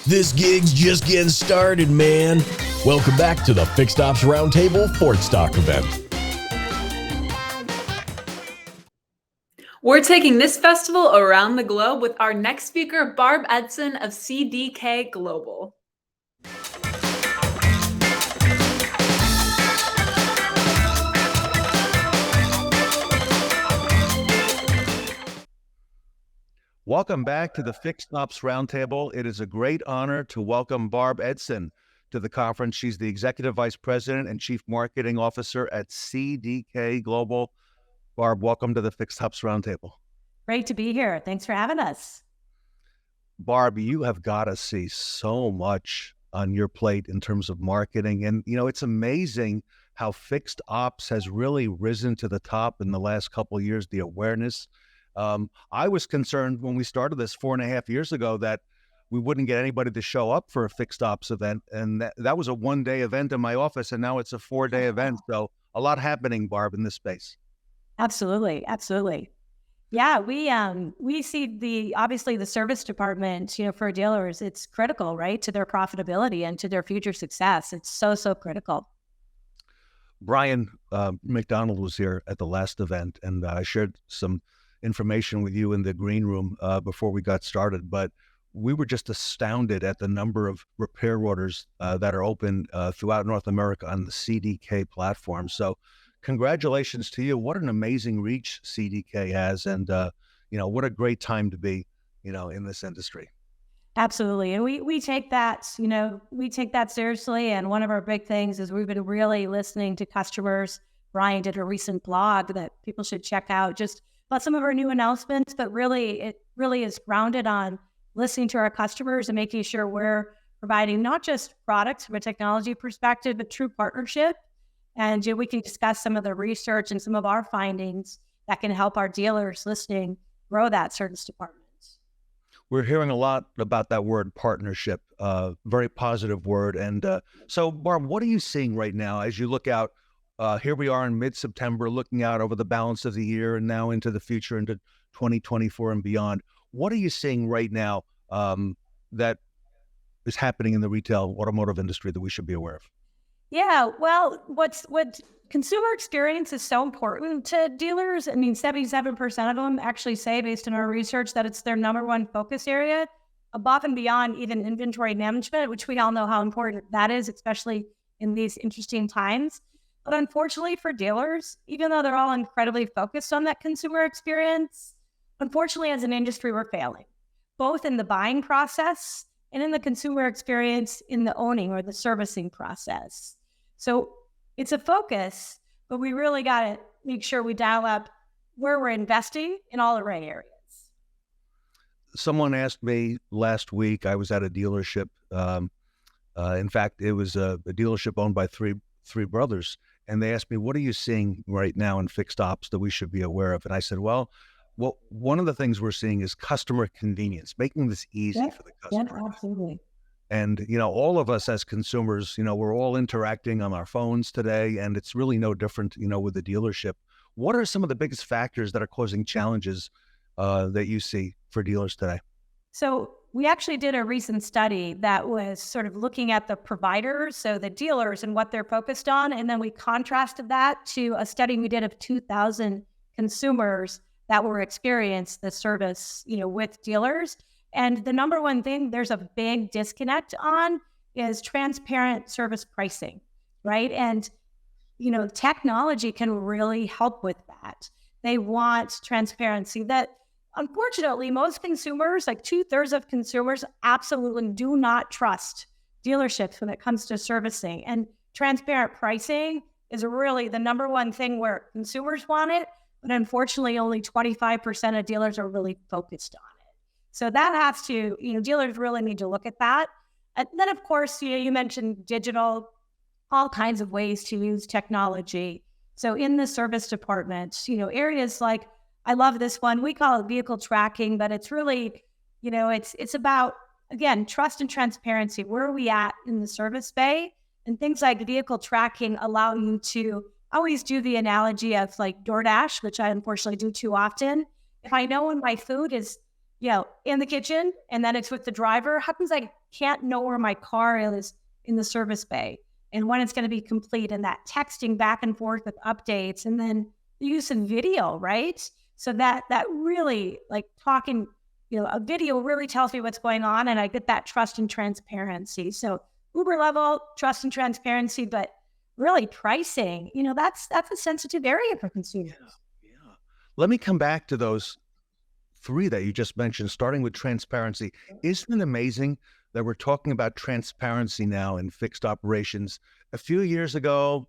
This gig's just getting started, man. Welcome back to the Fixed Ops Roundtable FORTSTOCK event. We're taking this festival around the globe with our next speaker, Barb Edson of CDK Global. Welcome back to the Fixed Ops Roundtable. It is a great honor to welcome Barb Edson to the conference. She's the Executive Vice President and Chief Marketing Officer at CDK Global. Barb, welcome to the Fixed Ops Roundtable. Great to be here. Thanks for having us. Barb, you have got to see so much on your plate in terms of marketing. And, you know, it's amazing how Fixed Ops has really risen to the top in the last couple of years, the awareness. I was concerned when we started this 4.5 years ago that we wouldn't get anybody to show up for a Fixed Ops event. And that was a one-day event in my office, and now it's a 4-day event. So a lot happening, Barb, in this space. Absolutely. Absolutely. Yeah, we see obviously the service department, for dealers, it's critical, right, to their profitability and to their future success. It's so critical. Brian McDonald was here at the last event, and I shared some information with you in the green room before we got started, but we were just astounded at the number of repair orders that are open throughout North America on the CDK platform. So congratulations to you. What an amazing reach CDK has, and what a great time to be, in this industry. Absolutely. And we take that, we take that seriously. And one of our big things is we've been really listening to customers. Brian did a recent blog that people should check out, just about some of our new announcements, but it really is grounded on listening to our customers and making sure we're providing not just products from a technology perspective, but true partnership. And we can discuss some of the research and some of our findings that can help our dealers listening grow that service department. We're hearing a lot about that word partnership, very positive word. And so, Barb, what are you seeing right now as you look out? Here we are in mid-September, looking out over the balance of the year and now into the future, into 2024 and beyond. What are you seeing right now that is happening in the retail automotive industry that we should be aware of? Yeah, well, what consumer experience is so important to dealers. I mean, 77% of them actually say, based on our research, that it's their number one focus area, above and beyond even inventory management, which we all know how important that is, especially in these interesting times. But unfortunately for dealers, even though they're all incredibly focused on that consumer experience, unfortunately as an industry, we're failing, both in the buying process and in the consumer experience in the owning or the servicing process. So it's a focus, but we really got to make sure we dial up where we're investing in all the right areas. Someone asked me last week, I was at a dealership. In fact, it was a dealership owned by three brothers. And they asked me, what are you seeing right now in Fixed Ops that we should be aware of? And I said, well, one of the things we're seeing is customer convenience, making this easy for the customer. Yeah, absolutely. And, all of us as consumers, we're all interacting on our phones today, and it's really no different, with the dealership. What are some of the biggest factors that are causing challenges that you see for dealers today? So we actually did a recent study that was sort of looking at the providers, so the dealers and what they're focused on. And then we contrasted that to a study we did of 2,000 consumers that were experienced the service, with dealers. And the number one thing there's a big disconnect on is transparent service pricing, right? And, technology can really help with that. They want transparency that, unfortunately, most consumers, like 2/3 of consumers, absolutely do not trust dealerships when it comes to servicing. And transparent pricing is really the number one thing where consumers want it, but unfortunately, only 25% of dealers are really focused on it. So that has to, dealers really need to look at that. And then, of course, you mentioned digital, all kinds of ways to use technology. So in the service department, areas like, I love this one. We call it vehicle tracking, but it's really, it's about, again, trust and transparency. Where are we at in the service bay? And things like vehicle tracking allow you to always do the analogy of like DoorDash, which I unfortunately do too often. If I know when my food is, in the kitchen, and then it's with the driver. How comes I can't know where my car is in the service bay and when it's going to be complete, and that texting back and forth with updates, and then the use of video, right? So that really, like, talking, a video really tells me what's going on, and I get that trust and transparency. So Uber level trust and transparency, but really pricing, that's a sensitive area for consumers. Yeah. Let me come back to those three that you just mentioned, starting with transparency. Isn't it amazing that we're talking about transparency now in fixed operations? A few years ago,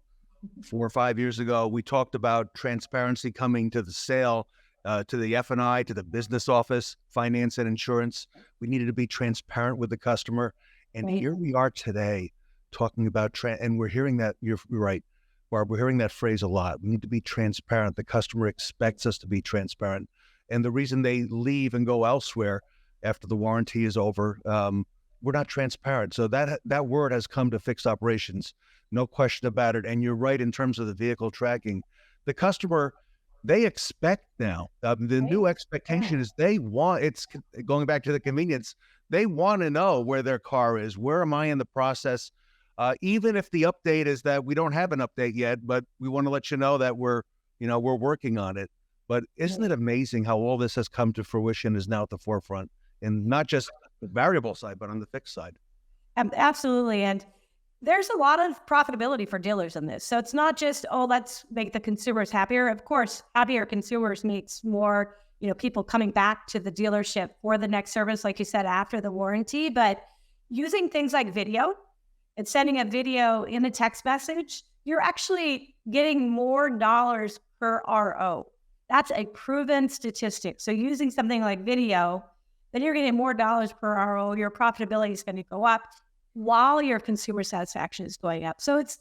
4 or 5 years ago, we talked about transparency coming to the sale, to the F&I, to the business office, finance and insurance. We needed to be transparent with the customer. And Right. here we are today talking about, and we're hearing that, you're right, Barb, we're hearing that phrase a lot. We need to be transparent. The customer expects us to be transparent. And the reason they leave and go elsewhere after the warranty is over, we're not transparent. So that word has come to fixed operations, no question about it. And you're right in terms of the vehicle tracking. The customer, they expect now, the new expectation is it's going back to the convenience. They want to know where their car is. Where am I in the process? Even if the update is that we don't have an update yet, but we want to let you know that we're working on it. But isn't it amazing how all this has come to fruition, is now at the forefront, and not just the variable side, but on the fixed side? Absolutely. And there's a lot of profitability for dealers in this. So it's not just, let's make the consumers happier. Of course, happier consumers makes more, people coming back to the dealership for the next service, like you said, after the warranty. But using things like video and sending a video in a text message, you're actually getting more dollars per RO. That's a proven statistic. So using something like video, then you're getting more dollars per RO. Your profitability is going to go up while your consumer satisfaction is going up. So it's,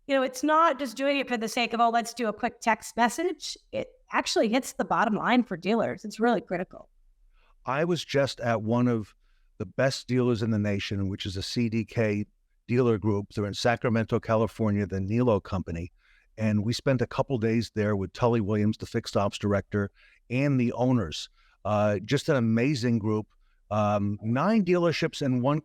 it's not just doing it for the sake of, let's do a quick text message. It actually hits the bottom line for dealers. It's really critical. I was just at one of the best dealers in the nation, which is a CDK dealer group. They're in Sacramento, California, the Nilo company. And we spent a couple days there with Tully Williams, the fixed ops director, and the owners. Just an amazing group. 9 dealerships and one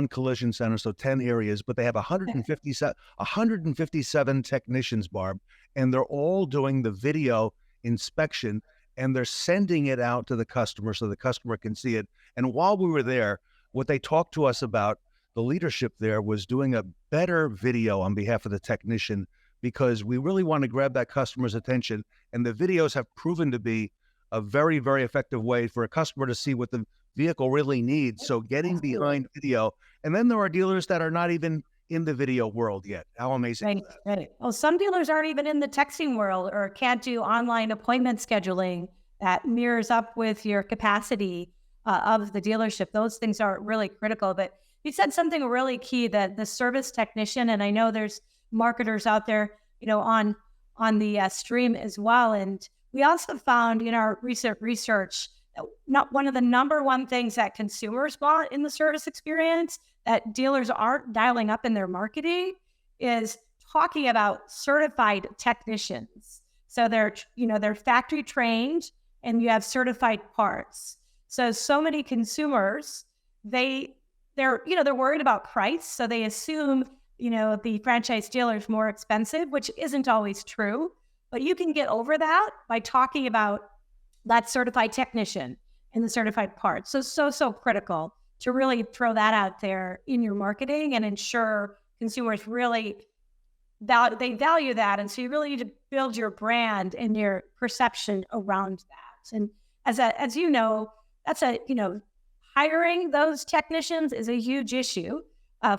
collision center, so 10 areas, but they have 157 technicians, Barb, and they're all doing the video inspection, and they're sending it out to the customer so the customer can see it. And while we were there, what they talked to us about, the leadership there, was doing a better video on behalf of the technician, because we really want to grab that customer's attention. And the videos have proven to be a very, very effective way for a customer to see what the vehicle really needs. So getting behind video. And then there are dealers that are not even in the video world yet. How amazing is that? Right. Well, some dealers aren't even in the texting world or can't do online appointment scheduling that mirrors up with your capacity of the dealership. Those things are really critical. But you said something really key, that the service technician, and I know there's marketers out there, on the stream as well. And we also found in our research that not one of the number one things that consumers want in the service experience that dealers aren't dialing up in their marketing is talking about certified technicians. So they're factory trained, and you have certified parts. So many consumers, they're worried about price. So they assume, the franchise dealer is more expensive, which isn't always true. But you can get over that by talking about that certified technician and the certified parts. So critical to really throw that out there in your marketing and ensure consumers really they value that. And so you really need to build your brand and your perception around that. And as you know, that's hiring those technicians is a huge issue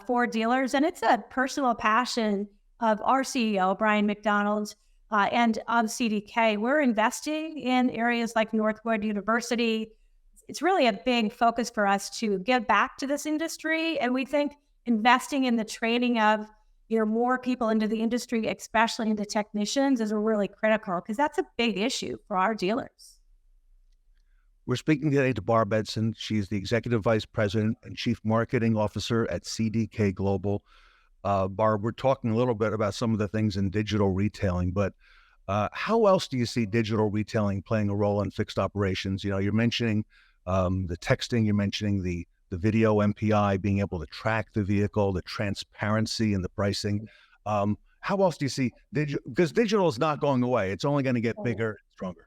for dealers. And it's a personal passion of our CEO, Brian McDonald, and of CDK. We're investing in areas like Northwood University. It's really a big focus for us to give back to this industry. And we think investing in the training of more people into the industry, especially into technicians, is really critical, because that's a big issue for our dealers. We're speaking today to Barb Edson. She's the Executive Vice President and Chief Marketing Officer at CDK Global. Barb, we're talking a little bit about some of the things in digital retailing, but how else do you see digital retailing playing a role in fixed operations? You're mentioning the texting you're mentioning, the video MPI, being able to track the vehicle, the transparency and the pricing. How else do you see because digital is not going away. It's only going to get bigger, stronger.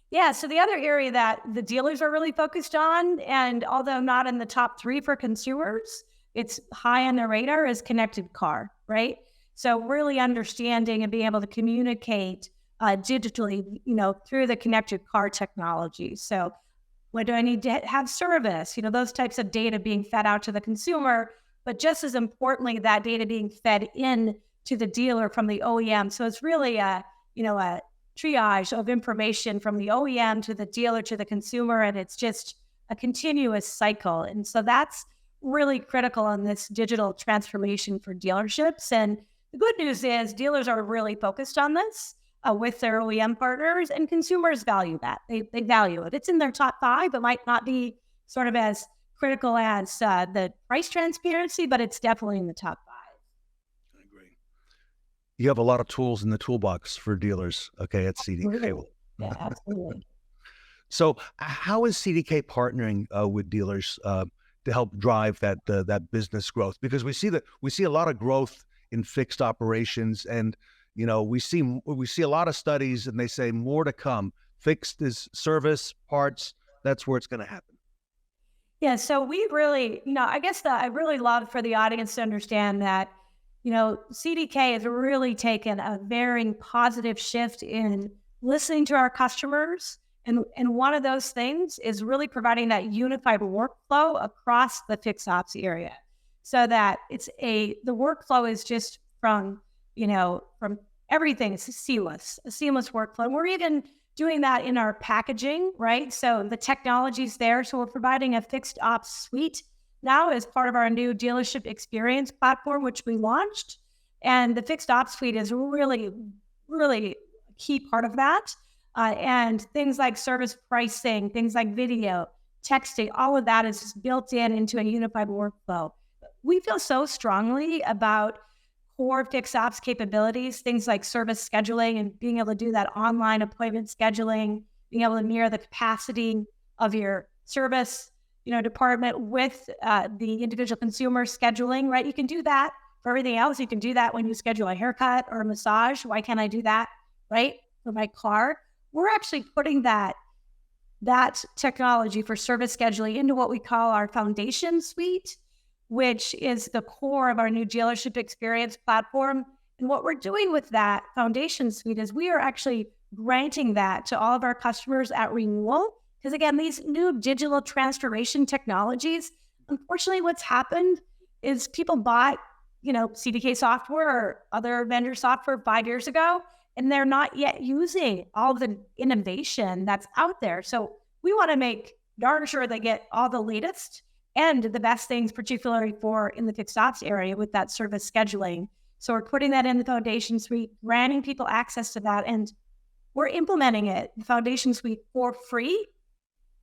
Yeah, so the other area that the dealers are really focused on, and although not in the top 3 for consumers, it's high on their radar, is connected car, right? So really understanding and being able to communicate digitally, through the connected car technology. So what do I need to have service? Those types of data being fed out to the consumer, but just as importantly, that data being fed in to the dealer from the OEM. So it's really a triage of information from the OEM to the dealer to the consumer, and it's just a continuous cycle. And so that's really critical in this digital transformation for dealerships. And the good news is dealers are really focused on this with their OEM partners, and consumers value that. They value it. It's in their top 5. It might not be sort of as critical as the price transparency, but it's definitely in the top 5. I agree. You have a lot of tools in the toolbox for dealers, okay, at CDK. Absolutely. Yeah, absolutely. So how is CDK partnering with dealers to help drive that business growth? Because we see a lot of growth in fixed operations, and we see a lot of studies, and they say more to come. Fixed is service, parts. That's where it's going to happen. Yeah, so we really, I guess I really love for the audience to understand that, CDK has really taken a very positive shift in listening to our customers. And one of those things is really providing that unified workflow across the fixed ops area, so that the workflow is just from everything. It's a seamless workflow. And we're even doing that in our packaging, right? So the technology's there. So we're providing a fixed ops suite now as part of our new dealership experience platform, which we launched. And the fixed ops suite is really, really a key part of that. And things like service pricing, things like video, texting, all of that is just built into a unified workflow. We feel so strongly about core fixed ops capabilities, things like service scheduling and being able to do that online appointment scheduling, being able to mirror the capacity of your service, department with the individual consumer scheduling, right? You can do that for everything else. You can do that when you schedule a haircut or a massage. Why can't I do that, right? For my car. We're actually putting that technology for service scheduling into what we call our foundation suite, which is the core of our new dealership experience platform. And what we're doing with that foundation suite is we are actually granting that to all of our customers at renewal. Because again, these new digital transformation technologies, unfortunately, what's happened is people bought, CDK software or other vendor software 5 years ago, and they're not yet using all the innovation that's out there. So we want to make darn sure they get all the latest and the best things, particularly in the fixed ops area with that service scheduling. So we're putting that in the foundation suite, granting people access to that, and we're implementing it, the foundation suite, for free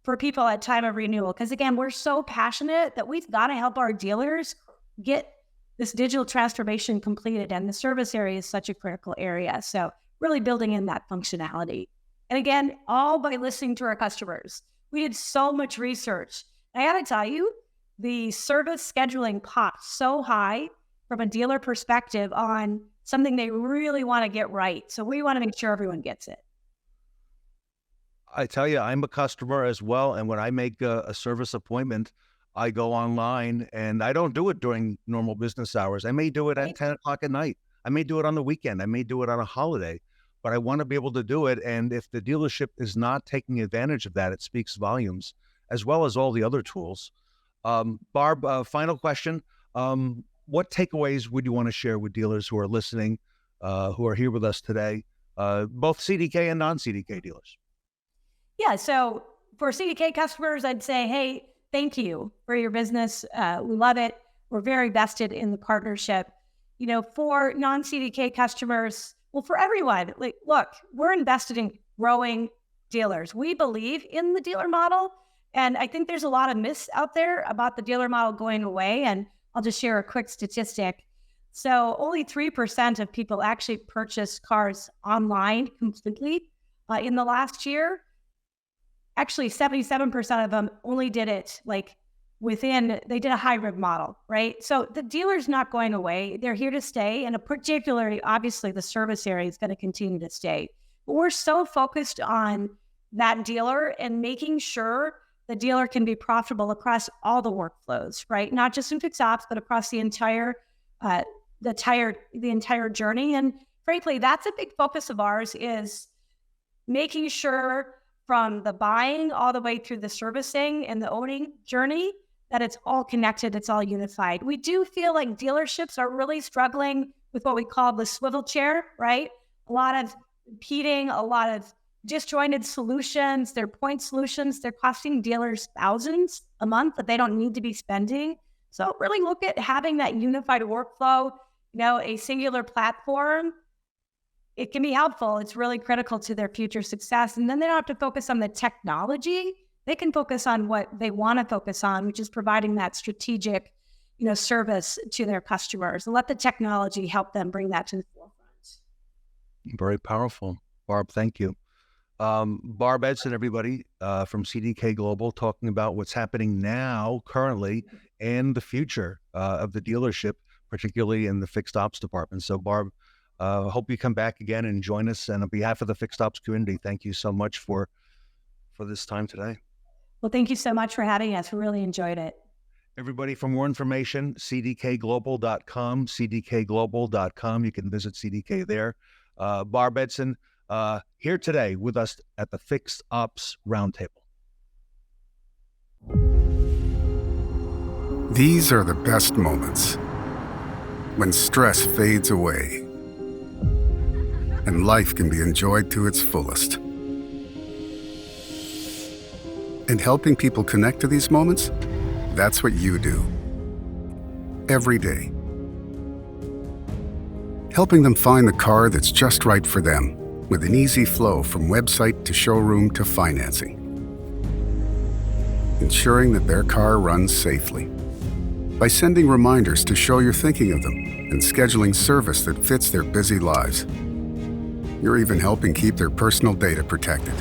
for people at time of renewal. Because again, we're so passionate that we've got to help our dealers get this digital transformation completed, and the service area is such a critical area. So really building in that functionality. And again, all by listening to our customers. We did so much research. I got to tell you, the service scheduling popped so high from a dealer perspective on something they really want to get right. So we want to make sure everyone gets it. I tell you, I'm a customer as well. And when I make a service appointment, I go online, and I don't do it during normal business hours. I may do it at 10 o'clock at night. I may do it on the weekend. I may do it on a holiday, but I want to be able to do it. And if the dealership is not taking advantage of that, it speaks volumes, as well as all the other tools. Barb, final question. What takeaways would you want to share with dealers who are listening, who are here with us today, both CDK and non-CDK dealers? Yeah, so for CDK customers, I'd say, hey, thank you for your business. We love it. We're very vested in the partnership. For non-CDK customers, well, for everyone, look, we're invested in growing dealers. We believe in the dealer model. And I think there's a lot of myths out there about the dealer model going away. And I'll just share a quick statistic. So only 3% of people actually purchase cars online completely in the last year. actually 77% of them only did it like they did a hybrid model, right? So the dealer's not going away. They're here to stay. And particularly, obviously, the service area is going to continue to stay. But we're so focused on that dealer and making sure the dealer can be profitable across all the workflows, right? Not just in fixed ops, but across the entire journey. And frankly, that's a big focus of ours, is making sure from the buying all the way through the servicing and the owning journey that it's all connected, it's all unified. We do feel like dealerships are really struggling with what we call the swivel chair, right? A lot of competing, a lot of disjointed solutions, they're point solutions, they're costing dealers thousands a month that they don't need to be spending. So really look at having that unified workflow, a singular platform. It can be helpful. It's really critical to their future success. And then they don't have to focus on the technology. They can focus on what they want to focus on, which is providing that strategic, service to their customers, and let the technology help them bring that to the forefront. Very powerful. Barb, thank you. Barb, Edson, everybody from CDK Global, talking about what's happening now, currently, and the future of the dealership, particularly in the fixed ops department. So Barb, hope you come back again and join us. And on behalf of the fixed ops community, thank you so much for this time today. Well, thank you so much for having us. We really enjoyed it. Everybody, for more information, cdkglobal.com, cdkglobal.com. You can visit CDK there. Barb, Edson, here today with us at the Fixed Ops Roundtable. These are the best moments, when stress fades away and life can be enjoyed to its fullest. And helping people connect to these moments, that's what you do. Every day. Helping them find the car that's just right for them, with an easy flow from website to showroom to financing. Ensuring that their car runs safely. By sending reminders to show you're thinking of them and scheduling service that fits their busy lives. You're even helping keep their personal data protected.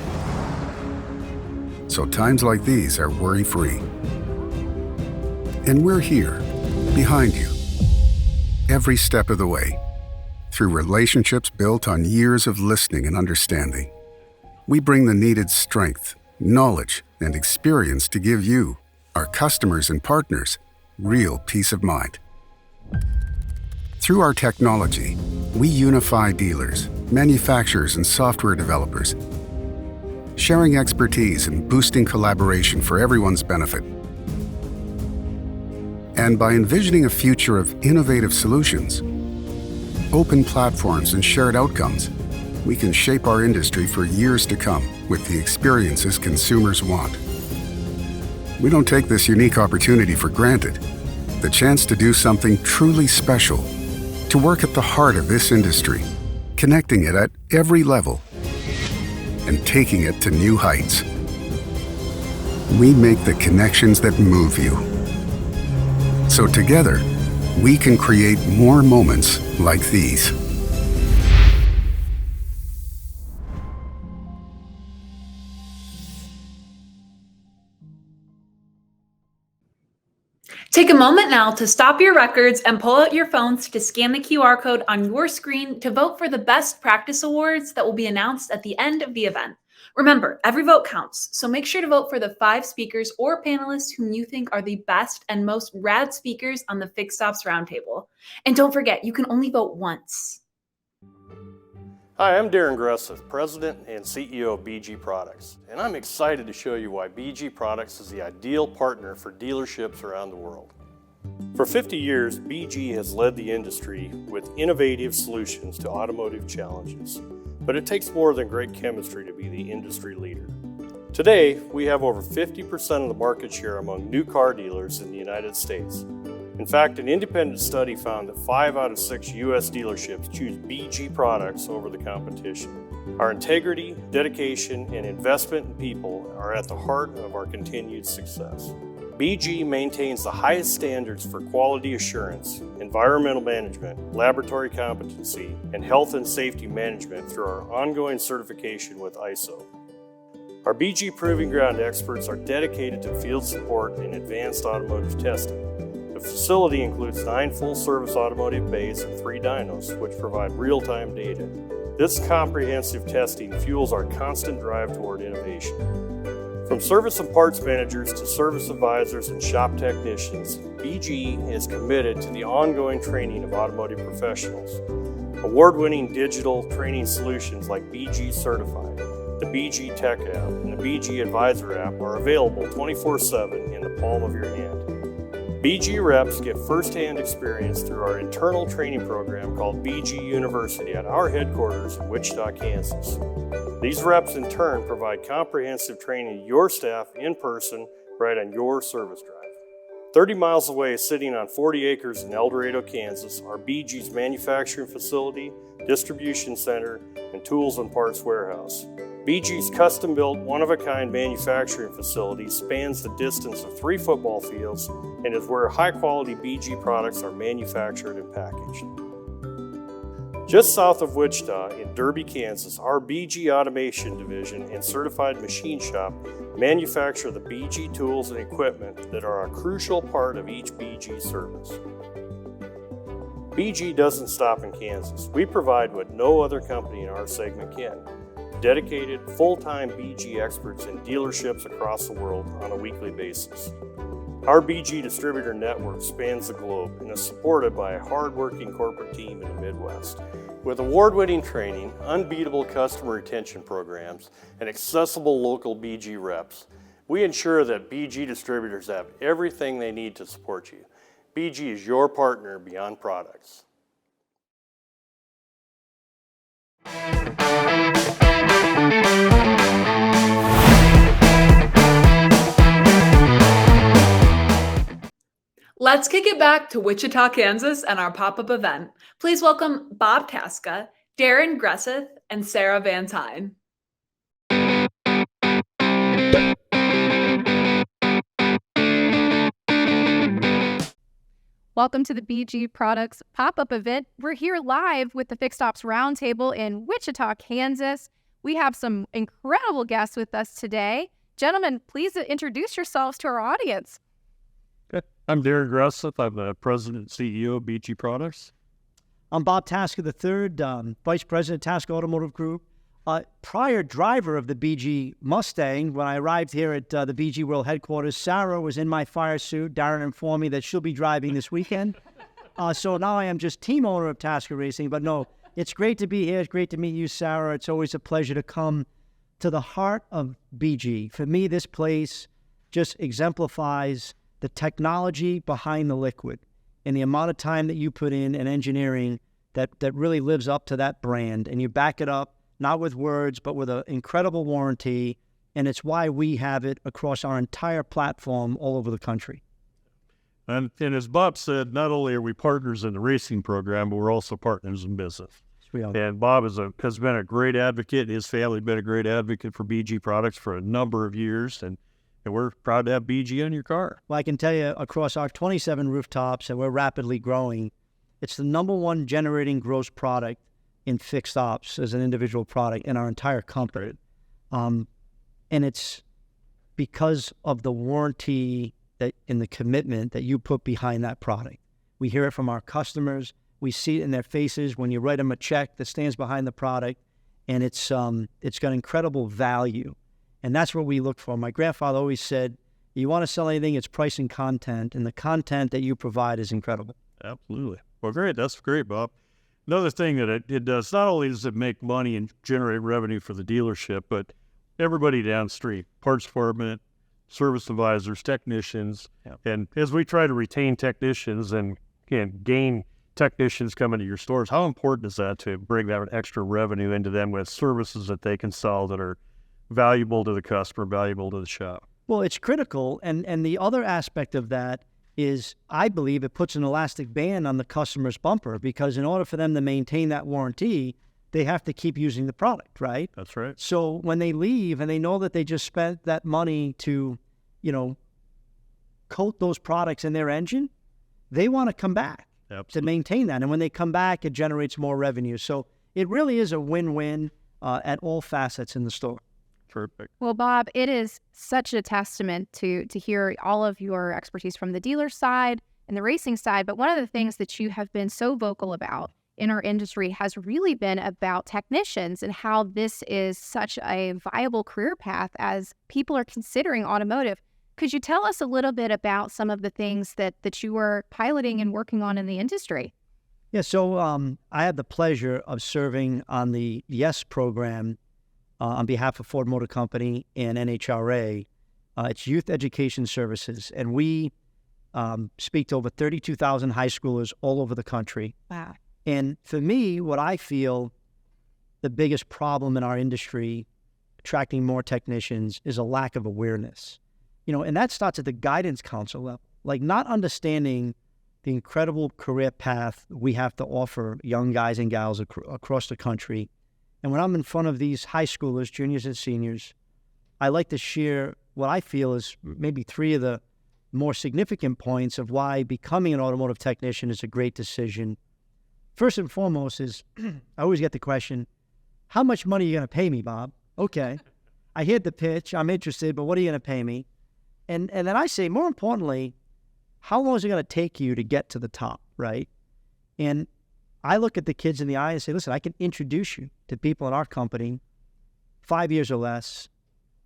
So times like these are worry-free. And we're here, behind you, every step of the way, through relationships built on years of listening and understanding. We bring the needed strength, knowledge, and experience to give you, our customers and partners, real peace of mind. Through our technology, we unify dealers, manufacturers, and software developers, sharing expertise and boosting collaboration for everyone's benefit. And by envisioning a future of innovative solutions, open platforms, and shared outcomes, we can shape our industry for years to come with the experiences consumers want. We don't take this unique opportunity for granted. The chance to do something truly special, to work at the heart of this industry, connecting it at every level, and taking it to new heights. We make the connections that move you. So together, we can create more moments like these. Take a moment now to stop your records and pull out your phones to scan the QR code on your screen to vote for the Best Practice Awards that will be announced at the end of the event. Remember, every vote counts, so make sure to vote for the 5 speakers or panelists whom you think are the best and most rad speakers on the Fixed Ops Roundtable. And don't forget, you can only vote once. Hi, I'm Darin, President and CEO of BG Products, and I'm excited to show you why BG Products is the ideal partner for dealerships around the world. For 50 years, BG has led the industry with innovative solutions to automotive challenges, but it takes more than great chemistry to be the industry leader. Today, we have over 50% of the market share among new car dealers in the United States. In fact, an independent study found that 5 out of 6 U.S. dealerships choose BG products over the competition. Our integrity, dedication, and investment in people are at the heart of our continued success. BG maintains the highest standards for quality assurance, environmental management, laboratory competency, and health and safety management through our ongoing certification with ISO. Our BG Proving Ground experts are dedicated to field support and advanced automotive testing. The facility includes 9 full-service automotive bays and 3 dynos, which provide real-time data. This comprehensive testing fuels our constant drive toward innovation. From service and parts managers to service advisors and shop technicians, BG is committed to the ongoing training of automotive professionals. Award-winning digital training solutions like BG Certified, the BG Tech app, and the BG Advisor app are available 24/7 in the palm of your hand. BG reps get first-hand experience through our internal training program called BG University at our headquarters in Wichita, Kansas. These reps in turn provide comprehensive training to your staff in person right on your service drive. 30 miles away, sitting on 40 acres in El Dorado, Kansas, are BG's manufacturing facility, distribution center, and tools and parts warehouse. BG's custom-built, one-of-a-kind manufacturing facility spans the distance of 3 football fields and is where high-quality BG products are manufactured and packaged. Just south of Wichita, in Derby, Kansas, our BG Automation Division and Certified Machine Shop manufacture the BG tools and equipment that are a crucial part of each BG service. BG doesn't stop in Kansas. We provide what no other company in our segment can: dedicated, full-time BG experts in dealerships across the world on a weekly basis. Our BG distributor network spans the globe and is supported by a hard-working corporate team in the Midwest. With award-winning training, unbeatable customer retention programs, and accessible local BG reps, we ensure that BG distributors have everything they need to support you. BG is your partner beyond products. Let's kick it back to Wichita, Kansas and our pop-up event. Please welcome Bob Tasca, Darin Greseth, and Sarah Vantine. Welcome to the BG Products pop-up event. We're here live with the Fixed Ops Roundtable in Wichita, Kansas. We have some incredible guests with us today. Gentlemen, please introduce yourselves to our audience. Okay. I'm Darin Greseth. I'm the President and CEO of BG Products. I'm Bob Tasca III, Vice President, Tasca Automotive Group. Prior driver of the BG Mustang. When I arrived here at the BG World Headquarters, Sarah was in my fire suit. Darin informed me that she'll be driving this weekend. So now I am just team owner of Tasca Racing. But no, it's great to be here. It's great to meet you, Sarah. It's always a pleasure to come to the heart of BG. For me, this place just exemplifies the technology behind the liquid and the amount of time that you put in engineering that really lives up to that brand. And you back it up, not with words, but with an incredible warranty. And it's why we have it across our entire platform all over the country. And as Bob said, not only are we partners in the racing program, but we're also partners in business. And Bob has been a great advocate. His family has been a great advocate for BG Products for a number of years. And we're proud to have BG on your car. Well, I can tell you across our 27 rooftops, and we're rapidly growing, it's the #1 generating gross product in fixed ops as an individual product in our entire company. And it's because of the warranty and the commitment that you put behind that product. We hear it from our customers. We see it in their faces when you write them a check that stands behind the product, and it's got incredible value. And that's what we look for. My grandfather always said, you want to sell anything, it's price and content, and the content that you provide is incredible. Absolutely. Well, great. That's great, Bob. Another thing that it does, not only does it make money and generate revenue for the dealership, but everybody downstream, parts department, service advisors, technicians. Yeah. And as we try to retain technicians and gain technicians coming to your stores, how important is that to bring that extra revenue into them with services that they can sell that are valuable to the customer, valuable to the shop? Well, it's critical. And the other aspect of that is, I believe, it puts an elastic band on the customer's bumper, because in order for them to maintain that warranty, they have to keep using the product, right? That's right. So when they leave and they know that they just spent that money to, coat those products in their engine, they want to come back. Absolutely. To maintain that. And when they come back, it generates more revenue. So it really is a win-win at all facets in the store. Perfect. Well, Bob, it is such a testament to hear all of your expertise from the dealer side and the racing side. But one of the things that you have been so vocal about in our industry has really been about technicians and how this is such a viable career path as people are considering automotive. Could you tell us a little bit about some of the things that you were piloting and working on in the industry? Yeah, so I had the pleasure of serving on the YES program on behalf of Ford Motor Company and NHRA. It's Youth Education Services, and we speak to over 32,000 high schoolers all over the country. Wow. And for me, what I feel the biggest problem in our industry, attracting more technicians, is a lack of awareness. And that starts at the guidance council level, like not understanding the incredible career path we have to offer young guys and gals across the country. And when I'm in front of these high schoolers, juniors and seniors, I like to share what I feel is maybe 3 of the more significant points of why becoming an automotive technician is a great decision. First and foremost is, I always get the question, how much money are you going to pay me, Bob? Okay. I hear the pitch. I'm interested, but what are you going to pay me? And then I say, more importantly, how long is it going to take you to get to the top, right? And I look at the kids in the eye and say, listen, I can introduce you to people in our company 5 years or less,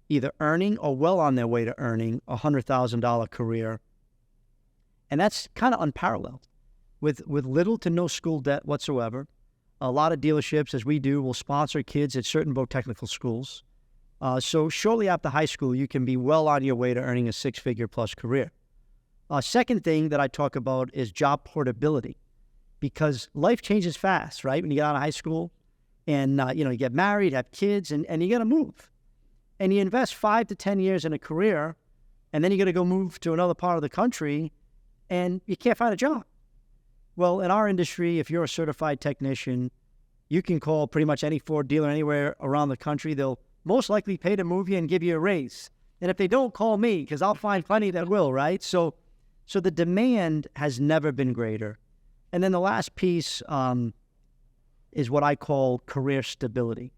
either earning or well on their way to earning a $100,000 career. And that's kind of unparalleled. With little to no school debt whatsoever. A lot of dealerships, as we do, will sponsor kids at certain boat technical schools. So shortly after high school, you can be well on your way to earning a 6-figure plus career. Second thing that I talk about is job portability, because life changes fast, right? When you get out of high school and, you get married, have kids, and you got to move. And you invest 5 to 10 years in a career, and then you got to go move to another part of the country, and you can't find a job. Well, in our industry, if you're a certified technician, you can call pretty much any Ford dealer anywhere around the country. They'll most likely pay to move you and give you a raise. And if they don't, call me, because I'll find plenty that will, right? So the demand has never been greater. And then the last piece is what I call career stability.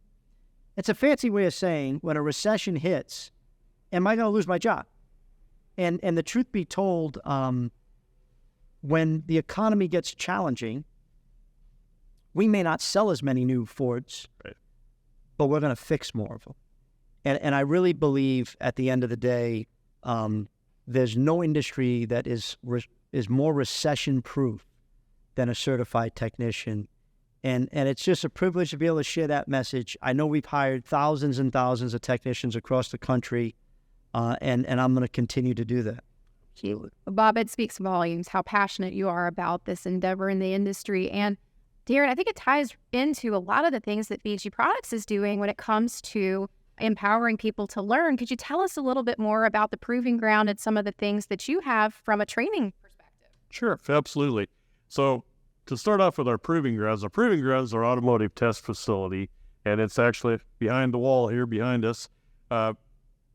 It's a fancy way of saying when a recession hits, am I going to lose my job? And the truth be told, when the economy gets challenging, we may not sell as many new Fords, right, but we're going to fix more of them. And I really believe at the end of the day, there's no industry that is more recession-proof than a certified technician. And it's just a privilege to be able to share that message. I know we've hired thousands and thousands of technicians across the country, and I'm going to continue to do that. Bob, it speaks volumes how passionate you are about this endeavor in the industry. And Darin, I think it ties into a lot of the things that BG Products is doing when it comes to empowering people to learn. Could you tell us a little bit more about the proving ground and some of the things that you have from a training perspective? Sure, absolutely. So to start off with our proving grounds are our automotive test facility, and it's actually behind the wall here behind us.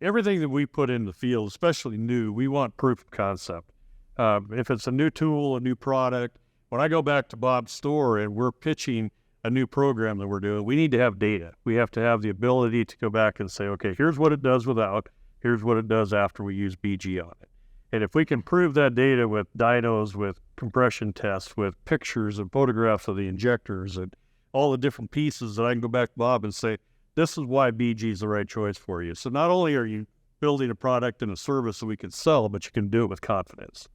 Everything that we put in the field, especially new, we want proof of concept. If it's a new tool, a new product, when I go back to Bob's store and we're pitching a new program that we're doing, we need to have data. We have to have the ability to go back and say, okay, here's what it does without, here's what it does after we use BG on it. And if we can prove that data with dynos, with compression tests, with pictures and photographs of the injectors and all the different pieces, that I can go back to Bob and say, this is why BG is the right choice for you. So not only are you building a product and a service that we can sell, but you can do it with confidence.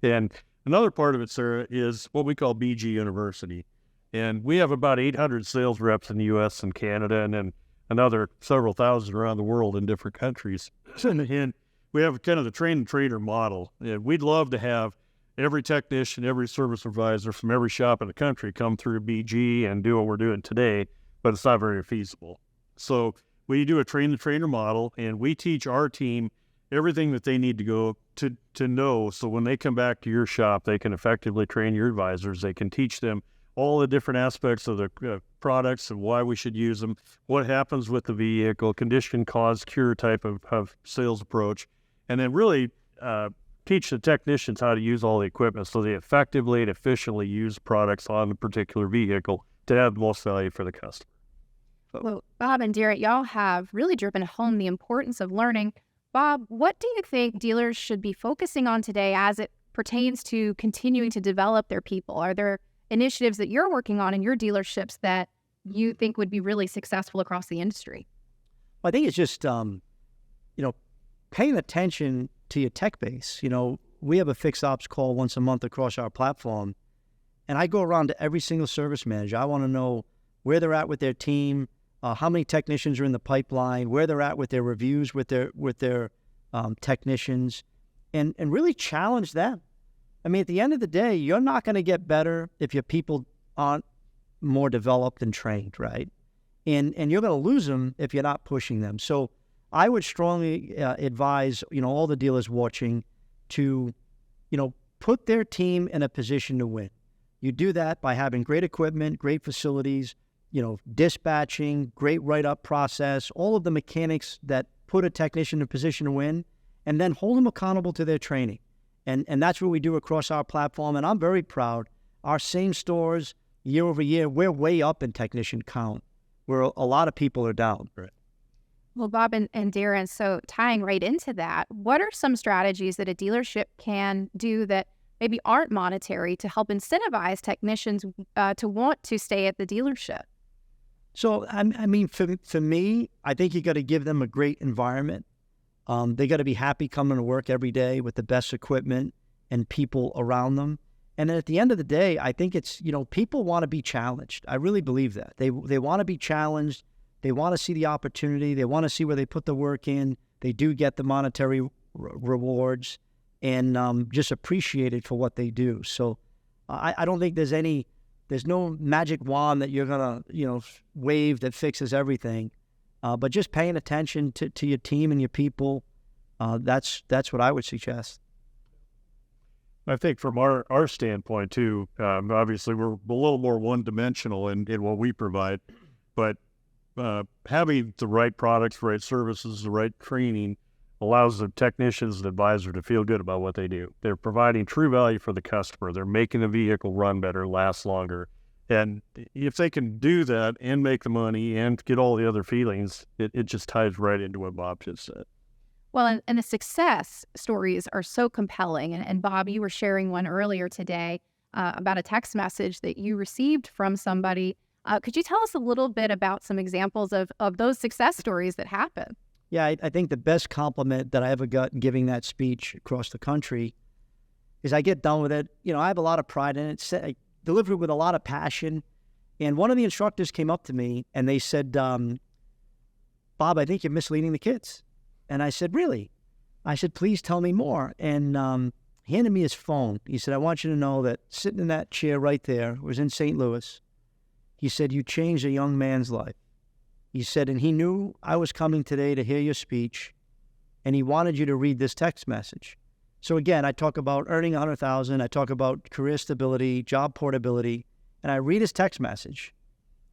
And another part of it, Sarah, is what we call BG University. And we have about 800 sales reps in the U.S. and Canada, and then another several thousand around the world in different countries. And we have kind of the train-the-trainer model. And we'd love to have every technician, every service advisor from every shop in the country come through BG and do what we're doing today, but it's not very feasible. So we do a train-the-trainer model, and we teach our team everything that they need to go to know, so when they come back to your shop, they can effectively train your advisors. They can teach them all the different aspects of the products and why we should use them, what happens with the vehicle, condition, cause, cure type of sales approach, and then really teach the technicians how to use all the equipment so they effectively and efficiently use products on a particular vehicle to add the most value for the customer. Well, Bob and Darin, y'all have really driven home the importance of learning. Bob, what do you think dealers should be focusing on today as it pertains to continuing to develop their people? Are there initiatives that you're working on in your dealerships that you think would be really successful across the industry? Well, I think it's just, paying attention to your tech base. We have a fixed ops call once a month across our platform, and I go around to every single service manager. I want to know where they're at with their team, how many technicians are in the pipeline, where they're at with their reviews with their technicians, and really challenge them. I mean, at the end of the day, you're not going to get better if your people aren't more developed and trained, right? And you're going to lose them if you're not pushing them. So I would strongly advise, all the dealers watching to, put their team in a position to win. You do that by having great equipment, great facilities, dispatching, great write-up process, all of the mechanics that put a technician in a position to win, and then hold them accountable to their training. And that's what we do across our platform, and I'm very proud. Our same stores, year over year, we're way up in technician count, where a lot of people are down. Right. Well, Bob and Darin, so tying right into that, what are some strategies that a dealership can do that maybe aren't monetary to help incentivize technicians to want to stay at the dealership? So, I mean, for me, I think you got to give them a great environment. They got to be happy coming to work every day with the best equipment and people around them. And then at the end of the day, I think it's, people want to be challenged. I really believe that. They want to be challenged. They want to see the opportunity. They want to see where they put the work in. They do get the monetary rewards and just appreciated for what they do. So I don't think there's no magic wand that you're going to, wave that fixes everything. But just paying attention to your team and your people, that's what I would suggest. I think from our standpoint too, obviously we're a little more one-dimensional in what we provide, but having the right products, right services, the right training allows the technicians and advisor to feel good about what they do. They're providing true value for the customer. They're making the vehicle run better, last longer. And if they can do that and make the money and get all the other feelings, it just ties right into what Bob just said. Well, and the success stories are so compelling. And Bob, you were sharing one earlier today about a text message that you received from somebody. Could you tell us a little bit about some examples of those success stories that happen? Yeah, I think the best compliment that I ever got in giving that speech across the country is I get done with it. I have a lot of pride in it. I delivered it with a lot of passion. And one of the instructors came up to me and they said, Bob, I think you're misleading the kids. And I said, really? I said, please tell me more. And he handed me his phone. He said, I want you to know that sitting in that chair right there, it was in St. Louis. He said, you changed a young man's life. He said, and he knew I was coming today to hear your speech, and he wanted you to read this text message. So again, I talk about earning $100,000. I talk about career stability, job portability, and I read his text message.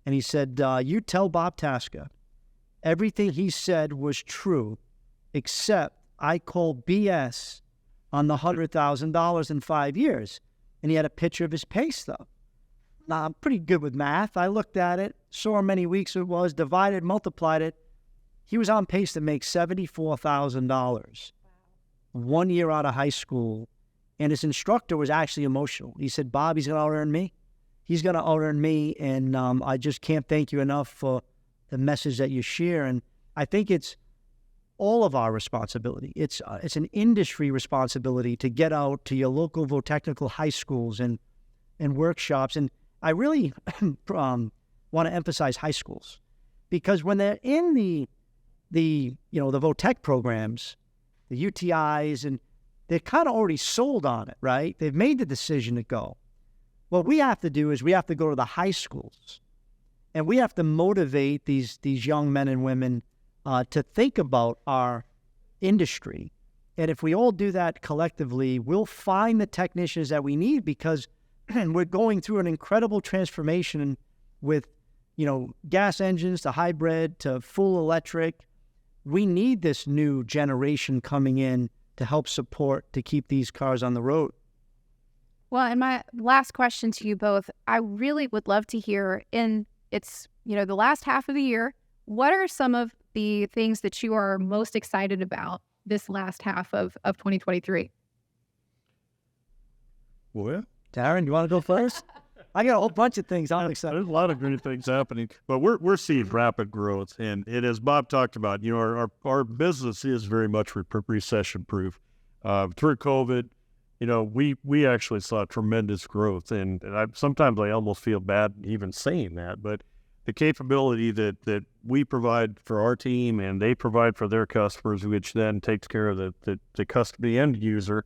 And he said, you tell Bob Tasca, everything he said was true, except I called BS on the $100,000 in 5 years. And he had a picture of his pay stub. Now, I'm pretty good with math. I looked at it, saw how many weeks it was, divided, multiplied it. He was on pace to make $74,000 1 year out of high school. And his instructor was actually emotional. He said, Bob, he's going to out-earn me. He's going to out-earn me, and I just can't thank you enough for the message that you share. And I think it's all of our responsibility. It's an industry responsibility to get out to your local technical high schools and workshops. And I really want to emphasize high schools, because when they're in the VOTEC programs, the UTIs, and they're kind of already sold on it, right? They've made the decision to go. What we have to do is we have to go to the high schools, and we have to motivate these young men and women to think about our industry. And if we all do that collectively, we'll find the technicians that we need, because we're going through an incredible transformation with, gas engines to hybrid to full electric. We need this new generation coming in to help support, to keep these cars on the road. Well, and my last question to you both, I really would love to hear, in it's, the last half of the year. What are some of the things that you are most excited about this last half of 2023? Well, Darin, you want to go first? I got a whole bunch of things I'm excited. there's a lot of great things happening, but we're seeing rapid growth, and as Bob talked about, our business is very much recession proof. Through COVID, we actually saw tremendous growth, and sometimes I almost feel bad even saying that, but the capability that we provide for our team and they provide for their customers, which then takes care of the end user,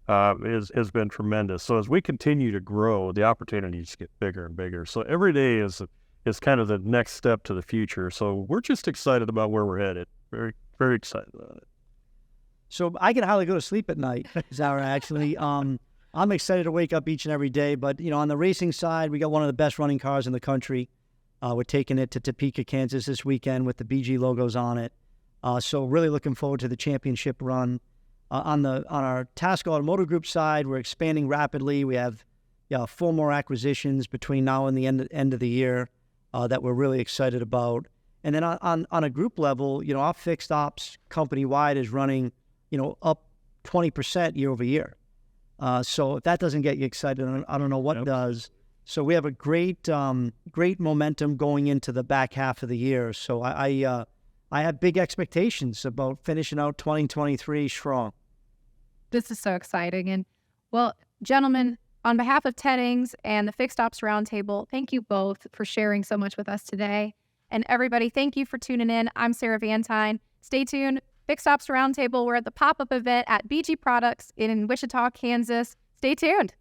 has been tremendous. So as we continue to grow, the opportunities get bigger and bigger. So every day is kind of the next step to the future. So we're just excited about where we're headed. Very, very excited about it. So I can hardly go to sleep at night, Zara, actually. I'm excited to wake up each and every day. But, on the racing side, we got one of the best running cars in the country. We're taking it to Topeka, Kansas this weekend with the BG logos on it. So really looking forward to the championship run. On our Tasca Automotive Group side, we're expanding rapidly. We have 4 more acquisitions between now and the end of the year that we're really excited about. And then on a group level, our fixed ops company-wide is running, up 20% year over year. So if that doesn't get you excited, I don't know what does. So we have a great momentum going into the back half of the year. So I have big expectations about finishing out 2023 strong. This is so exciting. And well, gentlemen, on behalf of Teddings and the Fixed Ops Roundtable, thank you both for sharing so much with us today. And everybody, thank you for tuning in. I'm Sarah Vantine. Stay tuned. Fixed Ops Roundtable. We're at the pop-up event at BG Products in Wichita, Kansas. Stay tuned.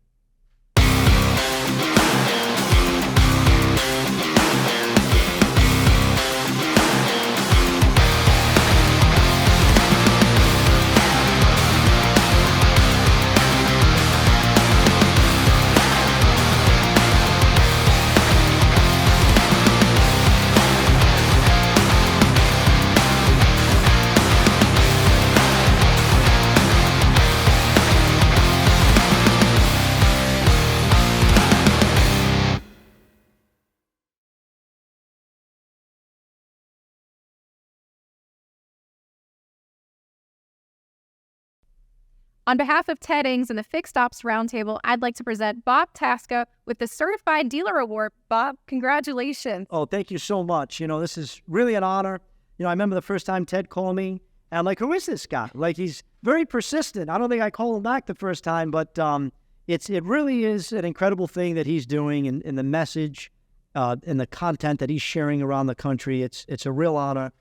On behalf of Teddings and the Fixed Ops Roundtable, I'd like to present Bob Tasca with the Certified Dealer Award. Bob, congratulations. Oh, thank you so much. This is really an honor. I remember the first time Ted called me, and I'm like, who is this guy? Like, he's very persistent. I don't think I called him back the first time, but it really is an incredible thing that he's doing, and the message and the content that he's sharing around the country. It's a real honor.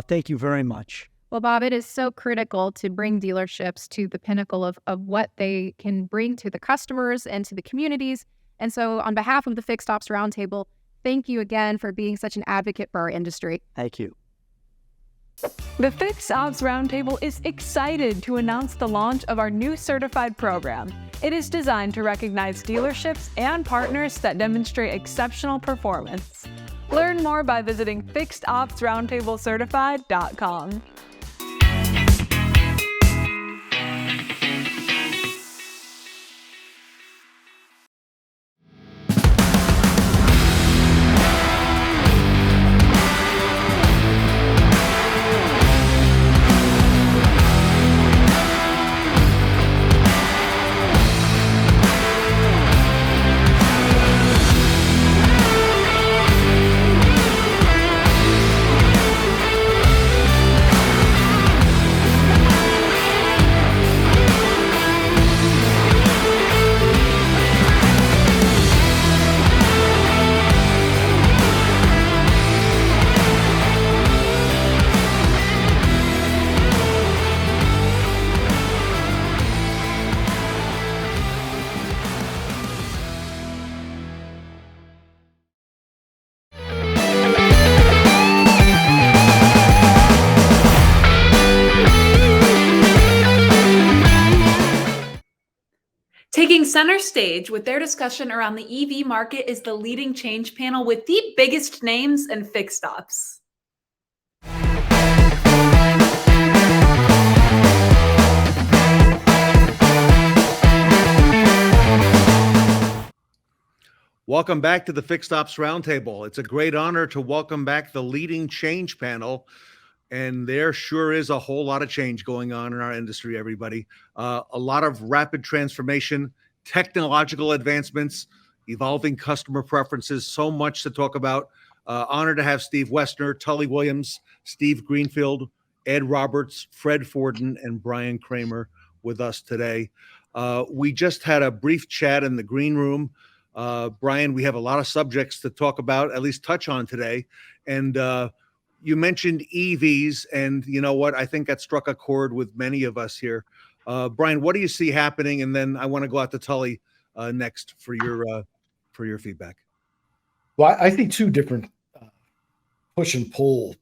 Thank you very much. Well, Bob, it is so critical to bring dealerships to the pinnacle of what they can bring to the customers and to the communities. And so on behalf of the Fixed Ops Roundtable, thank you again for being such an advocate for our industry. Thank you. The Fixed Ops Roundtable is excited to announce the launch of our new certified program. It is designed to recognize dealerships and partners that demonstrate exceptional performance. Learn more by visiting fixedopsroundtablecertified.com. Taking center stage with their discussion around the EV market is the Leading Change panel with the biggest names in fixed ops. Welcome back to the Fixed Ops Roundtable. It's a great honor to welcome back the leading change panel. And there sure is a whole lot of change going on in our industry, everybody. A lot of rapid transformation, technological advancements, evolving customer preferences, so much to talk about. Honored to have Steve Woessner, Tully Williams, Steve Greenfield, Ed Roberts, Fred Fordin, and Brian Kramer with us today. We just had a brief chat in the green room. Brian, we have a lot of subjects to talk about, at least touch on today. And you mentioned EVs, and you know what? I think that struck a chord with many of us here. Brian, what do you see happening? And then I want to go out to Tully next for your feedback. Well, I see two different push and pull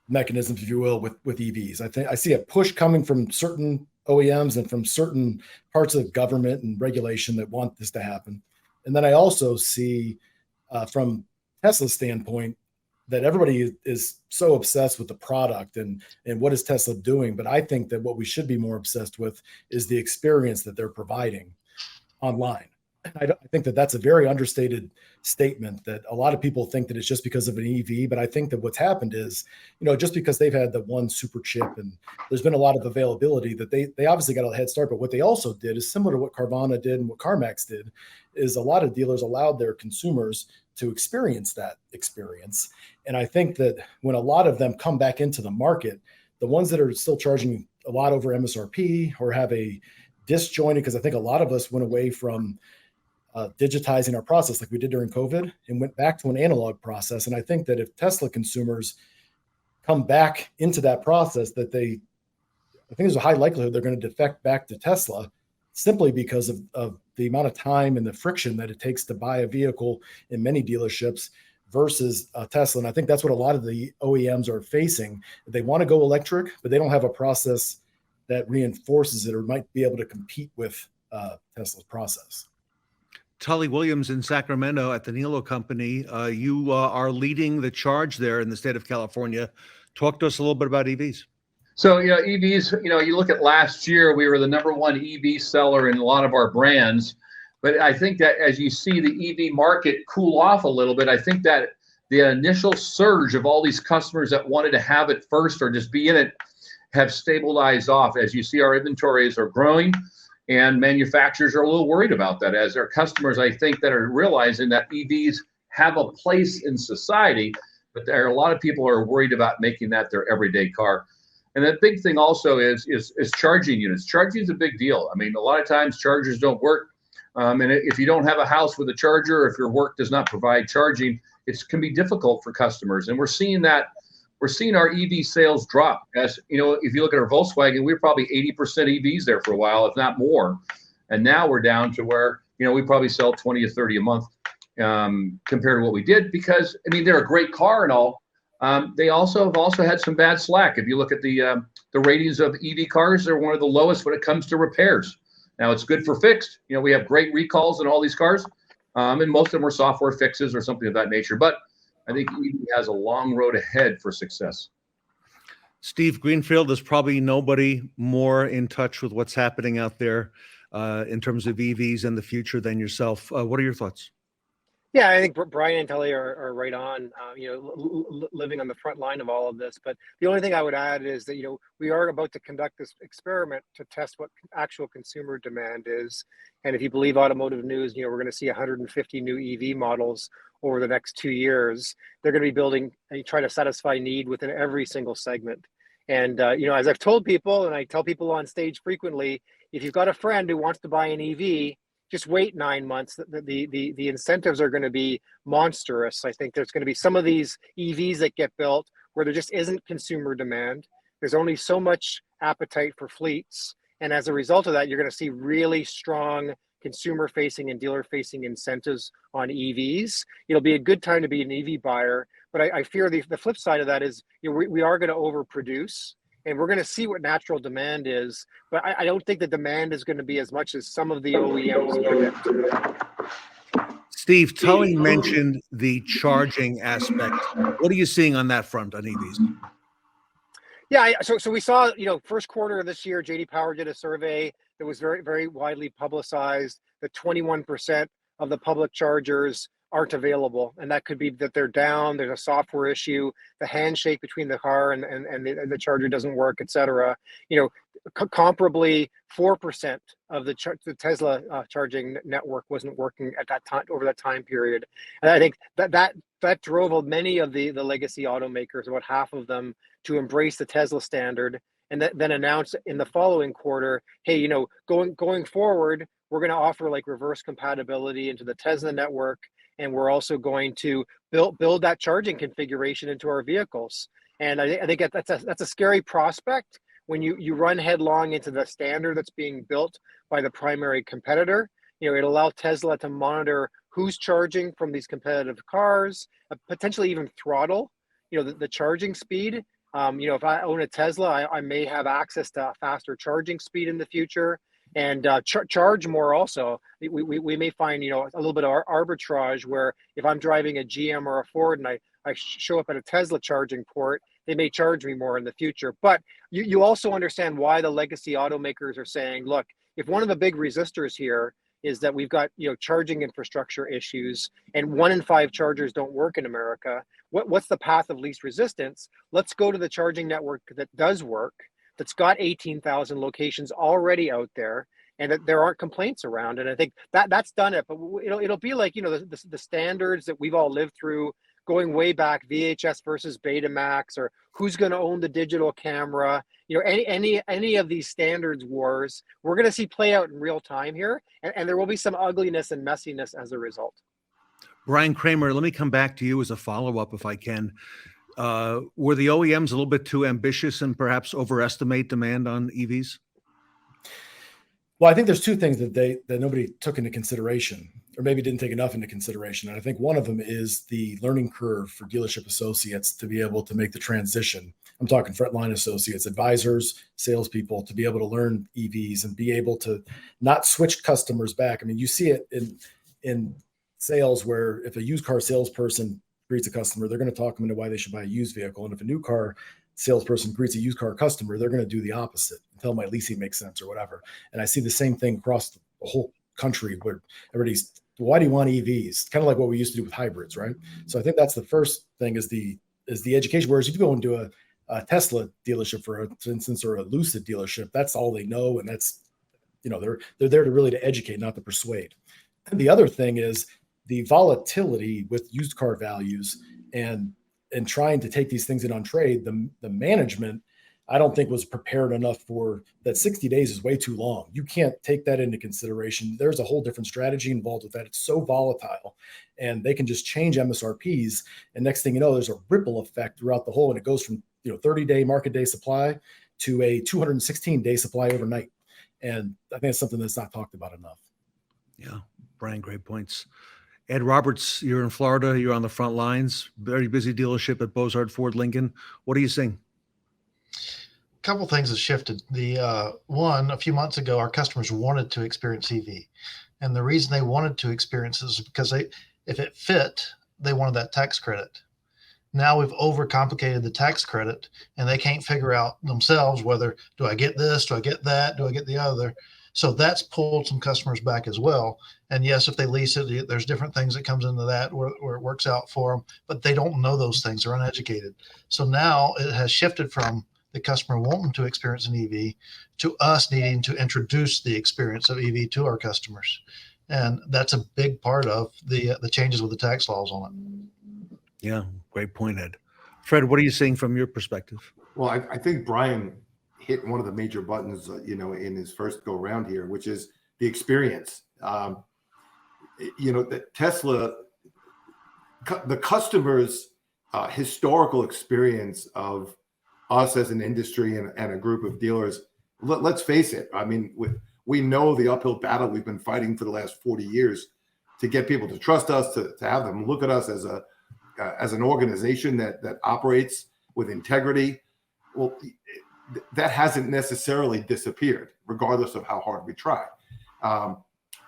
mechanisms, if you will, with EVs. I see a push coming from certain OEMs and from certain parts of government and regulation that want this to happen. And then I also see from Tesla's standpoint that everybody is so obsessed with the product and what is Tesla doing. But I think that what we should be more obsessed with is the experience that they're providing online. I think that that's a very understated statement, that a lot of people think that it's just because of an EV. But I think that what's happened is, just because they've had the one super chip and there's been a lot of availability, that they obviously got a head start. But what they also did is similar to what Carvana did and what CarMax did, is a lot of dealers allowed their consumers to experience that experience. And I think that when a lot of them come back into the market, the ones that are still charging a lot over MSRP or have a disjointed, because I think a lot of us went away from digitizing our process like we did during COVID and went back to an analog process. And I think that if Tesla consumers come back into that process, I think there's a high likelihood they're going to defect back to Tesla simply because of the amount of time and the friction that it takes to buy a vehicle in many dealerships versus Tesla. And I think that's what a lot of the OEMs are facing. They want to go electric, but they don't have a process that reinforces it or might be able to compete with Tesla's process. Tully Williams in Sacramento at the Nilo Company. You are leading the charge there in the state of California. Talk to us a little bit about EVs. So, EVs, you look at last year, we were the #1 EV seller in a lot of our brands. But I think that as you see the EV market cool off a little bit, I think that the initial surge of all these customers that wanted to have it first or just be in it have stabilized off. As you see, our inventories are growing. And manufacturers are a little worried about that, as their customers, I think, that are realizing that EVs have a place in society, but there are a lot of people who are worried about making that their everyday car. And the big thing also is charging units. Charging is a big deal. I mean, a lot of times chargers don't work. And if you don't have a house with a charger, or if your work does not provide charging, it can be difficult for customers. And we're seeing that. We're seeing our EV sales drop. As if you look at our Volkswagen, we were probably 80% EVs there for a while, if not more. And now we're down to where, we probably sell 20 or 30 a month compared to what we did, because, they're a great car and all. They have also had some bad slack. If you look at the ratings of EV cars, they're one of the lowest when it comes to repairs. Now, it's good for fixed. We have great recalls in all these cars, and most of them are software fixes or something of that nature. But I think EV has a long road ahead for success. Steve Greenfield, there's probably nobody more in touch with what's happening out there in terms of EVs and the future than yourself. What are your thoughts? Yeah, I think Brian and Tully are right on, living on the front line of all of this. But the only thing I would add is that, we are about to conduct this experiment to test what actual consumer demand is. And if you believe Automotive News, we're going to see 150 new EV models over the next 2 years. They're going to be building and try to satisfy need within every single segment. And, as I've told people, and I tell people on stage frequently, if you've got a friend who wants to buy an EV, just wait 9 months. The incentives are going to be monstrous. I think there's going to be some of these EVs that get built where there just isn't consumer demand. There's only so much appetite for fleets. And as a result of that, you're going to see really strong consumer-facing and dealer-facing incentives on EVs. It'll be a good time to be an EV buyer. But I fear the flip side of that is we are going to overproduce. And we're going to see what natural demand is, but I don't think the demand is going to be as much as some of the OEMs predict. Steve, Tully mentioned the charging aspect. What are you seeing on that front on EVs? Yeah, so we saw, first quarter of this year, JD Power did a survey that was very, very widely publicized that 21% of the public chargers aren't available, and that could be that they're down, there's a software issue, the handshake between the car and the charger doesn't work, etc. Comparably, 4% of the Tesla charging network wasn't working at that time, over that time period. And I think that drove many of the legacy automakers, about half of them, to embrace the Tesla standard, and then announce in the following quarter, hey, going forward, we're going to offer like reverse compatibility into the Tesla network, and we're also going to build that charging configuration into our vehicles. And I think that's a scary prospect when you run headlong into the standard that's being built by the primary competitor. It allows Tesla to monitor who's charging from these competitive cars, potentially even throttle, the charging speed. If I own a Tesla, I may have access to a faster charging speed in the future, and charge more also. We may find, a little bit of arbitrage where if I'm driving a GM or a Ford and I show up at a Tesla charging port, they may charge me more in the future. But you also understand why the legacy automakers are saying, look, if one of the big resistors here is that we've got charging infrastructure issues, and 1 in 5 chargers don't work in America, what's the path of least resistance? Let's go to the charging network that does work, that's got 18,000 locations already out there, and that there aren't complaints around. And I think that's done it. But it'll be like the standards that we've all lived through, going way back, VHS versus Betamax, or who's going to own the digital camera. Any of these standards wars, we're going to see play out in real time here, and there will be some ugliness and messiness as a result. Brian Kramer, let me come back to you as a follow-up, if I can. Were the OEMs a little bit too ambitious and perhaps overestimate demand on EVs? Well, I think there's two things that nobody took into consideration, or maybe didn't take enough into consideration. And I think one of them is the learning curve for dealership associates to be able to make the transition. I'm talking frontline associates, advisors, salespeople, to be able to learn EVs and be able to not switch customers back. I mean, you see it in sales where if a used car salesperson greets a customer, they're going to talk them into why they should buy a used vehicle. And if a new car salesperson greets a used car customer, they're going to do the opposite and tell them my leasing makes sense or whatever. And I see the same thing across the whole country where everybody's, why do you want EVs? Kind of like what we used to do with hybrids, right? So I think that's the first thing is the education. Whereas if you go into a Tesla dealership, for instance, or a Lucid dealership, that's all they know. And that's, they're there to really to educate, not to persuade. And the other thing is the volatility with used car values and trying to take these things in on trade. The management, I don't think, was prepared enough for that. 60 days is way too long. You can't take that into consideration. There's a whole different strategy involved with that. It's so volatile, and they can just change MSRPs. And next thing you know, there's a ripple effect throughout the whole, and it goes from 30-day market day supply to a 216-day supply overnight. And I think it's something that's not talked about enough. Yeah, Brian, great points. Ed Roberts, you're in Florida. You're on the front lines. Very busy dealership at Bozard Ford Lincoln. What are you seeing? A couple things have shifted. One, a few months ago, our customers wanted to experience EV. And the reason they wanted to experience it is because if it fit, they wanted that tax credit. Now we've overcomplicated the tax credit, and they can't figure out themselves whether, do I get this, do I get that, do I get the other? So that's pulled some customers back as well. And yes, if they lease it, there's different things that comes into that where it works out for them, but they don't know those things. They're uneducated. So now it has shifted from the customer wanting to experience an EV to us needing to introduce the experience of EV to our customers. And that's a big part of the changes with the tax laws on it. Yeah, great point, Ed. Fred, what are you seeing from your perspective? Well, I think Brian hit one of the major buttons, in his first go around here, which is the experience. The Tesla, the customer's historical experience of us as an industry and a group of dealers. Let's face it. I mean, we know the uphill battle we've been fighting for the last 40 years to get people to trust us, to have them look at us as an organization that operates with integrity. Well, that hasn't necessarily disappeared, regardless of how hard we try.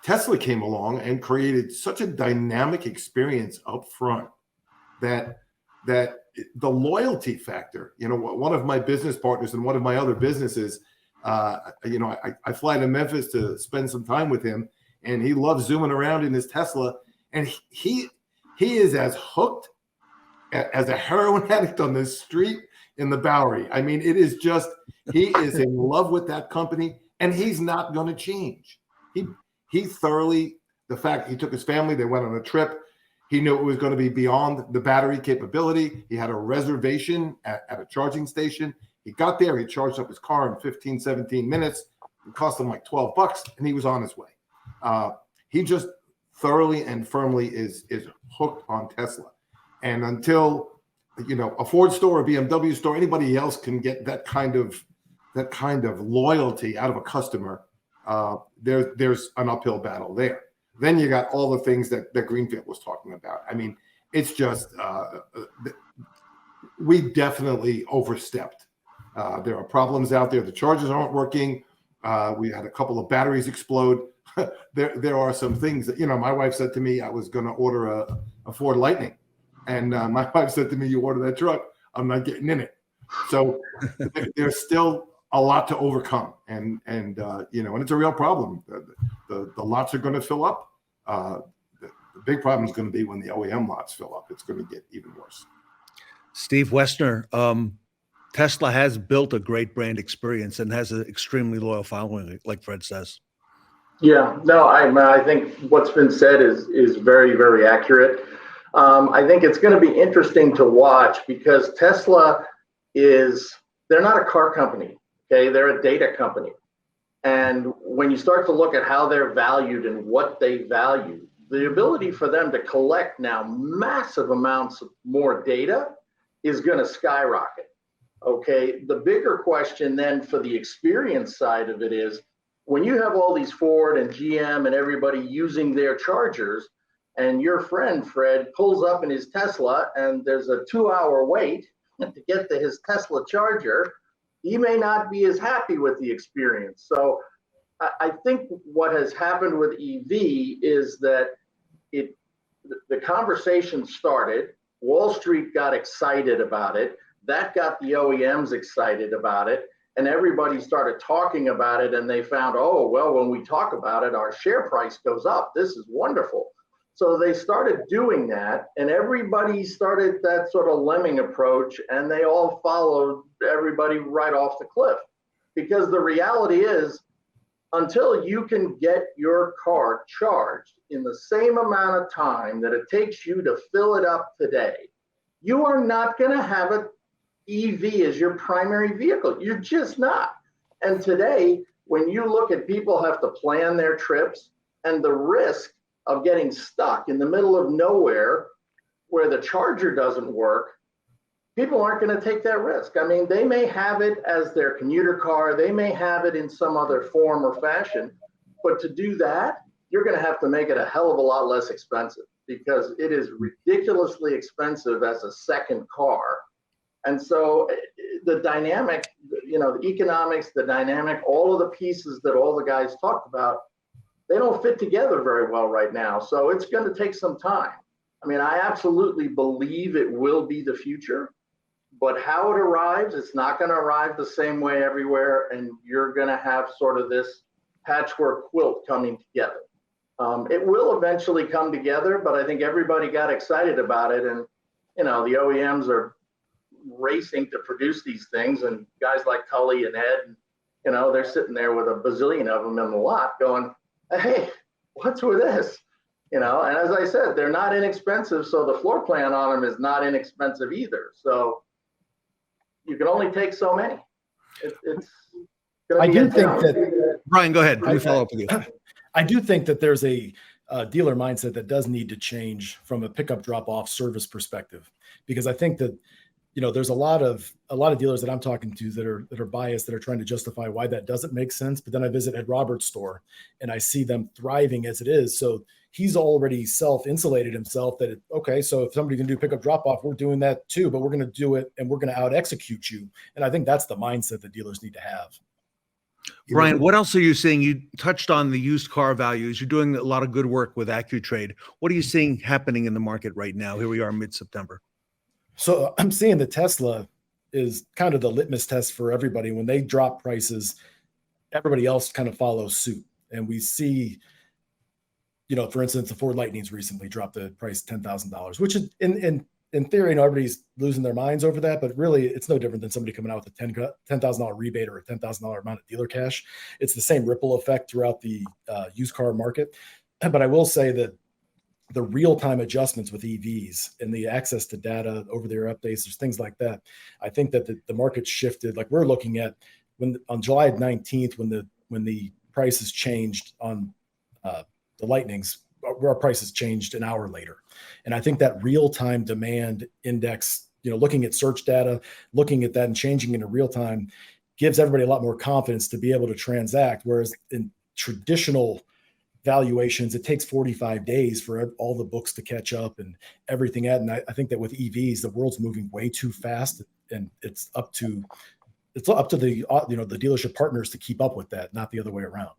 Tesla came along and created such a dynamic experience up front that the loyalty factor, one of my business partners and one of my other businesses, I fly to Memphis to spend some time with him, and he loves zooming around in his Tesla, and He is as hooked as a heroin addict on the street in the Bowery. I mean, it is just, he is in love with that company, and he's not going to change. He thoroughly, the fact he took his family, they went on a trip. He knew it was going to be beyond the battery capability. He had a reservation at a charging station. He got there, he charged up his car in 15, 17 minutes. It cost him like $12, and he was on his way. He just thoroughly and firmly is hooked on Tesla. And until, you know, a Ford store, a BMW store, anybody else can get that kind of loyalty out of a customer, there's an uphill battle there. Then you got all the things that Greenfield was talking about. I mean, it's just, we definitely overstepped. There are problems out there. The chargers aren't working. We had a couple of batteries explode. There are some things that, you know, my wife said to me, I was going to order a Ford Lightning. And my wife said to me, you order that truck, I'm not getting in it. So there's still a lot to overcome. And you know, and it's a real problem. The lots are going to fill up. The big problem is going to be when the OEM lots fill up. It's going to get even worse. Steve Woessner, Tesla has built a great brand experience and has an extremely loyal following, like Fred says. Yeah, no, I think what's been said is very, very accurate. I think it's going to be interesting to watch because Tesla they're not a car company, okay? They're a data company. And when you start to look at how they're valued and what they value, the ability for them to collect now massive amounts of more data is going to skyrocket, okay? The bigger question then for the experience side of it is, when you have all these Ford and GM and everybody using their chargers, and your friend Fred pulls up in his Tesla and there's a 2-hour wait to get to his Tesla charger, he may not be as happy with the experience. So I think what has happened with EV is that the conversation started, Wall Street got excited about it, that got the OEMs excited about it, and everybody started talking about it, and they found, oh, well, when we talk about it, our share price goes up. This is wonderful. So they started doing that, and everybody started that sort of lemming approach, and they all followed everybody right off the cliff. Because the reality is, until you can get your car charged in the same amount of time that it takes you to fill it up today, you are not going to have an EV as your primary vehicle. You're just not. And today, when you look at people have to plan their trips and the risk of getting stuck in the middle of nowhere where the charger doesn't work, people aren't going to take that risk. I mean, they may have it as their commuter car, they may have it in some other form or fashion, but to do that, you're going to have to make it a hell of a lot less expensive because it is ridiculously expensive as a second car. And so the dynamic, you know, the economics, the dynamic, all of the pieces that all the guys talked about, they don't fit together very well right now. So it's going to take some time. I mean, I absolutely believe it will be the future, but how it arrives, it's not going to arrive the same way everywhere. And you're going to have sort of this patchwork quilt coming together. It will eventually come together, but I think everybody got excited about it. And, you know, the OEMs are racing to produce these things. And guys like Tully and Ed, you know, they're sitting there with a bazillion of them in the lot going, hey, what's with this? You know, and as I said, they're not inexpensive, so the floor plan on them is not inexpensive either. So you can only take so many. I do think that Brian, go ahead. Let me follow up with you. I do think that there's a dealer mindset that does need to change from a pickup drop-off service perspective, because I think that, you know, there's a lot of dealers that I'm talking to that are biased, that are trying to justify why that doesn't make sense. But then I visit Ed Roberts' store and I see them thriving as it is. So he's already self-insulated himself that, okay, so if somebody can do pickup drop-off, we're doing that too, but we're going to do it and we're going to out-execute you. And I think that's the mindset that dealers need to have. Brian, what else are you seeing? You touched on the used car values. You're doing a lot of good work with AccuTrade. What are you seeing happening in the market right now? Here we are mid-September. So I'm seeing the Tesla is kind of the litmus test for everybody. When they drop prices, everybody else kind of follows suit. And we see for instance, the Ford Lightning's recently dropped the price $10,000, which is in theory, everybody's losing their minds over that, but really it's no different than somebody coming out with a $10,000 rebate or a $10,000 amount of dealer cash. It's the same ripple effect throughout the used car market. But I will say that the real-time adjustments with EVs and the access to data, over-the-air updates, there's things like that. I think that the market shifted. Like we're looking at on July 19th, when the prices changed on the Lightnings, our prices changed an hour later. And I think that real-time demand index, looking at search data, looking at that and changing in real time gives everybody a lot more confidence to be able to transact. Whereas in traditional valuations, it takes 45 days for all the books to catch up and everything. And I think that with EVs, the world's moving way too fast, and it's up to the the dealership partners to keep up with that, not the other way around.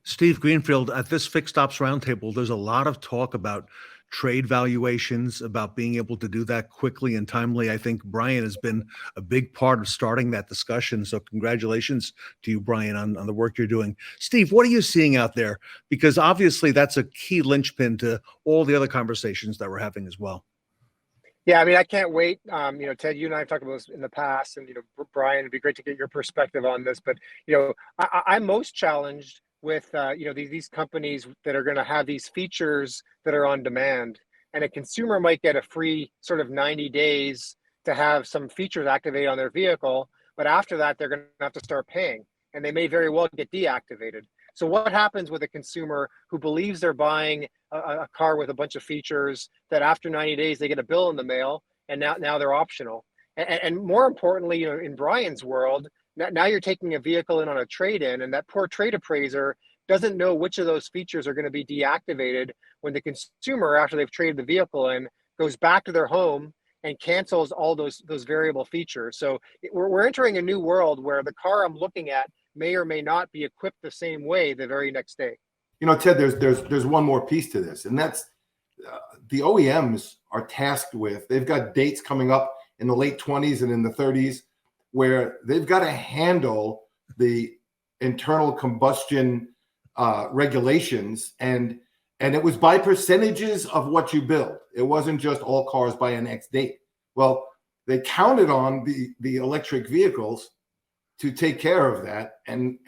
Steve Greenfield, at this Fixed Ops Roundtable, there's a lot of talk about trade valuations, about being able to do that quickly and timely. I think Brian has been a big part of starting that discussion. So congratulations to you, Brian, on the work you're doing. Steve, what are you seeing out there? Because obviously that's a key linchpin to all the other conversations that we're having as well. Yeah, I mean, I can't wait. Ted, you and I have talked about this in the past, and Brian, it'd be great to get your perspective on this. But I'm most challenged with these companies that are going to have these features that are on demand, and a consumer might get a free sort of 90 days to have some features activated on their vehicle, but after that they're going to have to start paying, and they may very well get deactivated. So what happens with a consumer who believes they're buying a car with a bunch of features that after 90 days they get a bill in the mail, and now they're optional? And more importantly, in Brian's world, now you're taking a vehicle in on a trade-in, and that poor trade appraiser doesn't know which of those features are going to be deactivated when the consumer, after they've traded the vehicle in, goes back to their home and cancels all those variable features. So we're entering a new world where the car I'm looking at may or may not be equipped the same way the very next day. Ted, there's one more piece to this, and that's the OEMs are tasked with, they've got dates coming up in the late 20s and in the 30s where they've got to handle the internal combustion regulations, and it was by percentages of what you build. It wasn't just all cars by an X date. Well, they counted on the electric vehicles to take care of that, and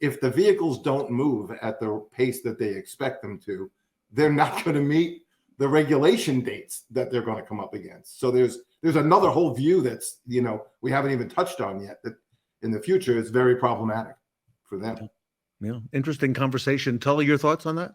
if the vehicles don't move at the pace that they expect them to, they're not going to meet the regulation dates that they're going to come up against. So there's another whole view that's, we haven't even touched on yet, that in the future is very problematic for them. Yeah. Interesting conversation. Tully, your thoughts on that?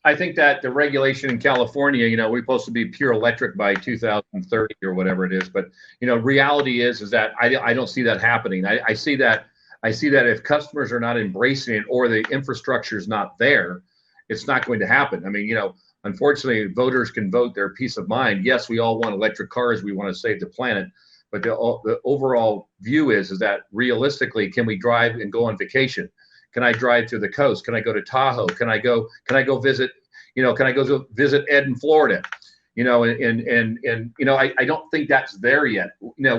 I think that the regulation in California, we're supposed to be pure electric by 2030 or whatever it is. But, reality is that I don't see that happening. I see that if customers are not embracing it or the infrastructure is not there, it's not going to happen. I mean, unfortunately, voters can vote their peace of mind. Yes, we all want electric cars. We want to save the planet. But the overall view is that realistically, can we drive and go on vacation? Can I drive to the coast? Can I go to Tahoe? Can I go visit, can I go visit Ed in Florida? I don't think that's there yet.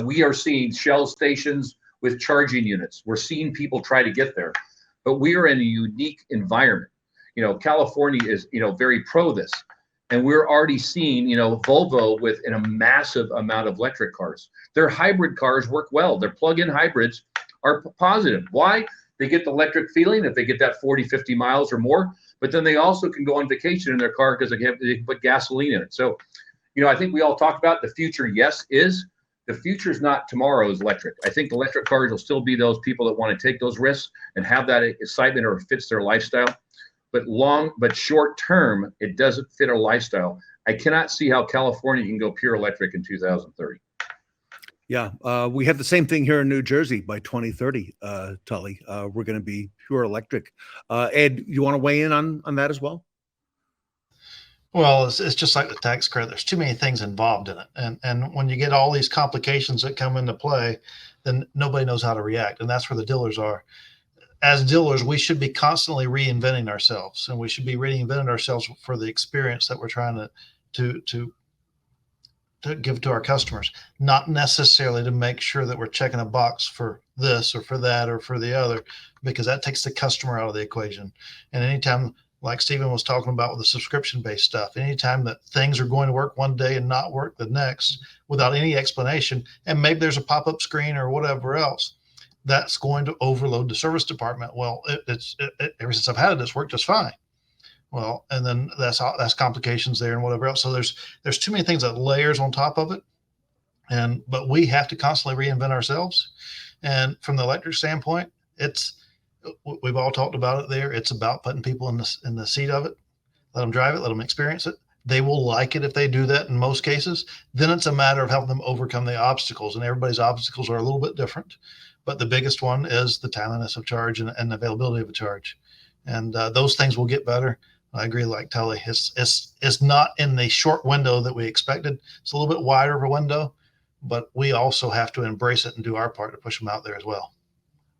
We are seeing Shell stations with charging units. We're seeing people try to get there, but we are in a unique environment. California is, very pro this. And we're already seeing, Volvo with a massive amount of electric cars. Their hybrid cars work well. Their plug-in hybrids are positive. Why? They get the electric feeling if they get that 40, 50 miles or more, but then they also can go on vacation in their car because they can put gasoline in it. So, I think we all talk about the future. Yes, the future is not tomorrow's electric. I think electric cars will still be those people that want to take those risks and have that excitement or fits their lifestyle. But short term, it doesn't fit our lifestyle. I cannot see how California can go pure electric in 2030. Yeah, we have the same thing here in New Jersey by 2030, Tully. We're going to be pure electric. Ed, you want to weigh in on that as well? Well, it's just like the tax credit. There's too many things involved in it. And when you get all these complications that come into play, then nobody knows how to react. And that's where the dealers are. As dealers, we should be constantly reinventing ourselves, and we should be reinventing ourselves for the experience that we're trying to to give to our customers, not necessarily to make sure that we're checking a box for this or for that or for the other, because that takes the customer out of the equation. And anytime, like Stephen was talking about with the subscription-based stuff, anytime that things are going to work one day and not work the next without any explanation, and maybe there's a pop-up screen or whatever else, that's going to overload the service department. Well, ever since I've had it, it's worked just fine. Well, and then that's complications there and whatever else. So there's too many things that layers on top of it. But we have to constantly reinvent ourselves. And from the electric standpoint, we've all talked about it there. It's about putting people in the seat of it, let them drive it, let them experience it. They will like it if they do that in most cases. Then it's a matter of helping them overcome the obstacles, and everybody's obstacles are a little bit different. But the biggest one is the timeliness of charge and the availability of a charge. And those things will get better. I agree, like Tully, it's not in the short window that we expected. It's a little bit wider of a window, but we also have to embrace it and do our part to push them out there as well.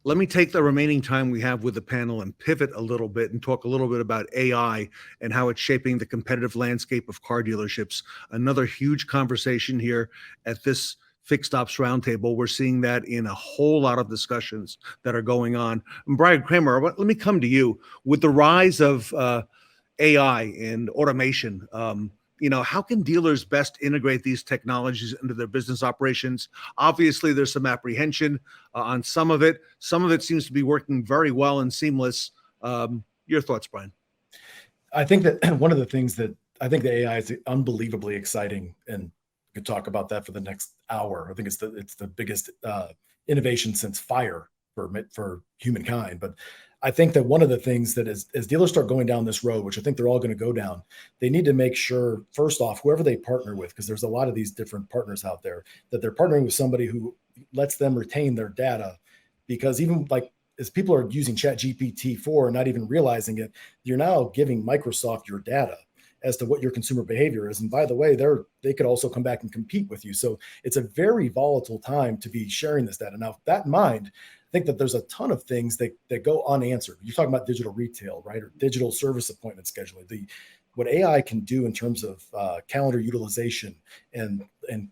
Let me take the remaining time we have with the panel and pivot a little bit and talk a little bit about AI and how it's shaping the competitive landscape of car dealerships. Another huge conversation here at this Fixed Ops Roundtable. We're seeing that in a whole lot of discussions that are going on. And Brian Kramer, let me come to you. With the rise of AI and automation, how can dealers best integrate these technologies into their business operations? Obviously, there's some apprehension on some of it. Some of it seems to be working very well and seamless. Your thoughts, Brian? I think that one of the things that I think the AI is unbelievably exciting, and we could talk about that for the next hour. I think it's the biggest innovation since fire for humankind. But I think that one of the things that as dealers start going down this road, which I think they're all going to go down, they need to make sure, first off, whoever they partner with, because there's a lot of these different partners out there, that they're partnering with somebody who lets them retain their data. Because even like as people are using ChatGPT-4 and not even realizing it, you're now giving Microsoft your data as to what your consumer behavior is. And by the way, they could also come back and compete with you. So it's a very volatile time to be sharing this data. Now, with that in mind, I think that there's a ton of things that go unanswered. You're talking about digital retail, right? Or digital service appointment scheduling. What AI can do in terms of calendar utilization and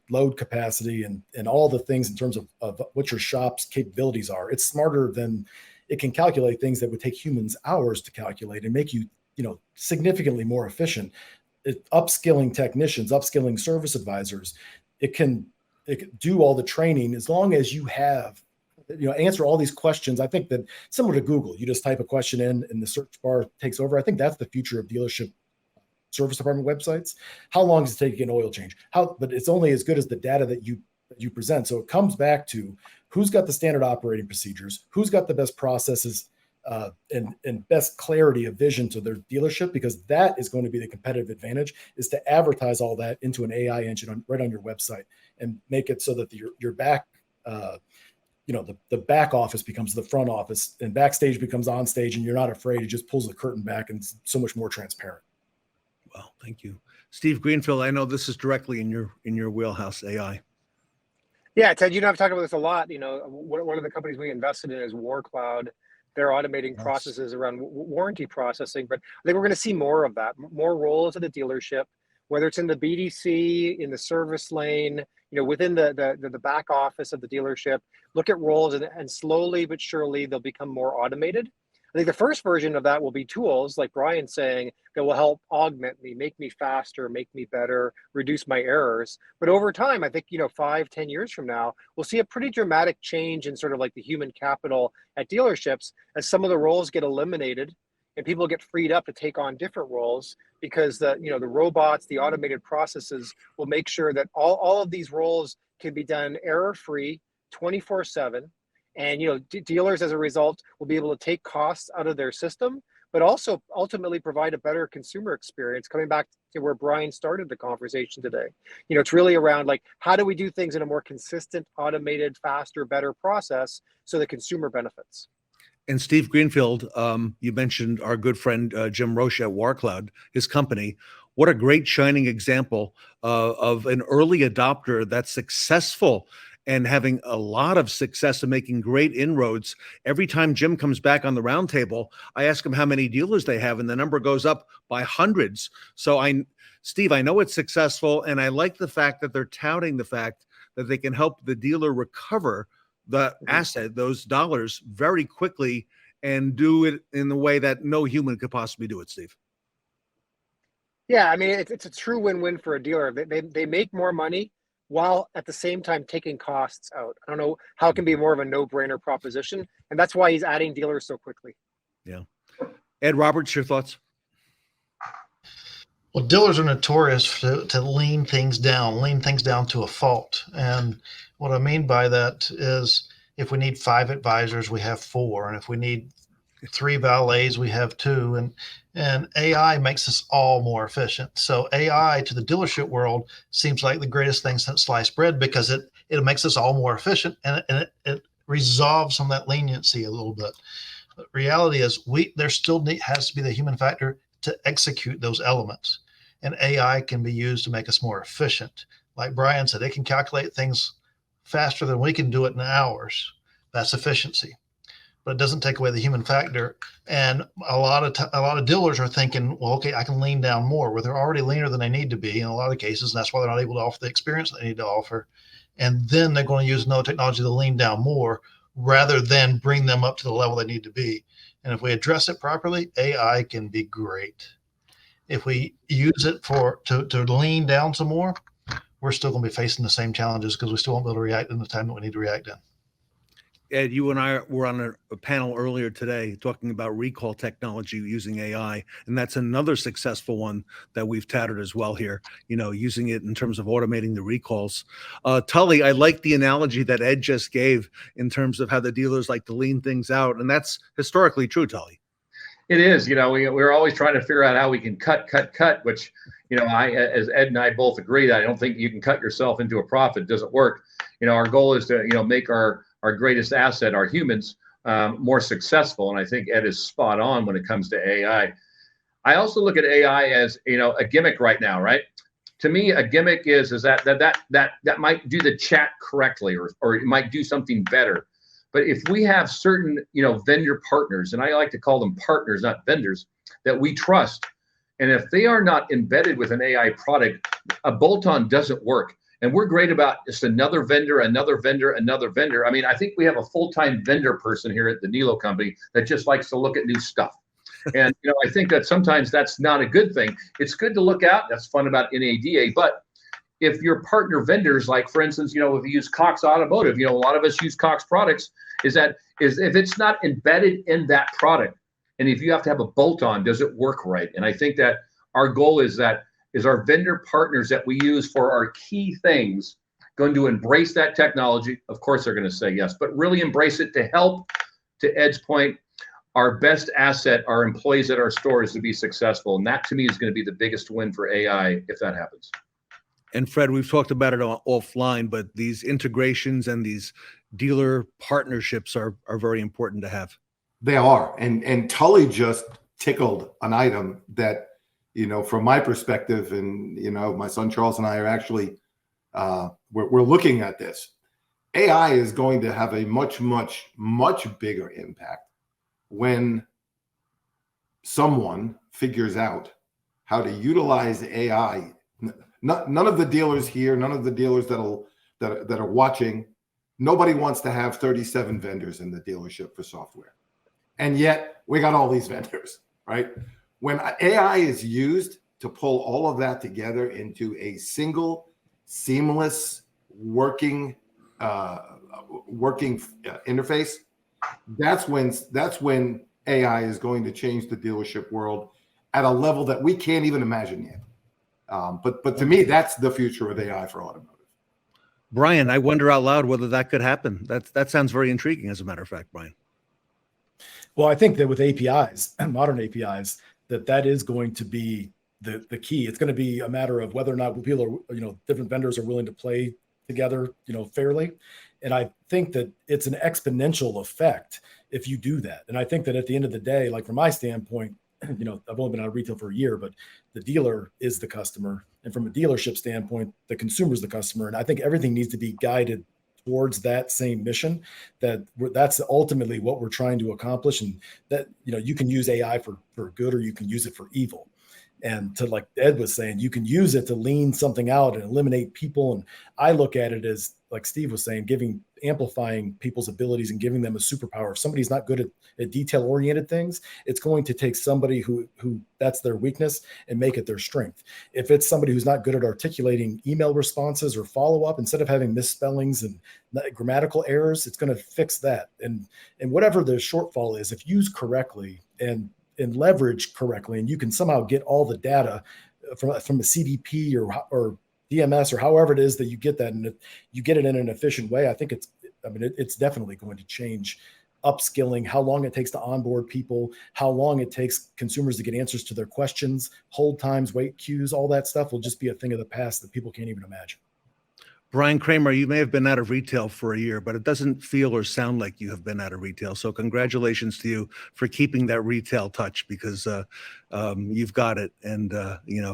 load capacity and all the things in terms of what your shop's capabilities are. It's smarter than it can calculate things that would take humans hours to calculate and make you significantly more efficient. Upskilling technicians, upskilling service advisors. It can do all the training as long as you have, answer all these questions. I think that similar to Google, you just type a question in and the search bar takes over. I think that's the future of dealership service department websites. How long does it take to get an oil change? But it's only as good as the data that you present. So it comes back to who's got the standard operating procedures, who's got the best processes, and best clarity of vision to their dealership, because that is going to be the competitive advantage, is to advertise all that into an AI engine right on your website and make it so that your back, the back office becomes the front office and backstage becomes on stage, and you're not afraid. It just pulls the curtain back and it's so much more transparent. Well, thank you. Steve Greenfield, I know this is directly in your wheelhouse, AI. Yeah, Ted, I've talked about this a lot. One of the companies we invested in is WarCloud. They're automating processes around warranty processing, but I think we're going to see more of that, more roles at the dealership, whether it's in the BDC, in the service lane, within the back office of the dealership. Look at roles, and slowly but surely they'll become more automated. I think the first version of that will be tools, like Brian's saying, that will help augment me, make me faster, make me better, reduce my errors. But over time, I think, 5-10 years from now, we'll see a pretty dramatic change in sort of like the human capital at dealerships as some of the roles get eliminated and people get freed up to take on different roles, because the robots, the automated processes will make sure that all of these roles can be done error-free, 24/7. And dealers, as a result, will be able to take costs out of their system, but also ultimately provide a better consumer experience. Coming back to where Brian started the conversation today, it's really around like, how do we do things in a more consistent, automated, faster, better process so the consumer benefits? And Steve Greenfield, you mentioned our good friend Jim Roche at WarCloud, his company. What a great shining example of an early adopter that's successful and having a lot of success and making great inroads. Every time Jim comes back on the roundtable, I ask him how many dealers they have, and the number goes up by hundreds. So Steve, I know it's successful, and I like the fact that they're touting the fact that they can help the dealer recover the asset, those dollars, very quickly, and do it in the way that no human could possibly do it, Steve. Yeah, I mean, it's a true win-win for a dealer. They make more money while at the same time taking costs out. I don't know how it can be more of a no-brainer proposition, and that's why he's adding dealers so quickly. Yeah. Ed Roberts, your thoughts? Well, dealers are notorious to lean things down to a fault. And what I mean by that is if we need 5 advisors, we have 4. And if we need 3 valets, we have 2. And AI makes us all more efficient. So AI to the dealership world seems like the greatest thing since sliced bread, because it makes us all more efficient, and it resolves some of that leniency a little bit. But reality is there still has to be the human factor to execute those elements. And AI can be used to make us more efficient. Like Brian said, it can calculate things faster than we can do it in hours. That's efficiency. But it doesn't take away the human factor. And a lot of dealers are thinking, well, okay, I can lean down more, where they're already leaner than they need to be in a lot of cases. And that's why they're not able to offer the experience they need to offer. And then they're going to use another technology to lean down more rather than bring them up to the level they need to be. And if we address it properly, AI can be great. If we use it to lean down some more, we're still going to be facing the same challenges, because we still won't be able to react in the time that we need to react in. Ed, you and I were on a panel earlier today talking about recall technology using AI, and that's another successful one that we've touted as well here, using it in terms of automating the recalls. Tully, I like the analogy that Ed just gave in terms of how the dealers like to lean things out, and that's historically true, Tully. It is. We're always trying to figure out how we can cut, which, as Ed and I both agree, that I don't think you can cut yourself into a profit. It doesn't work. Our goal is to, make our greatest asset, our humans, more successful. And I think Ed is spot on when it comes to AI. I also look at AI as, a gimmick right now, right? To me, a gimmick is that might do the chat correctly, or it might do something better. But if we have certain, vendor partners, and I like to call them partners, not vendors, that we trust, and if they are not embedded with an AI product, a bolt-on doesn't work. And we're great about just another vendor. I mean, I think we have a full-time vendor person here at the Nilo company that just likes to look at new stuff. And, I think that sometimes that's not a good thing. It's good to look out. That's fun about NADA. But if your partner vendors, like, for instance, if you use Cox Automotive, a lot of us use Cox products, is if it's not embedded in that product, and if you have to have a bolt-on, does it work right? And I think that our goal is our vendor partners that we use for our key things going to embrace that technology? Of course, they're going to say yes, but really embrace it to help, to Ed's point, our best asset, our employees at our stores, to be successful. And that, to me, is going to be the biggest win for AI if that happens. And Fred, we've talked about it offline, but these integrations and these dealer partnerships are very important to have. They are. And Tully just tickled an item that, from my perspective, and, my son Charles and I are actually, we're looking at this. AI is going to have a much, much, much bigger impact when someone figures out how to utilize AI. None of the dealers here, none of the dealers that are watching, nobody wants to have 37 vendors in the dealership for software. And yet we got all these vendors, right? When AI is used to pull all of that together into a single, seamless, working interface, that's when AI is going to change the dealership world at a level that we can't even imagine yet. But to me, that's the future of AI for automotive. Brian, I wonder out loud whether that could happen. That sounds very intriguing, as a matter of fact, Brian. Well, I think that with APIs, modern APIs, that is going to be the key. It's going to be a matter of whether or not people are, different vendors are willing to play together, fairly. And I think that it's an exponential effect if you do that. And I think that at the end of the day, like from my standpoint, I've only been out of retail for a year, but the dealer is the customer. And from a dealership standpoint, the consumer is the customer. And I think everything needs to be guided towards that same mission, that's ultimately what we're trying to accomplish. And that, you can use AI for good, or you can use it for evil. And to, like Ed was saying, you can use it to lean something out and eliminate people. And I look at it as, like Steve was saying, amplifying people's abilities and giving them a superpower. If somebody's not good at detail-oriented things, it's going to take somebody who that's their weakness and make it their strength. If it's somebody who's not good at articulating email responses or follow-up, instead of having misspellings and grammatical errors, it's going to fix that. And whatever the shortfall is, if used correctly and leveraged correctly, and you can somehow get all the data from a CDP or DMS or however it is that you get that, and you get it in an efficient way, I think it's definitely going to change upskilling, how long it takes to onboard people, how long it takes consumers to get answers to their questions, hold times, wait queues, all that stuff will just be a thing of the past that people can't even imagine. Brian Kramer, you may have been out of retail for a year, but it doesn't feel or sound like you have been out of retail. So congratulations to you for keeping that retail touch, because you've got it. And,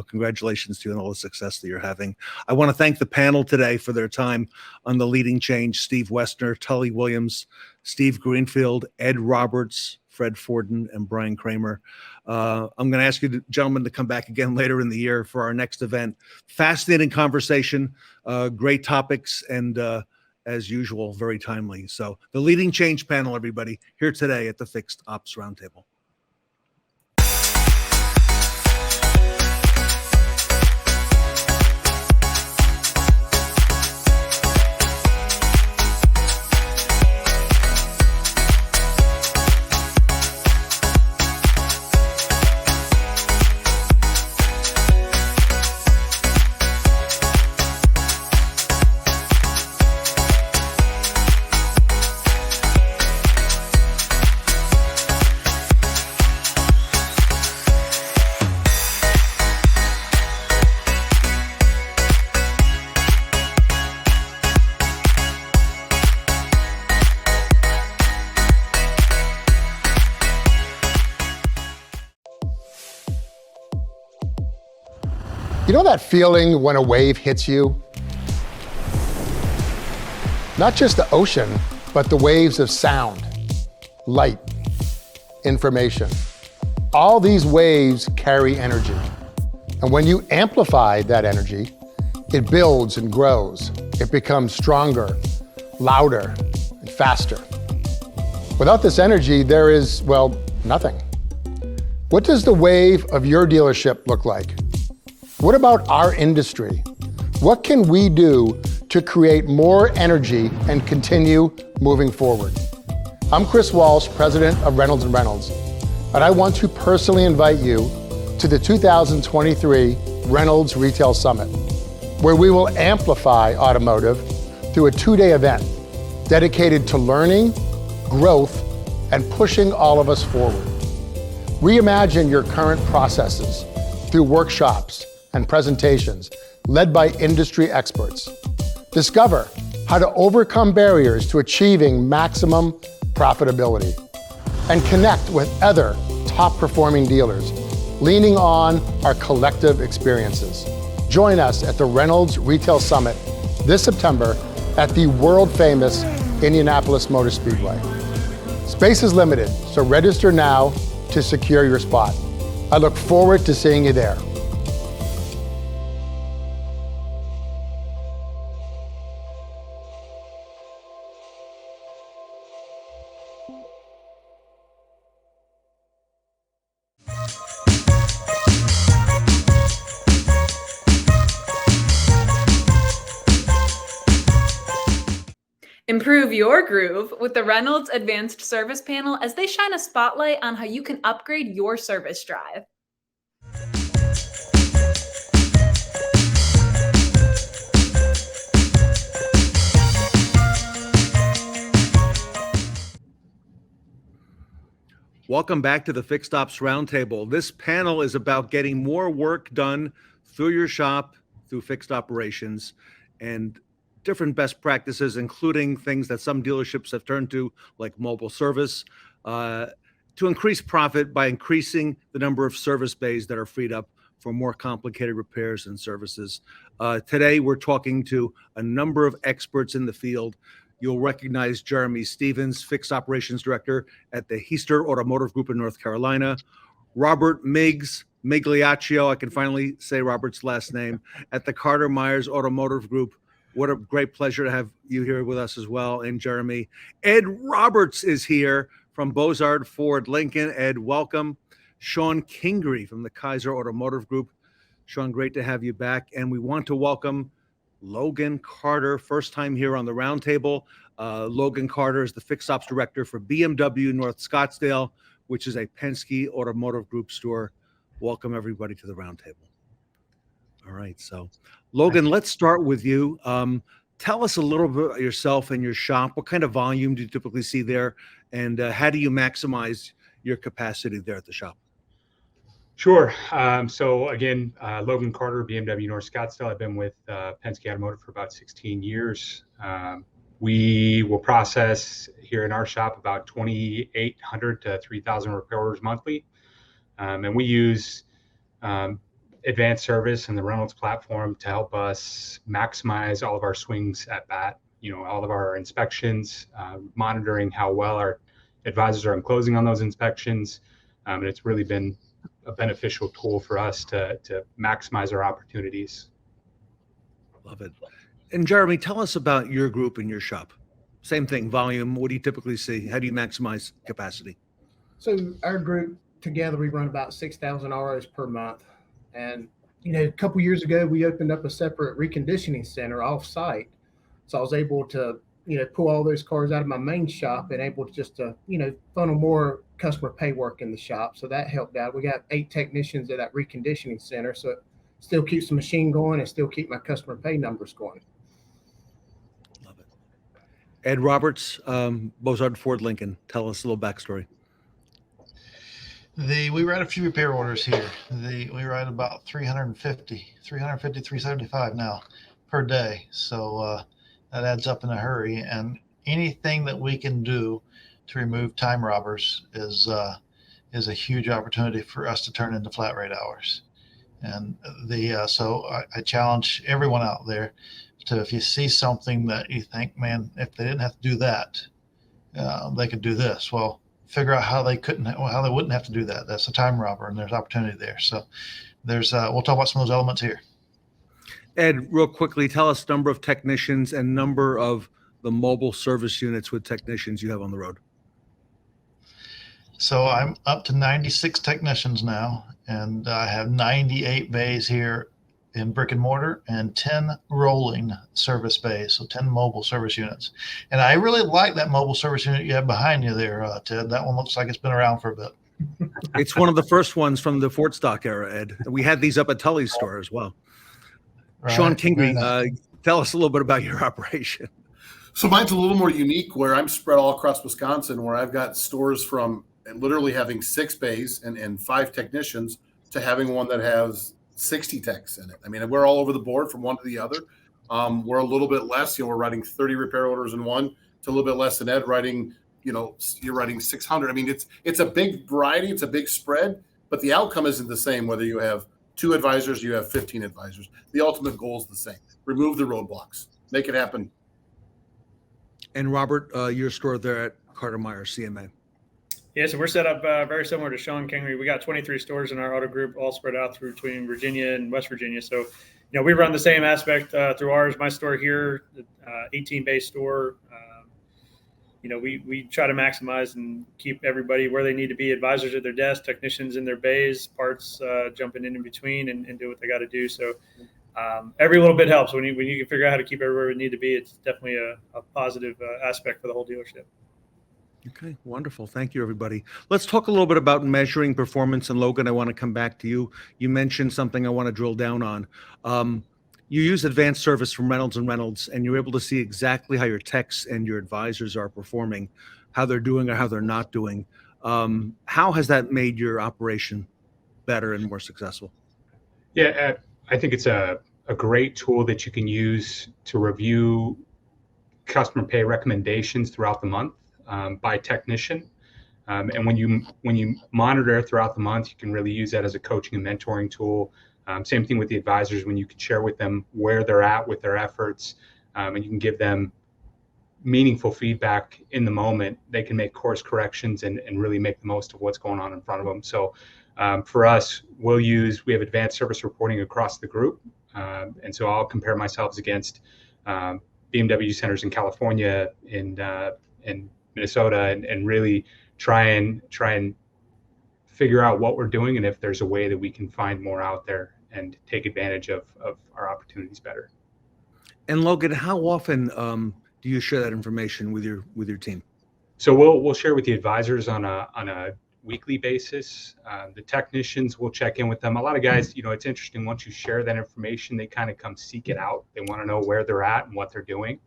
congratulations to you on all the success that you're having. I want to thank the panel today for their time on The Leading Change: Steve Woessner, Tully Williams, Steve Greenfield, Ed Roberts, Fred Fordin, and Brian Kramer. I'm going to ask you, gentlemen, to come back again later in the year for our next event. Fascinating conversation, great topics, and as usual, very timely. So the Leading Change panel, everybody, here today at the Fixed Ops Roundtable. You know that feeling when a wave hits you? Not just the ocean, but the waves of sound, light, information. All these waves carry energy. And when you amplify that energy, it builds and grows. It becomes stronger, louder, and faster. Without this energy, there is, well, nothing. What does the wave of your dealership look like? What about our industry? What can we do to create more energy and continue moving forward? I'm Chris Walsh, president of Reynolds & Reynolds, and I want to personally invite you to the 2023 Reynolds Retail Summit, where we will amplify automotive through a 2-day event dedicated to learning, growth, and pushing all of us forward. Reimagine your current processes through workshops and presentations led by industry experts. Discover how to overcome barriers to achieving maximum profitability, and connect with other top-performing dealers, leaning on our collective experiences. Join us at the Reynolds Retail Summit this September at the world-famous Indianapolis Motor Speedway. Space is limited, so register now to secure your spot. I look forward to seeing you there. Improve your groove with the Reynolds Advanced Service Panel as they shine a spotlight on how you can upgrade your service drive. Welcome back to the Fixed Ops Roundtable. This panel is about getting more work done through your shop, through fixed operations, and different best practices, including things that some dealerships have turned to, like mobile service, to increase profit by increasing the number of service bays that are freed up for more complicated repairs and services. Today, we're talking to a number of experts in the field. You'll recognize Jeremy Stevens, Fixed Operations Director at the Heister Automotive Group in North Carolina. Robert Migliaccio, I can finally say Robert's last name, at the Carter Myers Automotive Group. What a great pleasure to have you here with us as well, and Jeremy. Ed Roberts is here from Bozard Ford Lincoln. Ed, welcome. Shon Kingrey from the Kaiser Automotive Group. Shon, great to have you back. And we want to welcome Logan Carter, first time here on the roundtable. Logan Carter is the Fixed Ops Director for BMW North Scottsdale, which is a Penske Automotive Group store. Welcome, everybody, to the roundtable. All right, so Logan, let's start with you. Tell us a little bit about yourself and your shop. What kind of volume do you typically see there? And how do you maximize your capacity there at the shop? Sure. So again, Logan Carter, BMW North Scottsdale. I've been with Penske Automotive for about 16 years. We will process here in our shop about 2,800 to 3,000 repair orders monthly. And we use advanced service and the Reynolds platform to help us maximize all of our swings at bat, all of our inspections, monitoring how well our advisors are enclosing on those inspections. And it's really been a beneficial tool for us to maximize our opportunities. Love it. And Jeremy, tell us about your group and your shop. Same thing, volume. What do you typically see? How do you maximize capacity? So our group together, we run about 6,000 ROs per month. And, a couple years ago, we opened up a separate reconditioning center off-site. So I was able to, pull all those cars out of my main shop and able to just to, funnel more customer pay work in the shop. So that helped out. We got 8 technicians at that reconditioning center. So it still keeps the machine going and still keep my customer pay numbers going. Love it. Ed Roberts, Bozard Ford Lincoln. Tell us a little backstory. We write a few repair orders here. We write about 350, 375 now per day. So that adds up in a hurry. And anything that we can do to remove time robbers is a huge opportunity for us to turn into flat rate hours. And so I challenge everyone out there to, if you see something that you think, man, if they didn't have to do that, they could do this. Well, figure out how they wouldn't have to do that. That's a time robber, and there's opportunity there. So we'll talk about some of those elements here. Ed, real quickly, tell us number of technicians and number of the mobile service units with technicians you have on the road. So I'm up to 96 technicians now, and I have 98 bays here in brick and mortar and 10 rolling service bays, so 10 mobile service units. And I really like that mobile service unit you have behind you there, Ted. That one looks like it's been around for a bit. It's one of the first ones from the FORTSTOCK era, Ed. We had these up at Tully's store as well. Right. Shon Kingrey, tell us a little bit about your operation. So mine's a little more unique, where I'm spread all across Wisconsin, where I've got stores from literally having 6 bays and 5 technicians to having one that has 60 techs in it. I mean, we're all over the board from one to the other. We're a little bit less, we're writing 30 repair orders in one to a little bit less than Ed writing, you're writing 600. I mean, it's a big variety. It's a big spread, but the outcome isn't the same, whether you have 2 advisors, you have 15 advisors. The ultimate goal is the same. Remove the roadblocks, make it happen. And Robert, your store there at Carter Myers CMA. Yeah, so we're set up very similar to Shon Kingrey. We got 23 stores in our auto group, all spread out through between Virginia and West Virginia. So, we run the same aspect through ours. My store here, 18-bay store. We try to maximize and keep everybody where they need to be. Advisors at their desk, technicians in their bays, parts jumping in between and do what they got to do. So every little bit helps. When you can figure out how to keep everywhere we need to be, it's definitely a positive aspect for the whole dealership. Okay, wonderful. Thank you, everybody. Let's talk a little bit about measuring performance. And Logan, I want to come back to you. You mentioned something I want to drill down on. You use advanced service from Reynolds, and you're able to see exactly how your techs and your advisors are performing, how they're doing or how they're not doing. How has that made your operation better and more successful? Yeah, I think it's a great tool that you can use to review customer pay recommendations throughout the month by technician. And when you monitor throughout the month, you can really use that as a coaching and mentoring tool. Same thing with the advisors, when you can share with them where they're at with their efforts, and you can give them meaningful feedback in the moment. They can make course corrections and really make the most of what's going on in front of them. So for us, we have advanced service reporting across the group. And so I'll compare myself against BMW centers in California and Minnesota, and really try and figure out what we're doing and if there's a way that we can find more out there and take advantage of our opportunities better. And Logan, how often do you share that information with your team? So we'll share with the advisors on a weekly basis. The technicians, will check in with them. A lot of guys, it's interesting, once you share that information, they kind of come seek it out. They want to know where they're at and what they're doing.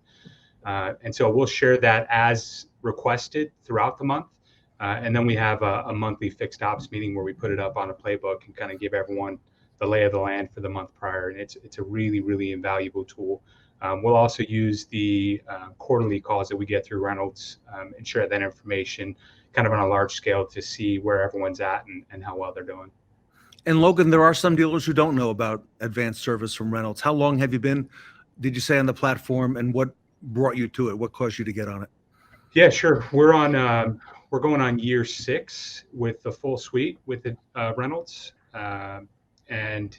And so we'll share that as requested throughout the month. And then we have a monthly fixed ops meeting where we put it up on a playbook and kind of give everyone the lay of the land for the month prior. And it's a really, really invaluable tool. We'll also use the quarterly calls that we get through Reynolds and share that information kind of on a large scale to see where everyone's at and how well they're doing. And Logan, there are some dealers who don't know about advanced service from Reynolds. How long have you been, did you say, on the platform, and what brought you to it? What caused you to get on it? Yeah, sure. We're going on year 6 with the full suite with Reynolds. And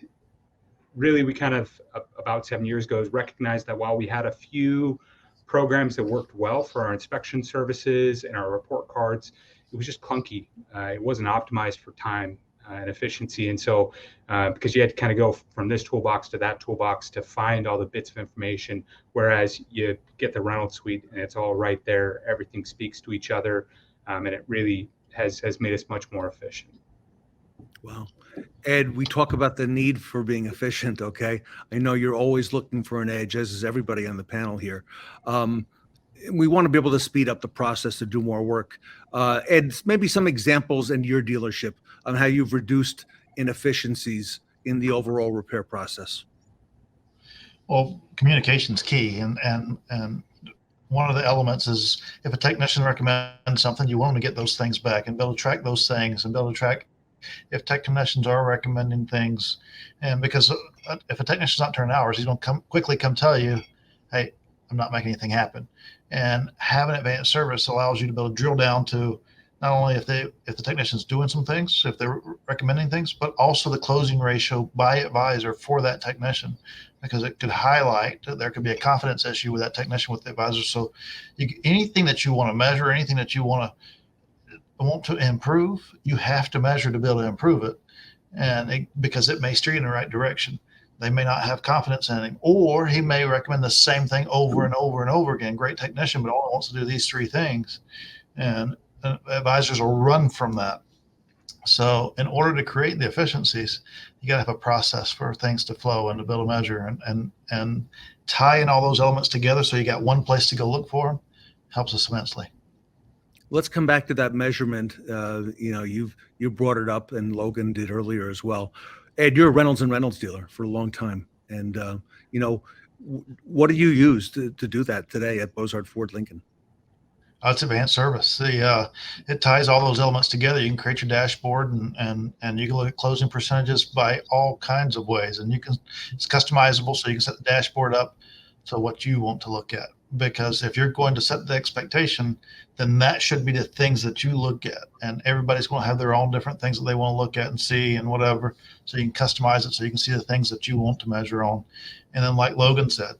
really, we kind of, about 7 years ago, recognized that while we had a few programs that worked well for our inspection services and our report cards, it was just clunky. It wasn't optimized for time and efficiency. And so because you had to kind of go from this toolbox to that toolbox to find all the bits of information, whereas you get the Reynolds suite and it's all right there, everything speaks to each other, and it really has made us much more efficient. Wow. Ed, we talk about the need for being efficient, okay? I know you're always looking for an edge, as is everybody on the panel here. We want to be able to speed up the process to do more work. Ed, maybe some examples in your dealership on how you've reduced inefficiencies in the overall repair process. Well, communication's key, and one of the elements is if a technician recommends something, you want them to get those things back and be able to track those things and be able to track if technicians are recommending things. And because if a technician's not turning hours, he's going to quickly come tell you, hey, I'm not making anything happen. And having advanced service allows you to be able to drill down to not only if the technician's doing some things, if they're recommending things, but also the closing ratio by advisor for that technician, because it could highlight that there could be a confidence issue with that technician with the advisor. So anything that you want to measure, anything that you want to improve, you have to measure to be able to improve it. And because it may steer you in the right direction. They may not have confidence in him, or he may recommend the same thing over and over and over again. Great technician, but only wants to do these 3 things. And advisors will run from that. So in order to create the efficiencies, you got to have a process for things to flow and to be able to measure and tie in all those elements together. So you got one place to go look for them. Helps us immensely. Let's come back to that measurement. You brought it up, and Logan did earlier as well. Ed, you're a Reynolds and Reynolds dealer for a long time. And, what do you use to do that today at Bozard Ford Lincoln? It's advanced service. It ties all those elements together. You can create your dashboard and you can look at closing percentages by all kinds of ways. And it's customizable, so you can set the dashboard up to what you want to look at. Because if you're going to set the expectation, then that should be the things that you look at. And everybody's going to have their own different things that they want to look at and see and whatever. So you can customize it so you can see the things that you want to measure on. And then like Logan said,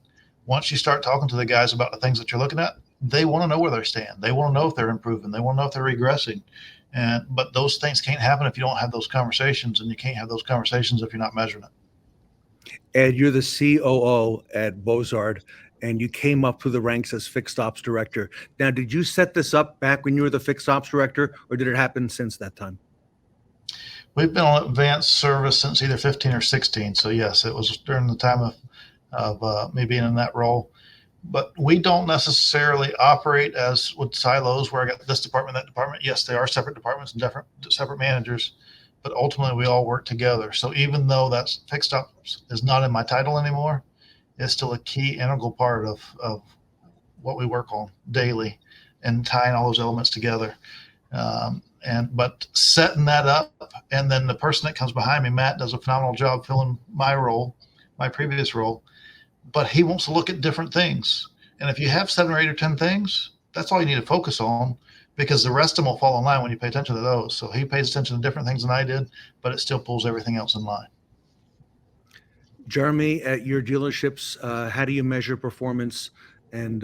once you start talking to the guys about the things that you're looking at, they want to know where they stand. They want to know if they're improving. They want to know if they're regressing. But those things can't happen if you don't have those conversations, and you can't have those conversations if you're not measuring it. Ed, you're the COO at Bozard, and you came up through the ranks as fixed ops director. Now, did you set this up back when you were the fixed ops director, or did it happen since that time? We've been on advanced service since either 15 or 16. So yes, it was during the time of me being in that role. But we don't necessarily operate as with silos where I got this department, that department. Yes, they are separate departments and separate managers, but ultimately we all work together. So even though that's fixed ops is not in my title anymore, it's still a key integral part of what we work on daily and tying all those elements together. But setting that up, and then the person that comes behind me, Matt, does a phenomenal job filling my role, my previous role, but he wants to look at different things. And if you have 7 or 8 or 10 things, that's all you need to focus on, because the rest of them will fall in line when you pay attention to those. So he pays attention to different things than I did, but it still pulls everything else in line. Jeremy, at your dealerships, how do you measure performance, and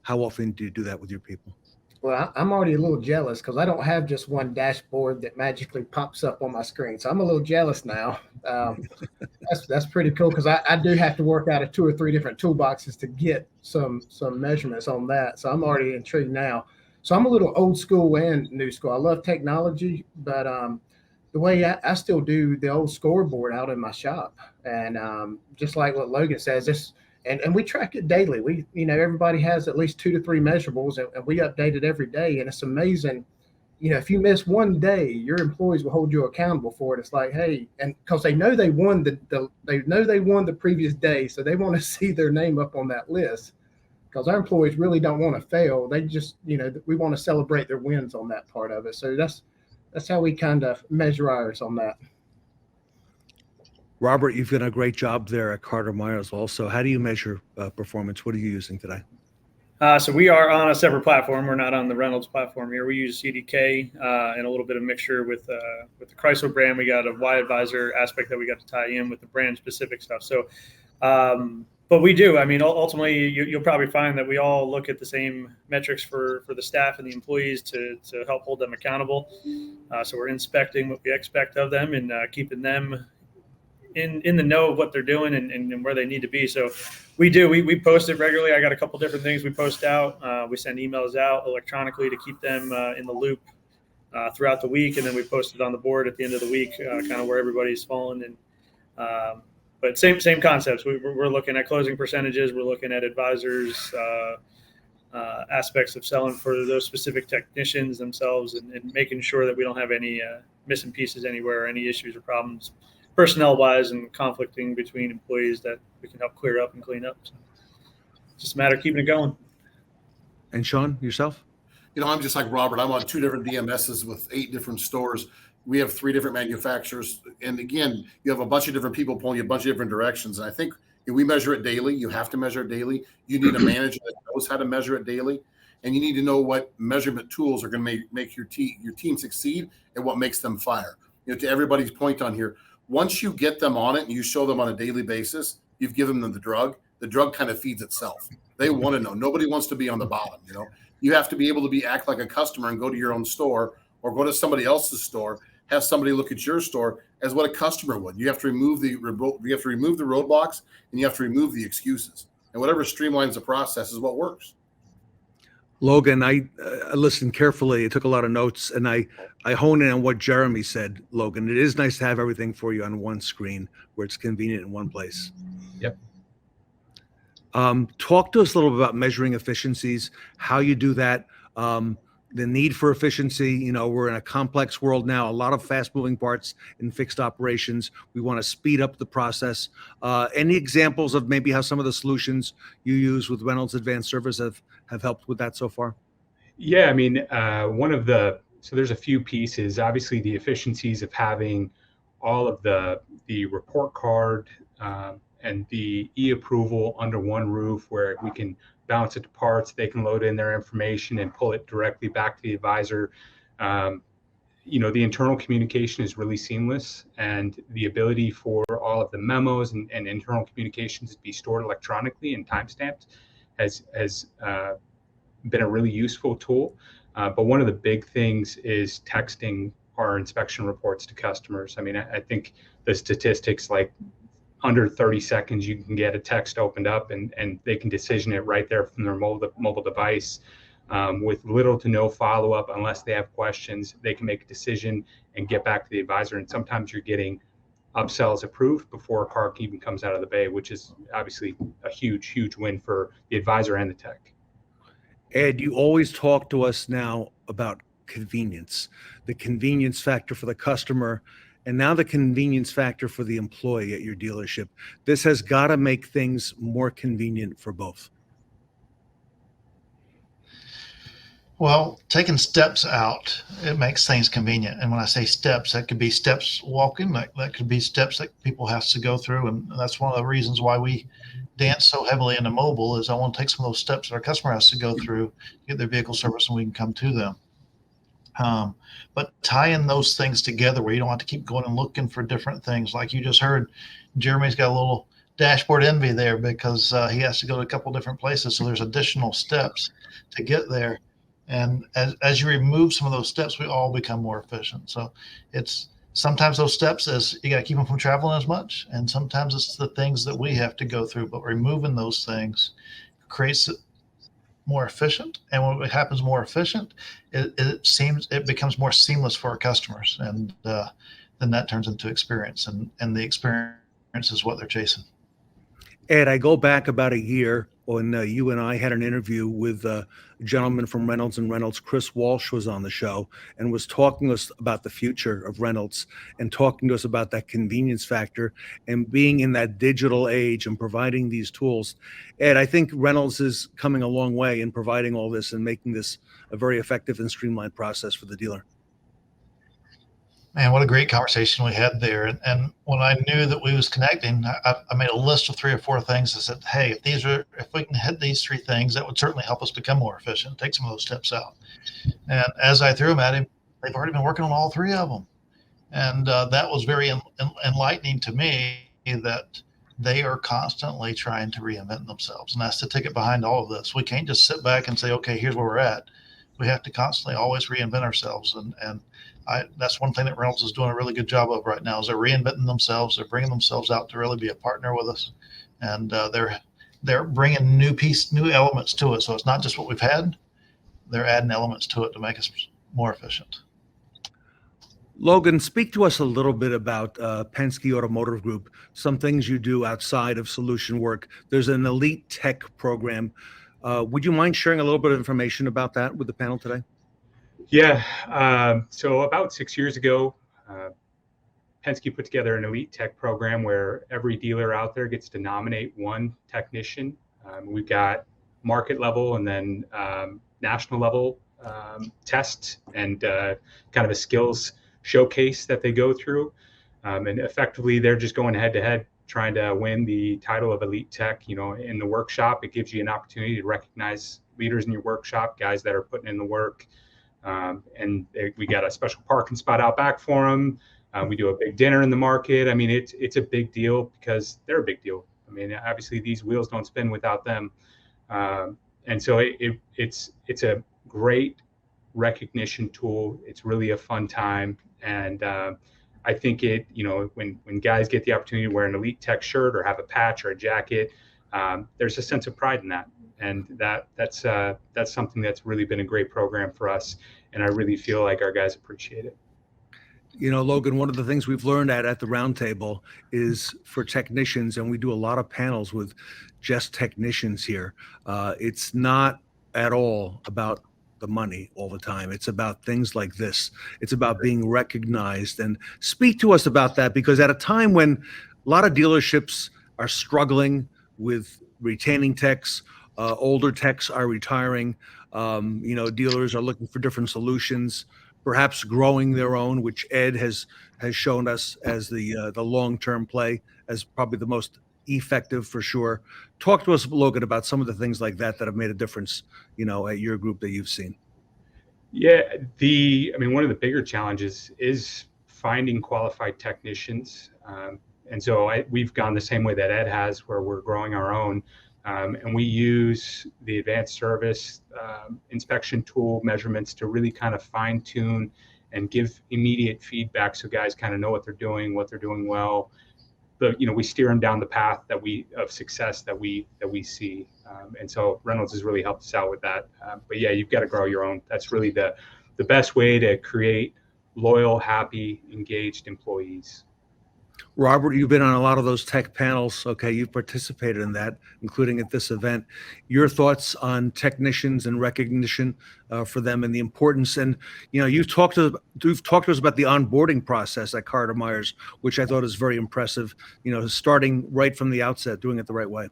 how often do you do that with your people? Well, I'm already a little jealous because I don't have just one dashboard that magically pops up on my screen. So I'm a little jealous now. That's pretty cool, because I do have to work out of 2 or 3 different toolboxes to get some measurements on that. So I'm already intrigued now. So I'm a little old school and new school. I love technology, but the way I still do the old scoreboard out in my shop. And just like what Logan says, and we track it daily. Everybody has at least 2 to 3 measurables, and we update it every day. And it's amazing. If you miss one day, your employees will hold you accountable for it. It's like, hey, and because they know they won the previous day, so they want to see their name up on that list. Because our employees really don't want to fail. They just, we want to celebrate their wins on that part of it. So that's how we kind of measure ours on that. Robert, you've done a great job there at Carter Myers also. How do you measure performance? What are you using today? So we are on a separate platform. We're not on the Reynolds platform here. We use CDK and a little bit of mixture with the Chrysler brand. We got a Y Advisor aspect that we got to tie in with the brand specific stuff. So, but we do. I mean, ultimately, you'll probably find that we all look at the same metrics for the staff and the employees to help hold them accountable. So we're inspecting what we expect of them and keeping them in the know of what they're doing and where they need to be. So we do. We post it regularly. I got a couple different things we post out. We send emails out electronically to keep them in the loop throughout the week, and then we post it on the board at the end of the week, kind of where everybody's falling. And but same concepts. We're looking at closing percentages. We're looking at advisors, aspects of selling for those specific technicians themselves, and making sure that we don't have any missing pieces anywhere, or any issues or problems personnel-wise and conflicting between employees that we can help clear up and clean up. So it's just a matter of keeping it going. And Shon, yourself? I'm just like Robert. I'm on 2 different DMSs with 8 different stores. We have 3 different manufacturers. And again, you have a bunch of different people pulling you a bunch of different directions. And I think if we measure it daily, you have to measure it daily. You need a manager that knows how to measure it daily. And you need to know what measurement tools are going to make your team succeed and what makes them fire. To everybody's point on here, once you get them on it and you show them on a daily basis, you've given them the drug kind of feeds itself. They want to know. Nobody wants to be on the bottom. You have to be able to act like a customer and go to your own store or go to somebody else's store, have somebody look at your store as what a customer would. You have to remove the roadblocks, and you have to remove the excuses. And whatever streamlines the process is what works. Logan, I listened carefully. I took a lot of notes, and I honed in on what Jeremy said, Logan. It is nice to have everything for you on one screen where it's convenient in one place. Yep. Talk to us a little bit about measuring efficiencies, how you do that, the need for efficiency. We're in a complex world now, a lot of fast-moving parts in fixed operations. We want to speed up the process. Any examples of maybe how some of the solutions you use with Reynolds Advanced Service have helped with that so far? Yeah, I mean, so there's a few pieces. Obviously, the efficiencies of having all of the report card and the e-approval under one roof, where we can bounce it to parts, they can load in their information and pull it directly back to the advisor. The internal communication is really seamless, and the ability for all of the memos and internal communications to be stored electronically and timestamped has been a really useful tool. But one of the big things is texting our inspection reports to customers. I mean, I think the statistics, like under 30 seconds, you can get a text opened up and they can decision it right there from their mobile device with little to no follow-up. Unless they have questions, they can make a decision and get back to the advisor. And sometimes you're getting upsells approved before a car even comes out of the bay, which is obviously a huge, huge win for the advisor and the tech. Ed, you always talk to us now about convenience, the convenience factor for the customer, and now the convenience factor for the employee at your dealership. This has got to make things more convenient for both. Well, taking steps out, it makes things convenient. And when I say steps, that could be steps walking, that could be steps that people have to go through. And that's one of the reasons why we dance so heavily into mobile is I want to take some of those steps that our customer has to go through, get their vehicle service, and we can come to them. But tying those things together where you don't have to keep going and looking for different things. Like you just heard, Jeremy's got a little dashboard envy there because he has to go to a couple different places. So there's additional steps to get there. And as you remove some of those steps, we all become more efficient. So it's sometimes those steps is you got to keep them from traveling as much. And sometimes it's the things that we have to go through, but removing those things creates it more efficient. And when it happens more efficient, it becomes more seamless for our customers. And then that turns into experience, and the experience is what they're chasing. Ed, I go back about a year when you and I had an interview with a gentleman from Reynolds and Reynolds. Chris Walsh was on the show and was talking to us about the future of Reynolds and talking to us about that convenience factor and being in that digital age and providing these tools. Ed, I think Reynolds is coming a long way in providing all this and making this a very effective and streamlined process for the dealer. Man, what a great conversation we had there. And when I knew that we was connecting, I made a list of 3 or 4 things and said, hey, if we can hit these 3 things, that would certainly help us become more efficient, take some of those steps out. And as I threw them at him, they've already been working on all 3 of them. And that was very enlightening to me that they are constantly trying to reinvent themselves. And that's the ticket behind all of this. We can't just sit back and say, okay, here's where we're at. We have to constantly always reinvent ourselves. And that's one thing that Reynolds is doing a really good job of right now is they're reinventing themselves. They're bringing themselves out to really be a partner with us. And they're bringing new elements to it. So it's not just what we've had. They're adding elements to it to make us more efficient. Logan, speak to us a little bit about Penske Automotive Group, some things you do outside of solution work. There's an elite tech program. Would you mind sharing a little bit of information about that with the panel today? Yeah. So about 6 years ago, Penske put together an elite tech program where every dealer out there gets to nominate one technician. We've got market level and then national level tests and kind of a skills showcase that they go through. And effectively, they're just going head to head trying to win the title of elite tech. You know, in the workshop, it gives you an opportunity to recognize leaders in your workshop, guys that are putting in the work. We got a special parking spot out back for them. We do a big dinner in the market. I mean, it's a big deal because they're a big deal. I mean, obviously these wheels don't spin without them. And so it's a great recognition tool. It's really a fun time. And I think when guys get the opportunity to wear an elite tech shirt or have a patch or a jacket, there's a sense of pride in that. And that's something that's really been a great program for us. And I really feel like our guys appreciate it. You know, Logan, one of the things we've learned at the Roundtable is for technicians, and we do a lot of panels with just technicians here. It's not at all about the money all the time. It's about things like this. It's about being recognized. And speak to us about that, because at a time when a lot of dealerships are struggling with retaining techs, older techs are retiring, dealers are looking for different solutions, perhaps growing their own, which Ed has shown us as the long-term play as probably the most effective for sure. Talk to us, Logan, about some of the things like that have made a difference, at your group that you've seen. Yeah, one of the bigger challenges is finding qualified technicians. And so we've gone the same way that Ed has, where we're growing our own. And we use the advanced service inspection tool measurements to really kind of fine tune and give immediate feedback so guys kind of know what they're doing well. But we steer them down the path of success that we see. And so Reynolds has really helped us out with that. But yeah, you've got to grow your own. That's really the best way to create loyal, happy, engaged employees. Robert, you've been on a lot of those tech panels. Okay, you've participated in that, including at this event. Your thoughts on technicians and recognition for them and the importance. And you've talked to us about the onboarding process at Carter Myers, which I thought is very impressive. Starting right from the outset, doing it the right way.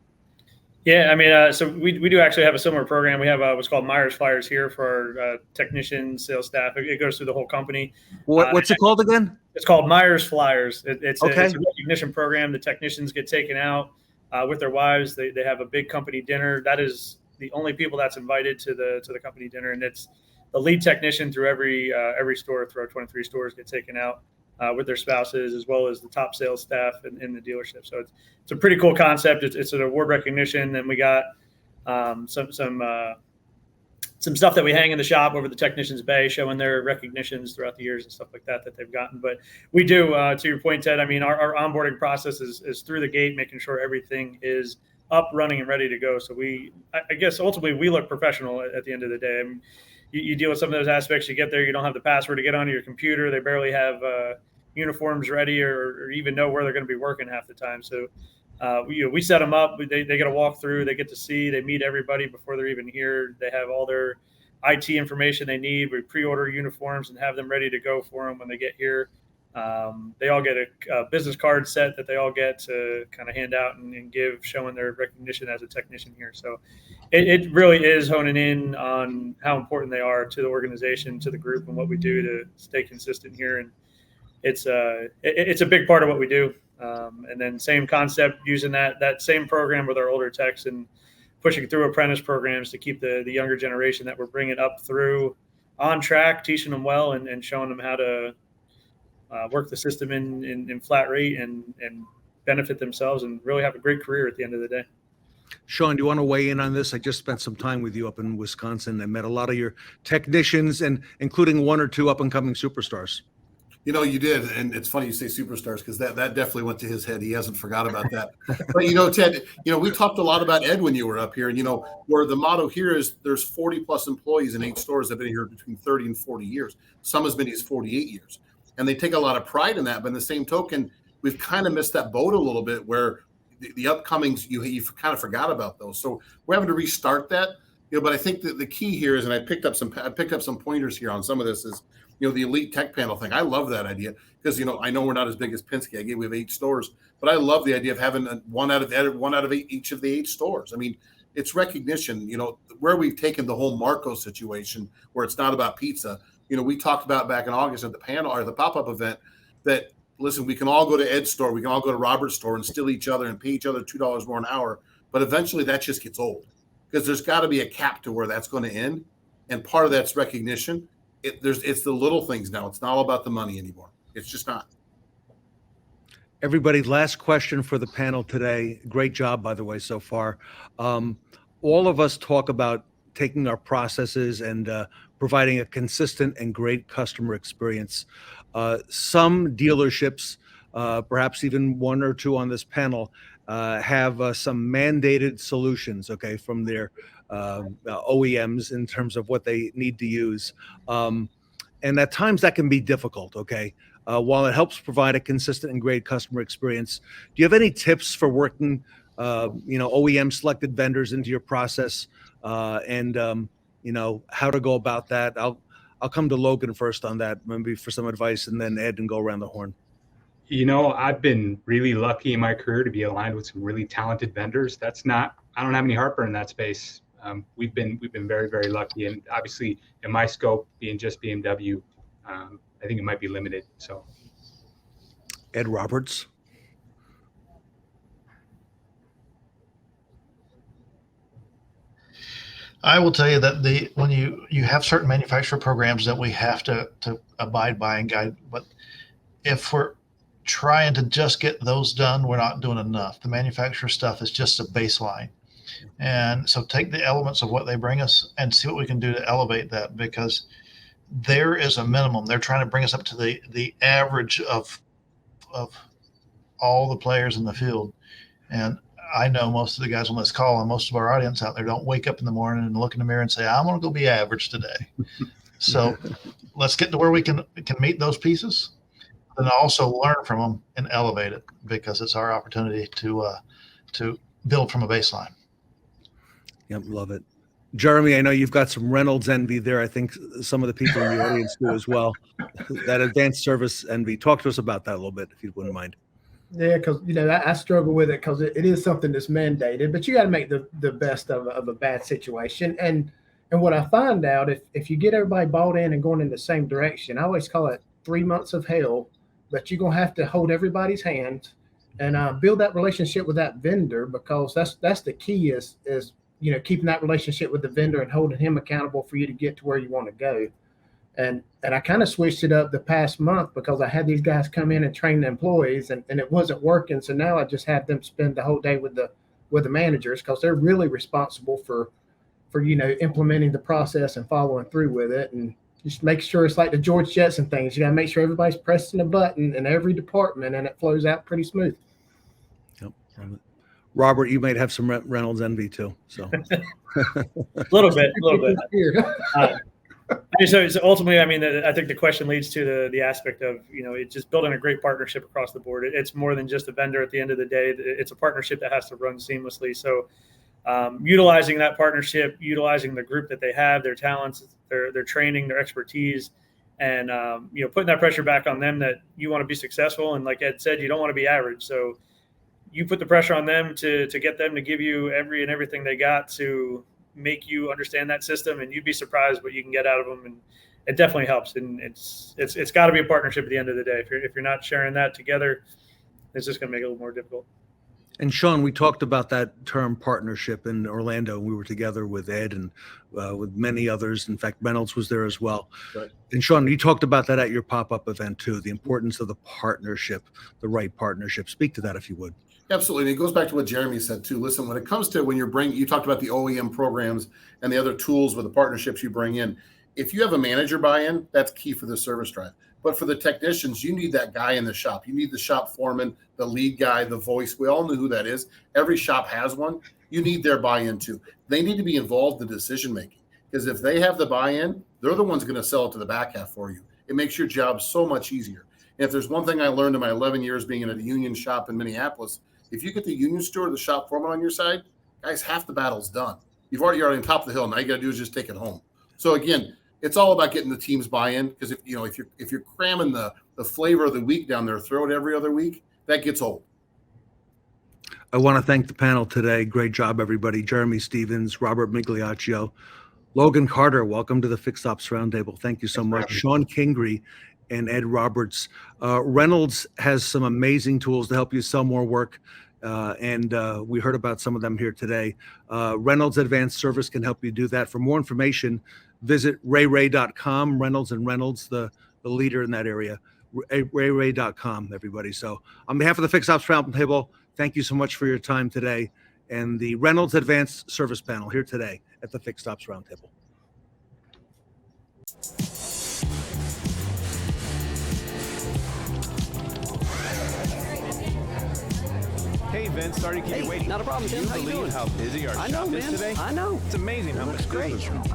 Yeah, I mean, so we do actually have a similar program. We have what's called Myers Flyers here for our technicians, sales staff. It goes through the whole company. What's it called again? It's called Myers Flyers. It's a Okay. recognition program. The technicians get taken out with their wives. They have a big company dinner. That is the only people that's invited to the company dinner, and it's the lead technician through every store through our 23 stores get taken out with their spouses, as well as the top sales staff in the dealership. So it's a pretty cool concept. It's an award recognition, and we got some stuff that we hang in the shop over the technicians' bay, showing their recognitions throughout the years and stuff like that they've gotten. But we do, to your point, Ted, I mean, our onboarding process is through the gate, making sure everything is up, running, and ready to go. So I guess ultimately we look professional at the end of the day. I mean, you deal with some of those aspects. You get there, you don't have the password to get onto your computer. They barely have uniforms ready or even know where they're going to be working half the time. So we set them up. They get a walk through. They get to see. They meet everybody before they're even here. They have all their IT information they need. We pre-order uniforms and have them ready to go for them when they get here. They all get a business card set that they all get to kind of hand out and give, showing their recognition as a technician here. So it really is honing in on how important they are to the organization, to the group, and what we do to stay consistent here. And it's a big part of what we do. And then same concept, using that same program with our older techs and pushing through apprentice programs to keep the younger generation that we're bringing up through on track, teaching them well and showing them how to work the system in flat rate and benefit themselves and really have a great career at the end of the day. Shon, do you want to weigh in on this? I just spent some time with you up in Wisconsin. I met a lot of your technicians, and including one or two up-and-coming superstars. You know, you did, and it's funny you say superstars because that definitely went to his head. He hasn't forgot about that. But Ted, we talked a lot about Ed when you were up here, and where the motto here is there's 40 plus employees in 8 stores that have been here between 30 and 40 years. Some as many as 48 years, and they take a lot of pride in that. But in the same token, we've kind of missed that boat a little bit where the upcomings you kind of forgot about those. So we're having to restart that. But I think that the key here is, and I picked up some pointers here on some of this is. The elite tech panel thing. I love that idea because, I know we're not as big as Penske. We have 8 stores, but I love the idea of having one out of each of the 8 stores. I mean, it's recognition, where we've taken the whole Marco situation where it's not about pizza. We talked about back in August at the panel or the pop-up event that, listen, we can all go to Ed's store. We can all go to Robert's store and steal each other and pay each other $2 more an hour. But eventually that just gets old because there's got to be a cap to where that's going to end. And part of that's recognition. It's the little things now. It's not all about the money anymore. It's just not. Everybody, last question for the panel today. Great job, by the way, so far. All of us talk about taking our processes and providing a consistent and great customer experience. Some dealerships, perhaps even 1 or 2 on this panel, have some mandated solutions, from their OEMs in terms of what they need to use. And at times that can be difficult, while it helps provide a consistent and great customer experience. Do you have any tips for working, OEM selected vendors into your process and how to go about that? I'll come to Logan first on that, maybe for some advice, and then Ed and go around the horn. I've been really lucky in my career to be aligned with some really talented vendors. I don't have any heartburn in that space. We've been very, very lucky, and obviously in my scope being just BMW, I think it might be limited. So, Ed Roberts. I will tell you that when you have certain manufacturer programs that we have to abide by and guide, but if we're trying to just get those done, we're not doing enough. The manufacturer stuff is just a baseline. And so take the elements of what they bring us and see what we can do to elevate that, because there is a minimum. They're trying to bring us up to the average of all the players in the field. And I know most of the guys on this call and most of our audience out there don't wake up in the morning and look in the mirror and say, I'm going to go be average today. So let's get to where we can meet those pieces and also learn from them and elevate it, because it's our opportunity to build from a baseline. Yep, love it. Jeremy, I know you've got some Reynolds envy there. I think some of the people in the audience do as well. That advanced service envy. Talk to us about that a little bit, if you wouldn't mind. Yeah, because I struggle with it because it is something that's mandated, but you got to make the best of a bad situation. And what I find out, if you get everybody bought in and going in the same direction, I always call it 3 months of hell, but you're gonna have to hold everybody's hand and build that relationship with that vendor, because that's the key is keeping that relationship with the vendor and holding him accountable for you to get to where you want to go. And I kind of switched it up the past month because I had these guys come in and train the employees, and it wasn't working. So now I just have them spend the whole day with the managers, because they're really responsible for implementing the process and following through with it. And just make sure it's like the George Jetson things. You got to make sure everybody's pressing a button in every department, and it flows out pretty smooth. Yep. Robert, you might have some Reynolds envy too. So a little bit. So ultimately, I mean, I think the question leads to the aspect of, it's just building a great partnership across the board. It's more than just a vendor at the end of the day. It's a partnership that has to run seamlessly. So utilizing that partnership, utilizing the group that they have, their talents, their training, their expertise, and, putting that pressure back on them that you want to be successful. And like Ed said, you don't want to be average. So you put the pressure on them to get them to give you everything they got to make you understand that system, and you'd be surprised what you can get out of them. And it definitely helps. And it's got to be a partnership at the end of the day. If you're not sharing that together, it's just going to make it a little more difficult. And Shon, we talked about that term partnership in Orlando. We were together with Ed and with many others. In fact, Reynolds was there as well. Right. And Shon, you talked about that at your pop-up event too, the importance of the partnership, the right partnership. Speak to that if you would. Absolutely. And it goes back to what Jeremy said too. Listen, when it comes to when you talked about the OEM programs and the other tools with the partnerships you bring in, if you have a manager buy-in, that's key for the service drive. But for the technicians, you need that guy in the shop. You need the shop foreman, the lead guy, the voice. We all know who that is. Every shop has one. You need their buy-in too. They need to be involved in decision-making, because if they have the buy-in, they're the ones going to sell it to the back half for you. It makes your job so much easier. And if there's one thing I learned in my 11 years being in a union shop in Minneapolis, if you get the union steward or the shop foreman on your side, guys, half the battle's done. You're already on top of the hill. Now you got to do is just take it home. So again, it's all about getting the team's buy-in, because if you're cramming the flavor of the week down their throat every other week, that gets old. I want to thank the panel today. Great job, everybody. Jeremy Stevens, Robert Migliaccio, Logan Carter. Welcome to the Fixed Ops Roundtable. Thank you so much. Shon Kingrey and Ed Roberts. Reynolds has some amazing tools to help you sell more work. And we heard about some of them here today. Reynolds Advanced Service can help you do that. For more information, visit rayray.com. Reynolds and Reynolds, the leader in that area. rayray.com, everybody. So on behalf of the Fixed Ops Roundtable, thank you so much for your time today. And the Reynolds Advanced Service panel here today at the Fixed Ops Roundtable. Hey Vince, sorry to keep you waiting. Not a problem, Tim. Can you believe how busy our shop is today? I know. It's amazing how much great. business.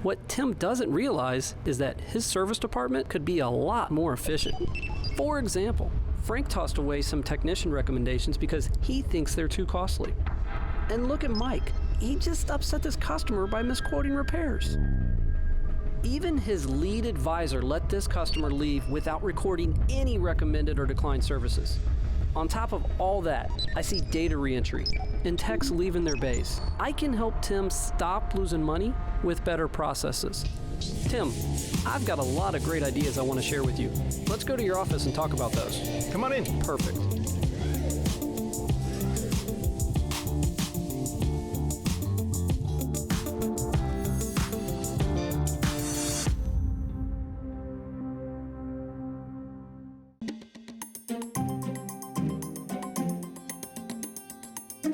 What Tim doesn't realize is that his service department could be a lot more efficient. For example, Frank tossed away some technician recommendations because he thinks they're too costly. And look at Mike. He just upset this customer by misquoting repairs. Even his lead advisor let this customer leave without recording any recommended or declined services. On top of all that, I see data reentry and techs leaving their bays. I can help Tim stop losing money with better processes. Tim, I've got a lot of great ideas I want to share with you. Let's go to your office and talk about those. Come on in. Perfect.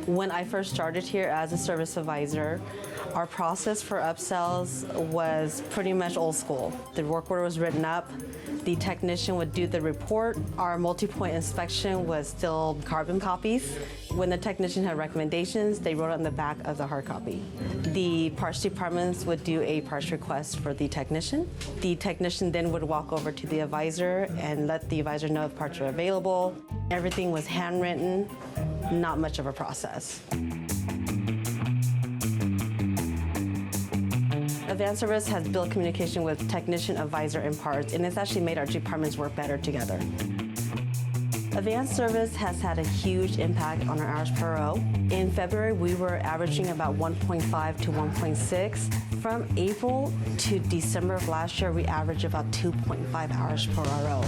When I first started here as a service advisor, our process for upsells was pretty much old school. The work order was written up, the technician would do the report. Our multi-point inspection was still carbon copies. When the technician had recommendations, they wrote it on the back of the hard copy. The parts departments would do a parts request for the technician. The technician then would walk over to the advisor and let the advisor know if parts are available. Everything was handwritten, not much of a process. Advanced Service has built communication with technician, advisor, and parts, and it's actually made our departments work better together. Advanced Service has had a huge impact on our hours per row. In February, we were averaging about 1.5 to 1.6. From April to December of last year, we averaged about 2.5 hours per RO.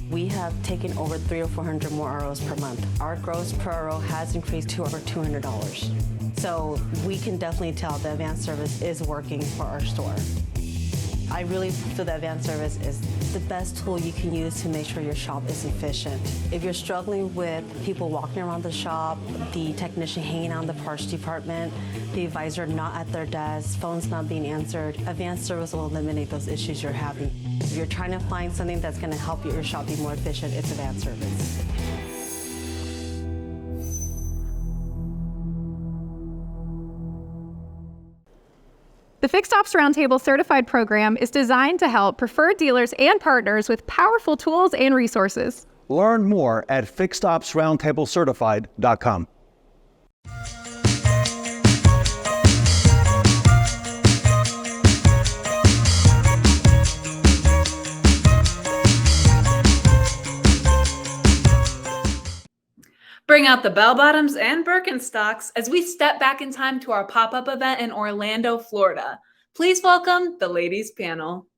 We have taken over 300 or 400 more ROs per month. Our gross per RO has increased to over $200. So we can definitely tell the Advanced Service is working for our store. I really feel that Advanced Service is the best tool you can use to make sure your shop is efficient. If you're struggling with people walking around the shop, the technician hanging out in the parts department, the advisor not at their desk, phones not being answered, Advanced Service will eliminate those issues you're having. If you're trying to find something that's going to help your shop be more efficient, it's Advanced Service. The Fixed Ops Roundtable Certified Program is designed to help preferred dealers and partners with powerful tools and resources. Learn more at fixedopsroundtablecertified.com. Bring out the bell-bottoms and Birkenstocks as we step back in time to our pop-up event in Orlando, Florida. Please welcome the ladies panel.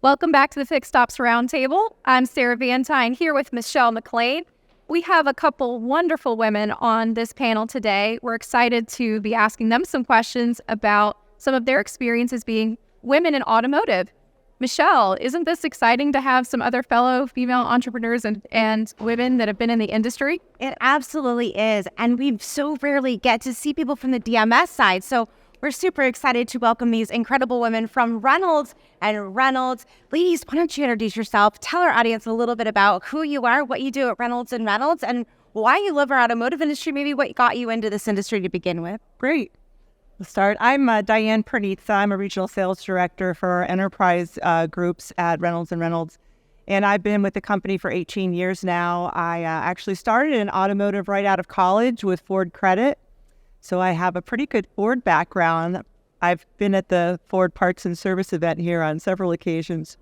Welcome back to the Fixed Ops Roundtable. I'm Sarah Vantine here with Michelle McLain. We have a couple wonderful women on this panel today. We're excited to be asking them some questions about some of their experiences being women in automotive. Michelle, isn't this exciting to have some other fellow female entrepreneurs and women that have been in the industry? It absolutely is. And we so rarely get to see people from the DMS side. So we're super excited to welcome these incredible women from Reynolds and Reynolds. Ladies, why don't you introduce yourself? Tell our audience a little bit about who you are, what you do at Reynolds and Reynolds, and why you love our automotive industry, maybe what got you into this industry to begin with. Great. We'll start. I'm Diane Pernica. I'm a regional sales director for enterprise groups at Reynolds and Reynolds. And I've been with the company for 18 years now. I actually started in automotive right out of college with Ford Credit. So I have a pretty good Ford background. I've been at the Ford Parts and Service event here on several occasions.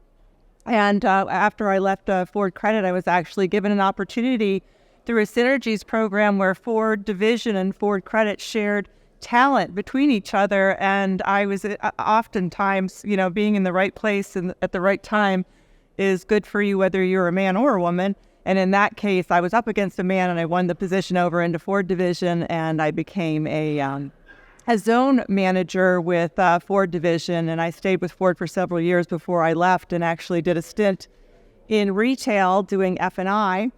And after I left Ford Credit, I was actually given an opportunity through a synergies program where Ford Division and Ford Credit shared talent between each other, and I was oftentimes, being in the right place and at the right time is good for you whether you're a man or a woman. And in that case, I was up against a man and I won the position over into Ford Division, and I became a zone manager with Ford Division, and I stayed with Ford for several years before I left and actually did a stint in retail doing F&I,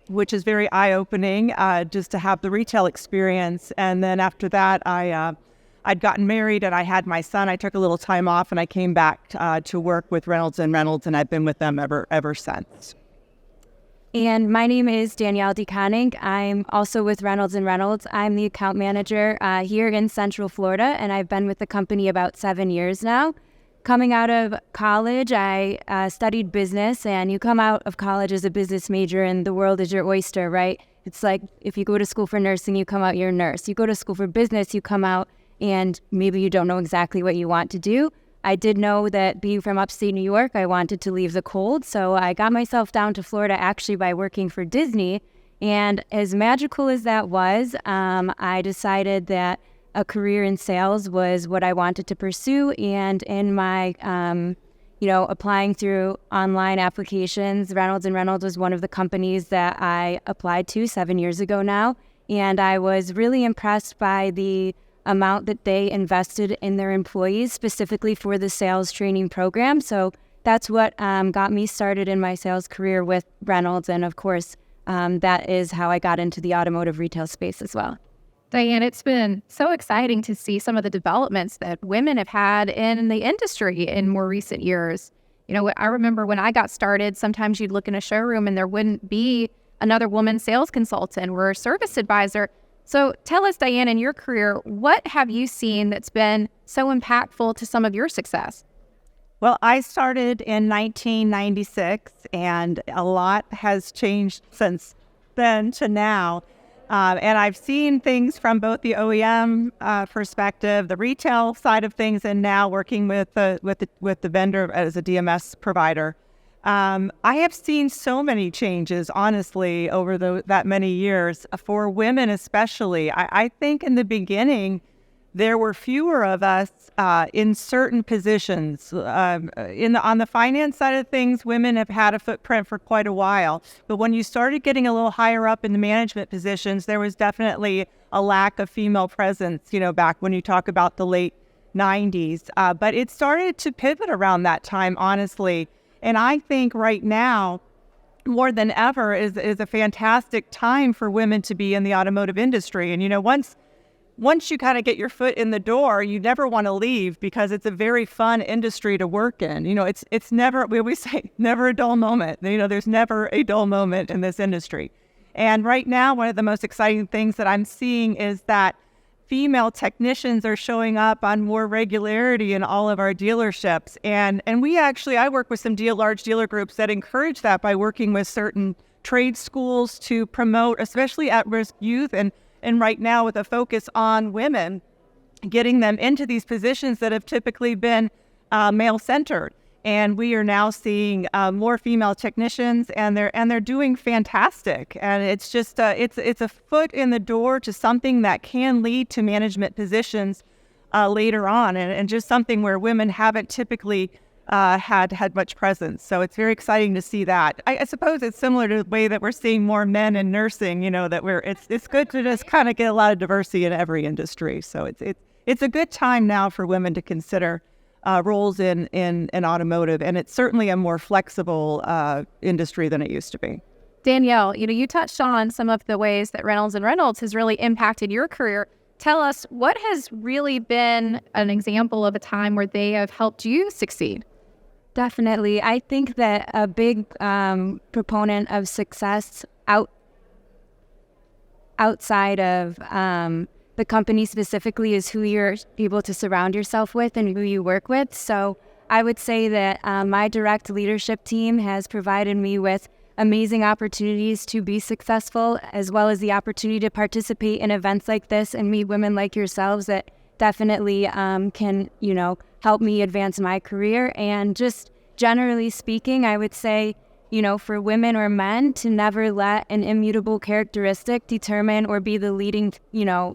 which is very eye-opening, just to have the retail experience. And then after that, I'd gotten married and I had my son. I took a little time off and I came back to work with Reynolds and Reynolds, and I've been with them ever since. And my name is Danielle Deconnick. I'm also with Reynolds and Reynolds. I'm the account manager here in Central Florida, and I've been with the company about 7 years now. Coming out of college, I studied business, and you come out of college as a business major and the world is your oyster, right? It's like if you go to school for nursing, you come out, you're a nurse. You go to school for business, you come out and maybe you don't know exactly what you want to do. I did know that being from upstate New York, I wanted to leave the cold. So I got myself down to Florida actually by working for Disney. And as magical as that was, I decided that a career in sales was what I wanted to pursue. And in my, applying through online applications, Reynolds and Reynolds was one of the companies that I applied to 7 years ago now. And I was really impressed by the amount that they invested in their employees, specifically for the sales training program. So that's what got me started in my sales career with Reynolds. And of course, that is how I got into the automotive retail space as well. Diane, it's been so exciting to see some of the developments that women have had in the industry in more recent years. I remember when I got started, sometimes you'd look in a showroom and there wouldn't be another woman sales consultant or a service advisor. So tell us, Diane, in your career, what have you seen that's been so impactful to some of your success? Well, I started in 1996, and a lot has changed since then to now. And I've seen things from both the OEM perspective, the retail side of things, and now working with the vendor as a DMS provider. I have seen so many changes, honestly, over that many years for women, especially. I think in the beginning, there were fewer of us in certain positions. On the finance side of things, women have had a footprint for quite a while. But when you started getting a little higher up in the management positions, there was definitely a lack of female presence, back when you talk about the late 90s. But it started to pivot around that time, honestly. And I think right now, more than ever, is a fantastic time for women to be in the automotive industry. And, once you kind of get your foot in the door, you never want to leave because it's a very fun industry to work in. It's never, we always say, never a dull moment. There's never a dull moment in this industry. And right now, one of the most exciting things that I'm seeing is that female technicians are showing up on more regularity in all of our dealerships. And I work with some large dealer groups that encourage that by working with certain trade schools to promote, especially at-risk youth, and right now with a focus on women, getting them into these positions that have typically been male-centered. And we are now seeing more female technicians, and they're doing fantastic. And it's just it's a foot in the door to something that can lead to management positions later on, and just something where women haven't typically had much presence. So it's very exciting to see that. I suppose it's similar to the way that we're seeing more men in nursing. It's good to just kind of get a lot of diversity in every industry. So it's a good time now for women to consider roles in automotive, and it's certainly a more flexible industry than it used to be. Danielle, you touched on some of the ways that Reynolds & Reynolds has really impacted your career. Tell us, what has really been an example of a time where they have helped you succeed? Definitely. I think that a big proponent of success outside of the company specifically is who you're able to surround yourself with and who you work with. So I would say that my direct leadership team has provided me with amazing opportunities to be successful, as well as the opportunity to participate in events like this and meet women like yourselves that definitely can, help me advance my career. And just generally speaking, I would say, for women or men to never let an immutable characteristic determine or be the leading,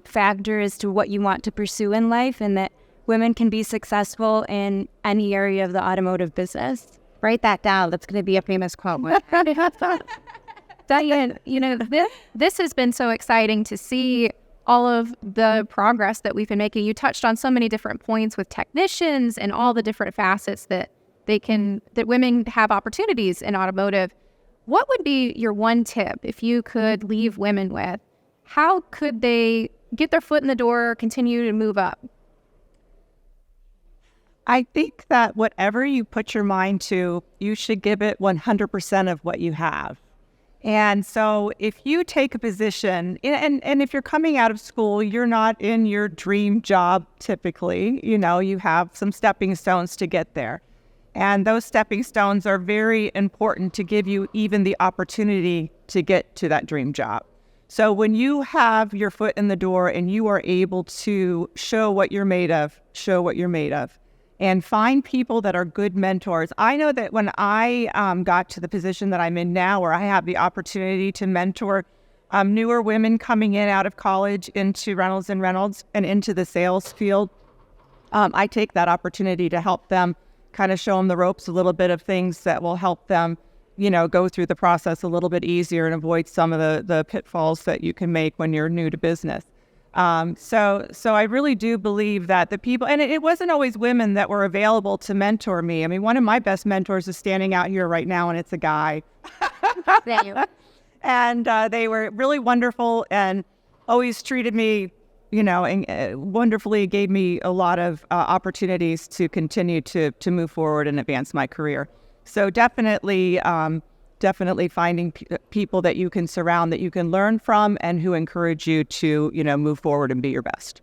factor as to what you want to pursue in life, and that women can be successful in any area of the automotive business. Write that down. That's going to be a famous quote. Diane, this has been so exciting to see all of the progress that we've been making. You touched on so many different points with technicians and all the different facets that women have opportunities in automotive. What would be your one tip if you could leave women with? How could they get their foot in the door, continue to move up? I think that whatever you put your mind to, you should give it 100% of what you have. And so if you take a position, and if you're coming out of school, you're not in your dream job typically, you have some stepping stones to get there. And those stepping stones are very important to give you even the opportunity to get to that dream job. So when you have your foot in the door and you are able to show what you're made of, and find people that are good mentors. I know that when I got to the position that I'm in now, where I have the opportunity to mentor newer women coming in out of college into Reynolds & Reynolds and into the sales field, I take that opportunity to help them, kind of show them the ropes, a little bit of things that will help them, go through the process a little bit easier and avoid some of the pitfalls that you can make when you're new to business. So I really do believe that the people, and it wasn't always women that were available to mentor me. I mean, one of my best mentors is standing out here right now, and it's a guy. Thank you. And they were really wonderful and always treated me, and wonderfully, gave me a lot of opportunities to continue to move forward and advance my career. So definitely finding people that you can surround, that you can learn from, and who encourage you to, move forward and be your best.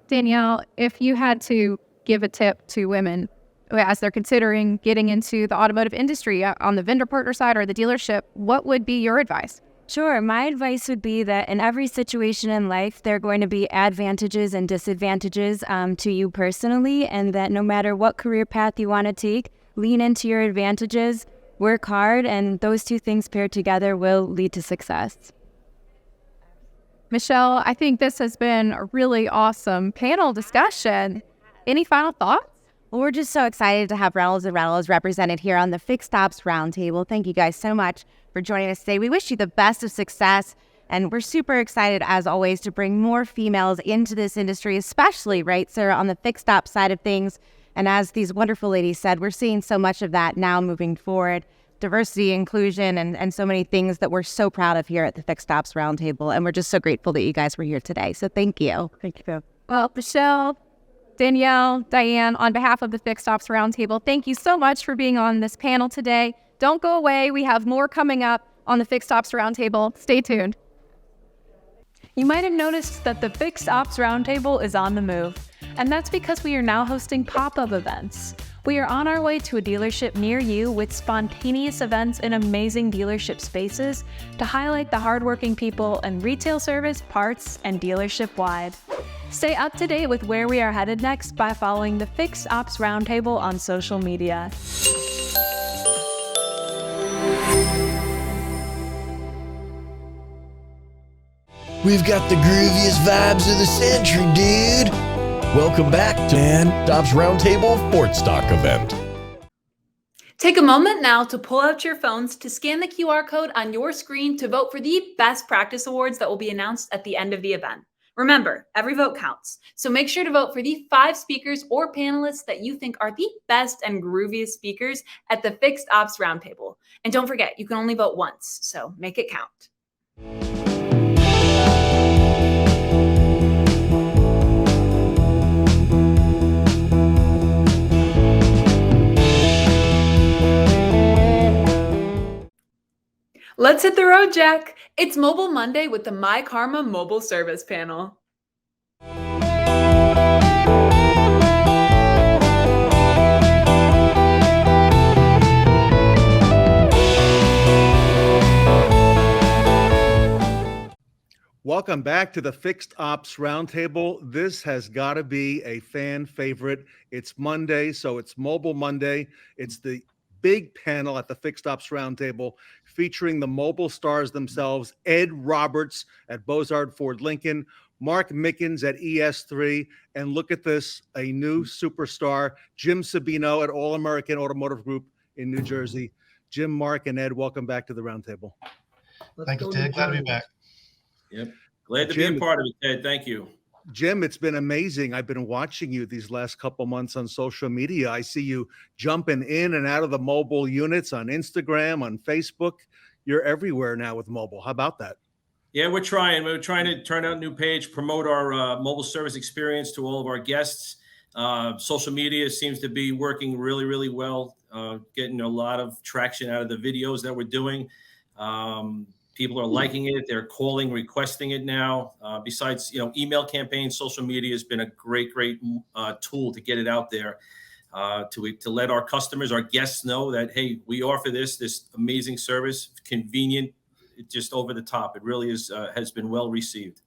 Danielle, if you had to give a tip to women, as they're considering getting into the automotive industry on the vendor partner side or the dealership, what would be your advice? Sure. My advice would be that in every situation in life, there are going to be advantages and disadvantages to you personally, and that no matter what career path you want to take, lean into your advantages, work hard, and those two things paired together will lead to success. Michelle, I think this has been a really awesome panel discussion. Any final thoughts? Well, we're just so excited to have Reynolds and Reynolds represented here on the Fixed Ops Roundtable. Thank you guys so much for joining us today. We wish you the best of success, and we're super excited, as always, to bring more females into this industry, especially, right, Sarah, on the fixed ops side of things. And as these wonderful ladies said, we're seeing so much of that now moving forward. Diversity, inclusion, and so many things that we're so proud of here at the Fixed Ops Roundtable. And we're just so grateful that you guys were here today. So thank you. Thank you. Well, Michelle, Danielle, Diane, on behalf of the Fixed Ops Roundtable, thank you so much for being on this panel today. Don't go away. We have more coming up on the Fixed Ops Roundtable. Stay tuned. You might have noticed that the Fixed Ops Roundtable is on the move, and that's because we are now hosting pop-up events. We are on our way to a dealership near you with spontaneous events in amazing dealership spaces to highlight the hardworking people in retail service, parts, and dealership-wide. Stay up to date with where we are headed next by following the Fixed Ops Roundtable on social media. We've got the grooviest vibes of the century, dude. Welcome back to Fixed Ops Roundtable FORTSTOCK event. Take a moment now to pull out your phones to scan the QR code on your screen to vote for the best practice awards that will be announced at the end of the event. Remember, every vote counts, so make sure to vote for the 5 speakers or panelists that you think are the best and grooviest speakers at the Fixed Ops Roundtable. And don't forget, you can only vote once, so make it count. Let's hit the road, Jack. It's Mobile Monday with the myKaarma Mobile Service Panel. Welcome back to the Fixed Ops Roundtable. This has got to be a fan favorite. It's Monday, so it's Mobile Monday. It's the big panel at the Fixed Ops Roundtable featuring the mobile stars themselves, Ed Roberts at Bozard Ford Lincoln, Mark Mickens at ES3, and look at this, a new superstar, Jim Sabino at All American Automotive Group in New Jersey. Jim, Mark, and Ed, welcome back to the Roundtable. Thank you, Ted. Glad to be back. Yep. Glad to be a part of it, Ted. Thank you. Jim, it's been amazing. I've been watching you these last couple months on social media. I see you jumping in and out of the mobile units on Instagram, on Facebook. You're everywhere now with mobile. How about that? Yeah, we're trying. We're trying to turn out a new page, promote our mobile service experience to all of our guests. Social media seems to be working really, really well, getting a lot of traction out of the videos that we're doing. People are liking it. They're calling, requesting it now. Besides, email campaigns, social media has been a great tool to get it out there, to let our customers, our guests know that, hey, we offer this amazing service, convenient, just over the top. It really is has been well received.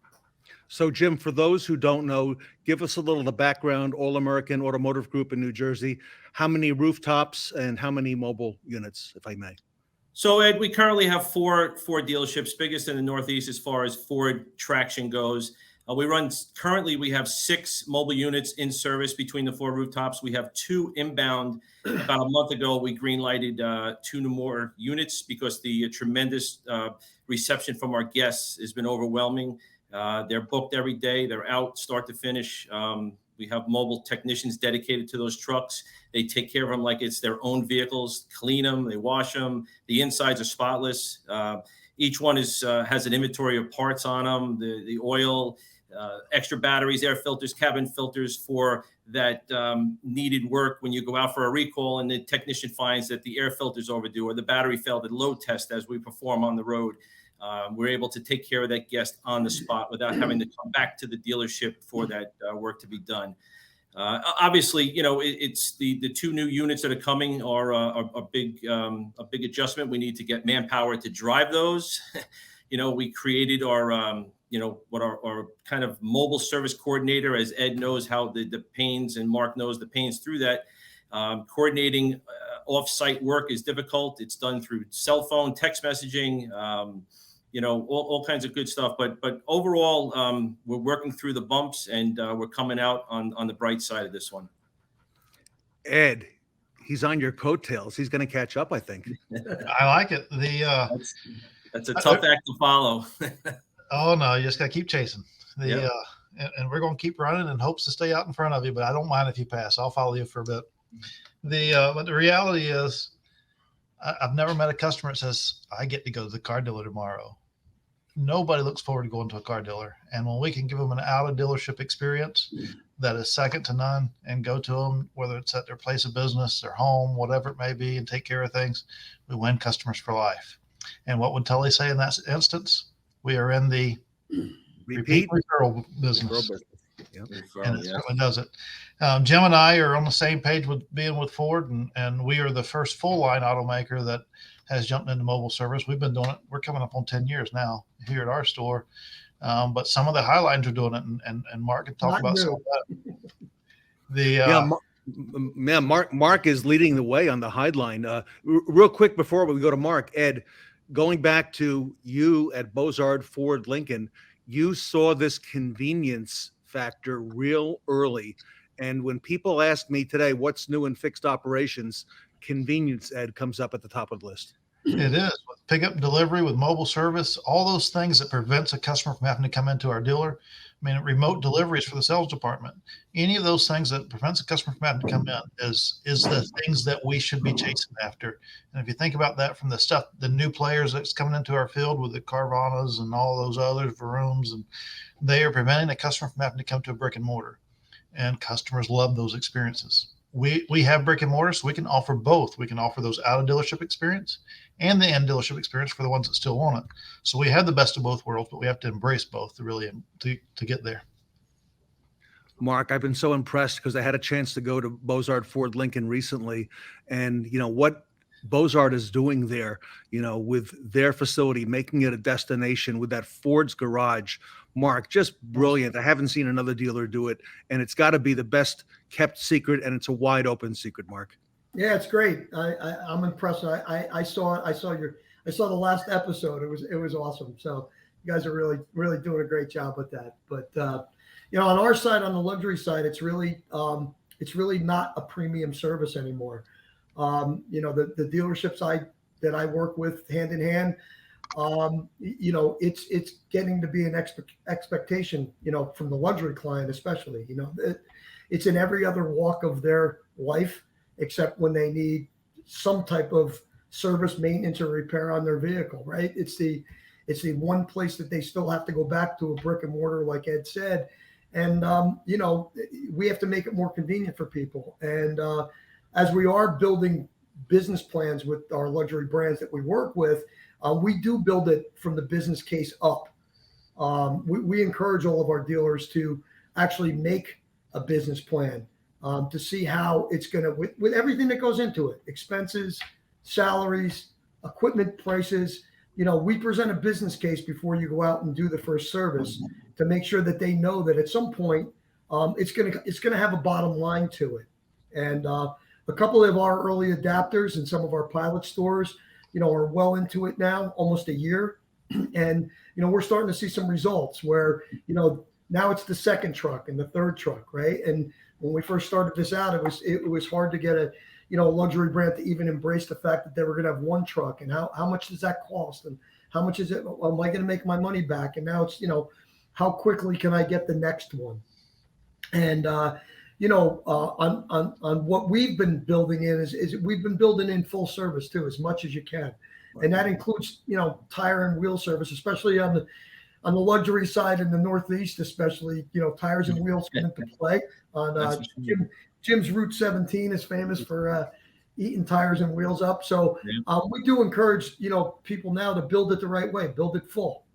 So, Jim, for those who don't know, give us a little of the background. All American Automotive Group in New Jersey. How many rooftops and how many mobile units, if I may? So, Ed, we currently have four dealerships, biggest in the Northeast as far as Ford traction goes. Currently we have 6 mobile units in service between the 4 rooftops. We have 2 inbound. About a month ago, we green-lighted 2 more units because the tremendous reception from our guests has been overwhelming. They're booked every day. They're out start to finish. We have mobile technicians dedicated to those trucks. They take care of them like it's their own vehicles, clean them, they wash them. The insides are spotless. Each one has an inventory of parts on them, the oil, extra batteries, air filters, cabin filters for that needed work when you go out for a recall and the technician finds that the air filter is overdue or the battery failed at load test as we perform on the road. We're able to take care of that guest on the spot without having to come back to the dealership for that work to be done. Obviously, it's the two new units that are coming are a big adjustment. We need to get manpower to drive those. We created our what our kind of mobile service coordinator, as Ed knows how the pains and Mark knows the pains through that. Coordinating off-site work is difficult. It's done through cell phone, text messaging, all kinds of good stuff. But overall, we're working through the bumps, and we're coming out on the bright side of this one. Ed, he's on your coattails. He's going to catch up, I think. I like it. That's a tough act to follow. Oh no, you just got to keep chasing. And we're going to keep running in hopes to stay out in front of you. But I don't mind if you pass. I'll follow you for a bit. But the reality is, I've never met a customer that says, I get to go to the car dealer tomorrow. Nobody looks forward to going to a car dealer. And when we can give them an out of dealership experience that is second to none, and go to them, whether it's at their place of business, their home, whatever it may be, and take care of things, we win customers for life. And what would Tully say in that instance? We are in the repeat referral business. And it certainly does it. Jim and I are on the same page with being with Ford, and we are the first full line automaker that has jumped into mobile service. We've been doing it. We're coming up on 10 years now here at our store. But some of the highlines are doing it, and Mark can talk about some of that. Mark is leading the way on the highline. Real quick before we go to Mark, Ed, going back to you at Bozard Ford Lincoln, you saw this convenience factor real early. And when people ask me today, what's new in fixed operations, convenience, Ed, comes up at the top of the list. It is. With pickup and delivery, with mobile service, all those things that prevents a customer from having to come into our dealer. I mean, remote deliveries for the sales department. Any of those things that prevents a customer from having to come in is the things that we should be chasing after. And if you think about that from the stuff, the new players that's coming into our field with the Carvanas and all those others, Varooms, and they are preventing a customer from having to come to a brick and mortar. And customers love those experiences. We have brick and mortar, so we can offer both. We can offer those out of dealership experience and the in dealership experience for the ones that still want it. So we have the best of both worlds, but we have to embrace both to really to get there. Mark, I've been so impressed because I had a chance to go to Bozard Ford Lincoln recently, and what Bozard is doing there, with their facility, making it a destination with that Ford's garage. Mark, just brilliant. I haven't seen another dealer do it, and it's got to be the best kept secret, and it's a wide open secret, Mark. Yeah, it's great. I'm impressed. I saw the last episode. It was awesome. So you guys are really doing a great job with that. But on our side, on the luxury side, it's really not a premium service anymore. The dealership side that I work with hand in hand, it's getting to be an expectation, from the luxury client, especially, it's in every other walk of their life, except when they need some type of service, maintenance, or repair on their vehicle, right? It's the one place that they still have to go back to, a brick and mortar, like Ed said. And, we have to make it more convenient for people. And as we are building business plans with our luxury brands that we work with, we do build it from the business case up. We encourage all of our dealers to actually make a business plan to see how it's going to, with everything that goes into it, expenses, salaries, equipment prices. We present a business case before you go out and do the first service to make sure that they know that at some point it's going to have a bottom line to it. And a couple of our early adapters in some of our pilot stores, are well into it now, almost a year. And, we're starting to see some results where, now it's the second truck and the third truck, right? And when we first started this out, it was hard to get a luxury brand to even embrace the fact that they were going to have one truck, and how much does that cost, and how much is it? Am I going to make my money back? And now it's, how quickly can I get the next one? And, on what we've been building in is we've been building in full service too, as much as you can. And that includes, tire and wheel service, especially on the luxury side in the Northeast, especially, tires and wheels come into play. On Jim's Route 17 is famous for eating tires and wheels up. So we do encourage, people now to build it the right way, build it full,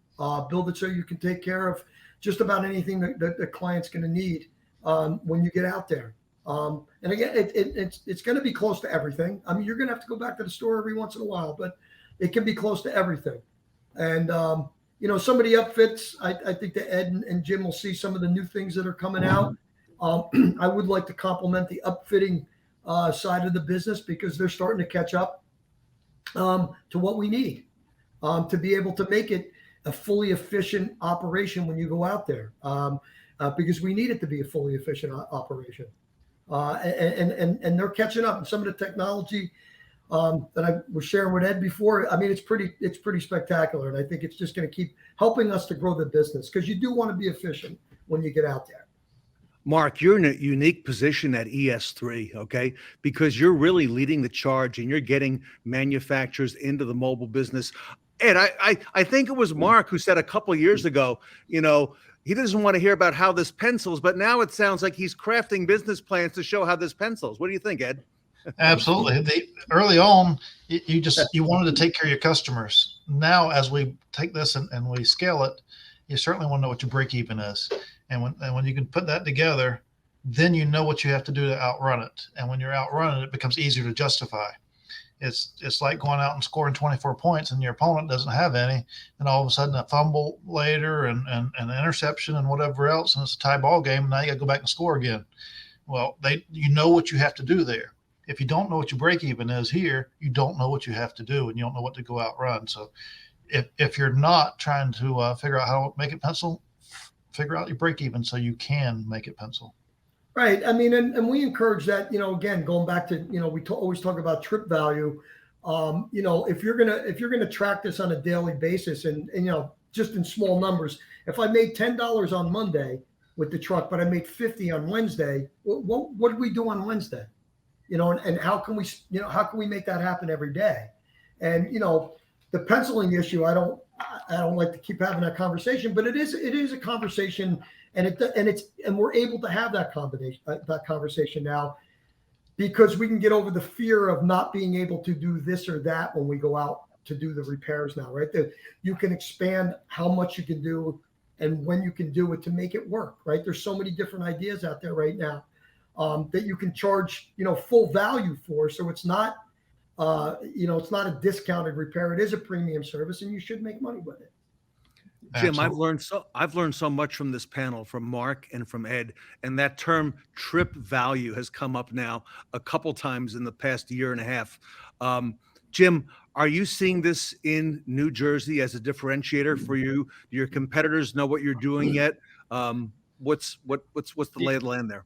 build it so you can take care of just about anything that the client's going to need when you get out there. And again, it's going to be close to everything. I mean, you're going to have to go back to the store every once in a while, but it can be close to everything. And, some of the upfits, I think that Ed and Jim will see some of the new things that are coming out. I would like to compliment the upfitting side of the business because they're starting to catch up to what we need to be able to make it a fully efficient operation when you go out there, because we need it to be a fully efficient operation. And they're catching up. And some of the technology that I was sharing with Ed before, I mean, it's pretty spectacular. And I think it's just going to keep helping us to grow the business because you do want to be efficient when you get out there. Mark, you're in a unique position at ES3, okay? Because you're really leading the charge and you're getting manufacturers into the mobile business. And I think it was Mark who said a couple of years ago, he doesn't want to hear about how this pencils, but now it sounds like he's crafting business plans to show how this pencils. What do you think, Ed? Absolutely. Early on, you wanted to take care of your customers. Now, as we take this and we scale it, you certainly want to know what your break even is. And when you can put that together, then you know what you have to do to outrun it. And when you're outrunning it, it becomes easier to justify. It's like going out and scoring 24 points and your opponent doesn't have any, and all of a sudden a fumble later and an interception and whatever else, and it's a tie ball game, and now you got to go back and score again. Well, you know what you have to do there. If you don't know what your break even is here, you don't know what you have to do, and you don't know what to go outrun. So if you're not trying to figure out how to make it pencil, figure out your break even so you can make it pencil. Right. I mean, and we encourage that, again, going back to, we always talk about trip value. If you're going to track this on a daily basis and just in small numbers, if I made $10 on Monday with the truck, but I made 50 on Wednesday, what did we do on Wednesday? And how can we make that happen every day? And, the penciling issue, I don't like to keep having that conversation, but it is a conversation. And we're able to have that conversation now because we can get over the fear of not being able to do this or that when we go out to do the repairs now, right? You can expand how much you can do and when you can do it to make it work, right? There's so many different ideas out there right now that you can charge, full value for. So it's not, it's not a discounted repair. It is a premium service and you should make money with it. Jim, I've learned so much from this panel, from Mark and from Ed, and that term trip value has come up now a couple times in the past year and a half. Jim, are you seeing this in New Jersey as a differentiator for you? Do your competitors know what you're doing yet? What's the lay of the land there?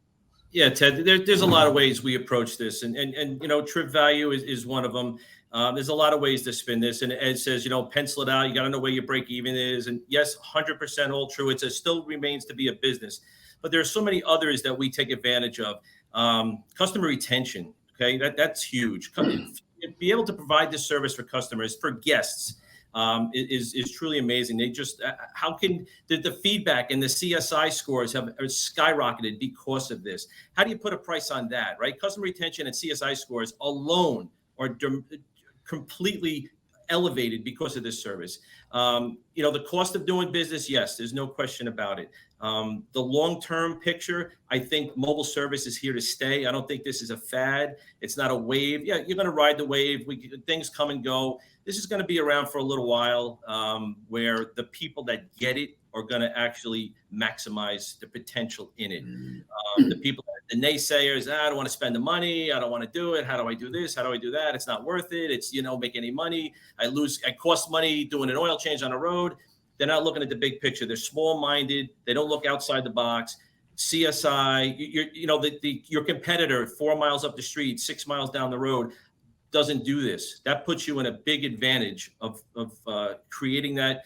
Yeah, Ted, there's a lot of ways we approach this, and trip value is one of them. There's a lot of ways to spin this, and Ed says, pencil it out. You got to know where your break even is, and yes, 100% all true. It still remains to be a business, but there are so many others that we take advantage of. Customer retention, okay, that's huge. Be able to provide this service for customers, for guests, is truly amazing. They just how can the feedback and the CSI scores have skyrocketed because of this? How do you put a price on that, right? Customer retention and CSI scores alone are completely elevated because of this service. The cost of doing business, yes, there's no question about it. The long-term picture, I think mobile service is here to stay. I don't think this is a fad. It's not a wave. Yeah, you're going to ride the wave. Things come and go. This is going to be around for a little while, where the people that get it are going to actually maximize the potential in it. The people, the naysayers, I don't want to spend the money. I don't want to do it. How do I do this? How do I do that? It's not worth it. It's, make any money. I cost money doing an oil change on the road. They're not looking at the big picture. They're small-minded. They don't look outside the box. CSI, your competitor 4 miles up the street, 6 miles down the road doesn't do this. That puts you in a big advantage of creating that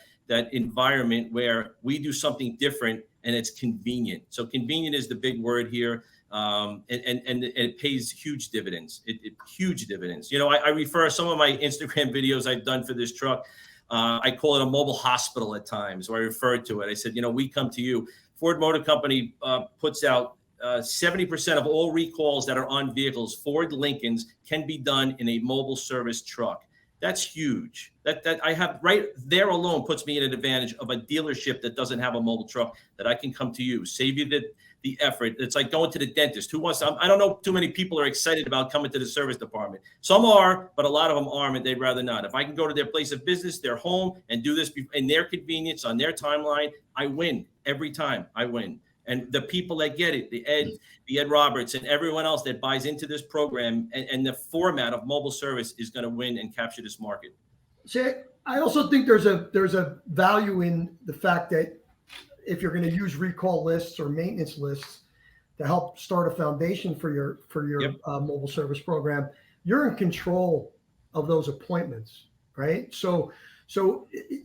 environment where we do something different and it's convenient. So convenient is the big word here. And it pays huge dividends. Huge dividends. I refer some of my Instagram videos I've done for this truck. I call it a mobile hospital at times, or I refer to it. I said, we come to you. Ford Motor Company puts out 70% of all recalls that are on vehicles, Ford Lincolns, can be done in a mobile service truck. That's huge. That I have right there alone puts me at an advantage of a dealership that doesn't have a mobile truck, that I can come to you, save you the effort. It's like going to the dentist. Who wants to, I don't know too many people are excited about coming to the service department. Some are, but a lot of them aren't, and they'd rather not. If I can go to their place of business, their home, and do this in their convenience, on their timeline, I win. Every time I win. And the people that get it, the Ed Roberts and everyone else that buys into this program and the format of mobile service is going to win and capture this market. See, I also think there's a value in the fact that if you're going to use recall lists or maintenance lists to help start a foundation for your mobile service program, you're in control of those appointments, right? So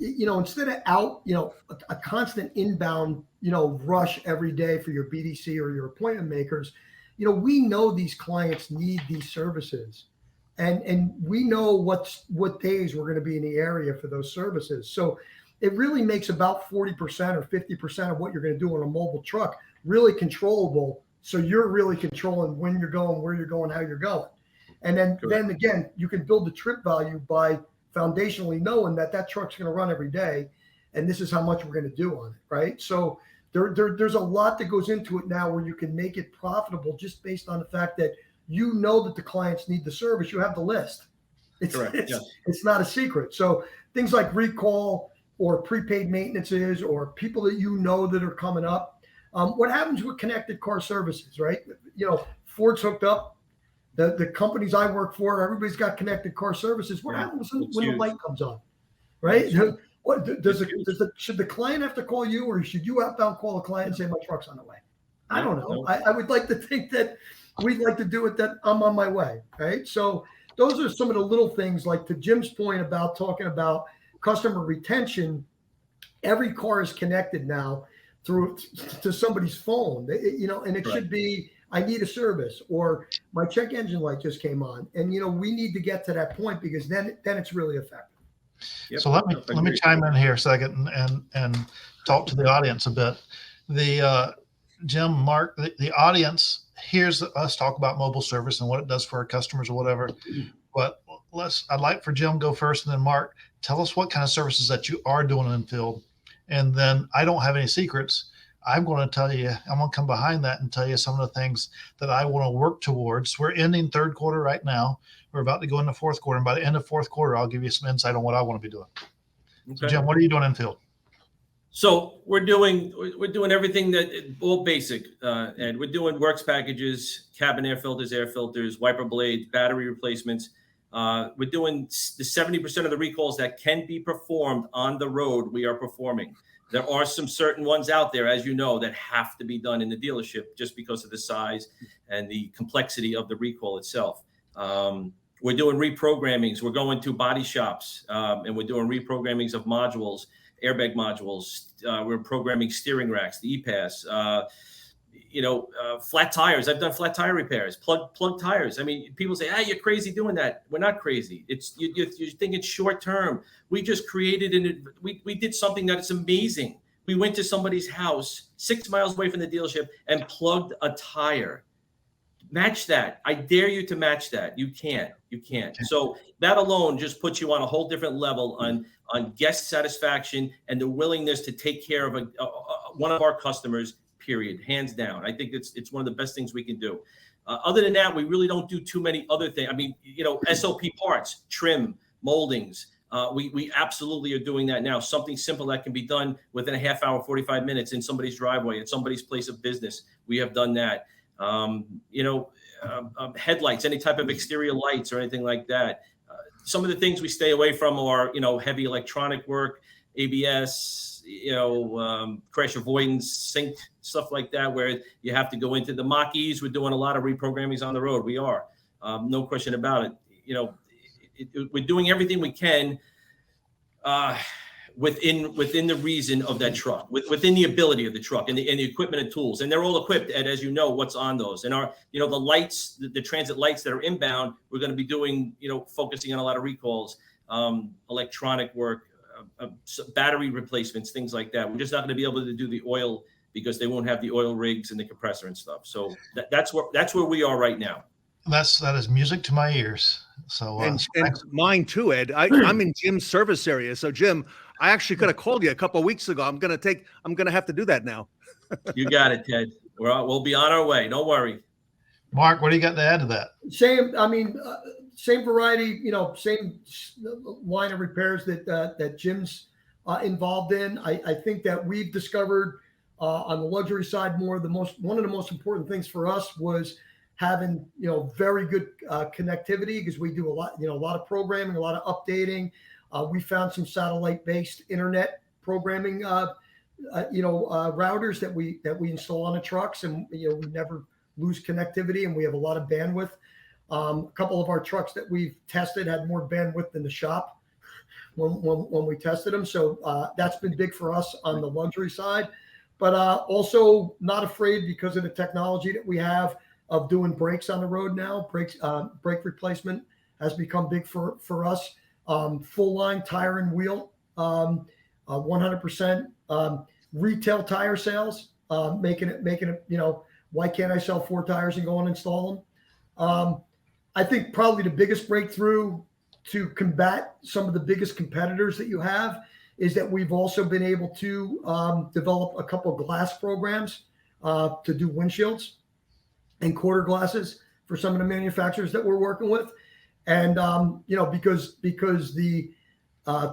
instead of a constant inbound, rush every day for your BDC or your appointment makers, we know these clients need these services, and we know what days we're going to be in the area for those services. So it really makes about 40% or 50% of what you're going to do on a mobile truck really controllable. So you're really controlling when you're going, where you're going, how you're going. And then again, you can build the trip value by foundationally knowing that truck's going to run every day, and this is how much we're going to do on it, right? So there's a lot that goes into it now where you can make it profitable just based on the fact that you know that the clients need the service. You have the list. It's not a secret. So things like recall or prepaid maintenances or people that that are coming up. What happens with connected car services, right? Ford's hooked up. The companies I work for, everybody's got connected car services. What happens when the light comes on, right? What should the client have to call you, or should you outbound call the client and say my truck's on the way? I don't know. I would like to think that we'd like to do it that I'm on my way, right? So those are some of the little things, like to Jim's point about talking about customer retention. Every car is connected now to somebody's phone, and it should be, I need a service, or my check engine light just came on. And, we need to get to that point, because then it's really effective. Yep. So let me chime in here a second and talk to the audience a bit. Jim, Mark, the audience hears us talk about mobile service and what it does for our customers or whatever. But I'd like for Jim go first, and then Mark, tell us what kind of services that you are doing in the field. And then I don't have any secrets. I'm going to tell you, I'm going to come behind that and tell you some of the things that I want to work towards. We're ending third quarter right now. We're about to go into fourth quarter. And by the end of fourth quarter, I'll give you some insight on what I want to be doing. Okay. So Jim, what are you doing in field? So we're doing everything that all basic, and we're doing works packages, cabin air filters, wiper blades, battery replacements. We're doing the 70% of the recalls that can be performed on the road. We are performing. There are some certain ones out there, as you know, that have to be done in the dealership just because of the size and the complexity of the recall itself. We're doing reprogrammings. We're going to body shops, and we're doing reprogrammings of modules, airbag modules. We're programming steering racks, the E-Pass, flat tires. I've done flat tire repairs, plug tires. I mean, people say, you're crazy doing that. We're not crazy. It's you think it's short term. We just created we did something that is amazing. We went to somebody's house 6 miles away from the dealership and plugged a tire. Match that. I dare you to match that. You can't. So that alone just puts you on a whole different level on guest satisfaction and the willingness to take care of one of our customers, period, hands down. I think it's one of the best things we can do. Other than that, we really don't do too many other things. I mean, SOP parts, trim, moldings. We absolutely are doing that now. Something simple that can be done within a half hour, 45 minutes in somebody's driveway, at somebody's place of business. We have done that. Headlights, any type of exterior lights or anything like that. Some of the things we stay away from are, heavy electronic work, ABS, crash avoidance, sync, stuff like that, where you have to go into the Mach-E's. We're doing a lot of reprogrammings on the road. We are, no question about it. We're doing everything we can within the reason of that truck, within the ability of the truck and the equipment and tools. And they're all equipped, and as you know, what's on those. And our, the lights, the transit lights that are inbound, we're going to be doing, focusing on a lot of recalls, electronic work, battery replacements, things like that. We're just not going to be able to do the oil because they won't have the oil rigs and the compressor and stuff. So that's where we are right now. That is music to my ears. So and mine too, Ed. I'm in Jim's service area. So Jim, I actually could have called you a couple of weeks ago. I'm gonna have to do that now. You got it, Ted. We'll be on our way. Don't worry. Mark, what do you got to add to that? Same. I mean, same variety. Same line of repairs that Jim's involved in. I think that we've discovered on the luxury side one of the most important things for us was having very good connectivity, because we do a lot of programming, a lot of updating. We found some satellite-based internet programming routers that we install on the trucks, and we never lose connectivity, and we have a lot of bandwidth. A couple of our trucks that we've tested had more bandwidth than the shop when we tested them. So that's been big for us on the luxury side, but also not afraid, because of the technology that we have of doing brakes on the road now. Brake replacement has become big for us. Full line tire and wheel, 100%. Retail tire sales, making it, why can't I sell 4 tires and go and install them? I think probably the biggest breakthrough to combat some of the biggest competitors that you have is that we've also been able to develop a couple of glass programs to do windshields and quarter glasses for some of the manufacturers that we're working with. And, because the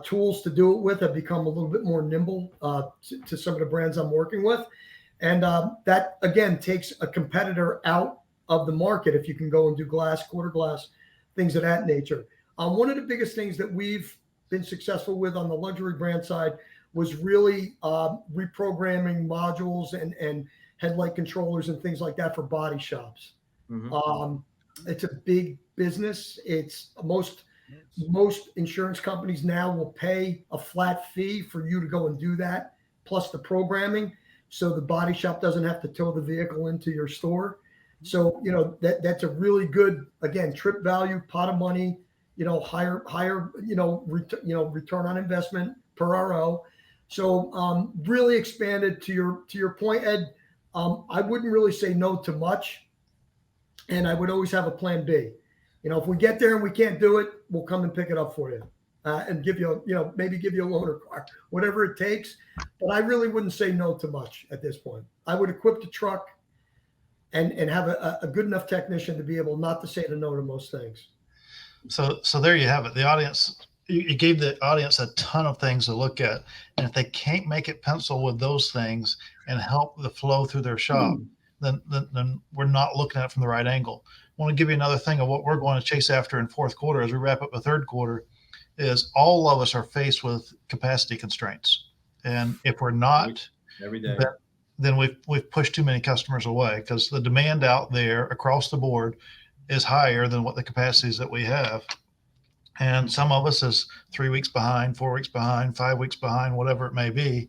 tools to do it with have become a little bit more nimble to some of the brands I'm working with. And that, again, takes a competitor out of the market if you can go and do glass, quarter glass, things of that nature. One of the biggest things that we've been successful with on the luxury brand side was really reprogramming modules and headlight controllers and things like that for body shops. Mm-hmm. It's a big business. It's most insurance companies now will pay a flat fee for you to go and do that, plus the programming, so the body shop doesn't have to tow the vehicle into your store. So that's a really good, again, trip value, pot of money, higher return on investment per RO. So really expanded to your point, Ed. I wouldn't really say no to much, and I would always have a plan B. If we get there and we can't do it, we'll come and pick it up for you and give you, maybe give you a loaner car, whatever it takes. But I really wouldn't say no to much at this point. I would equip the truck and have a good enough technician to be able not to say no to most things. So there you have it. The audience, you gave the audience a ton of things to look at. And if they can't make it pencil with those things and help the flow through their shop, then we're not looking at it from the right angle. I want to give you another thing of what we're going to chase after in fourth quarter as we wrap up the third quarter is all of us are faced with capacity constraints. And if we're not, every day, then we've pushed too many customers away, because the demand out there across the board is higher than what the capacities that we have. And some of us is 3 weeks behind, 4 weeks behind, 5 weeks behind, whatever it may be.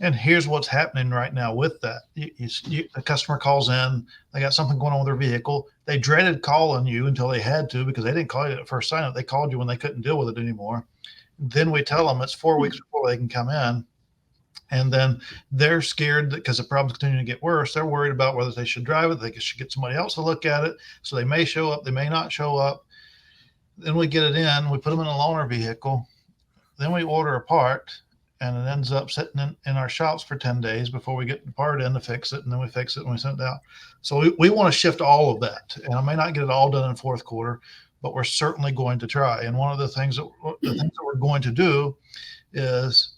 And here's what's happening right now with that. A customer calls in, they got something going on with their vehicle. They dreaded calling you until they had to, because they didn't call you at first sign up. They called you when they couldn't deal with it anymore. Then we tell them it's 4 weeks before they can come in. And then they're scared because the problem's continuing to get worse. They're worried about whether they should drive it. They should get somebody else to look at it. So they may show up, they may not show up. Then we get it in, we put them in a loaner vehicle. Then we order a part, and it ends up sitting in our shops for 10 days before we get the part in to fix it. And then we fix it and we send it out. So we want to shift all of that. And I may not get it all done in fourth quarter, but we're certainly going to try. And one of the things that we're going to do is,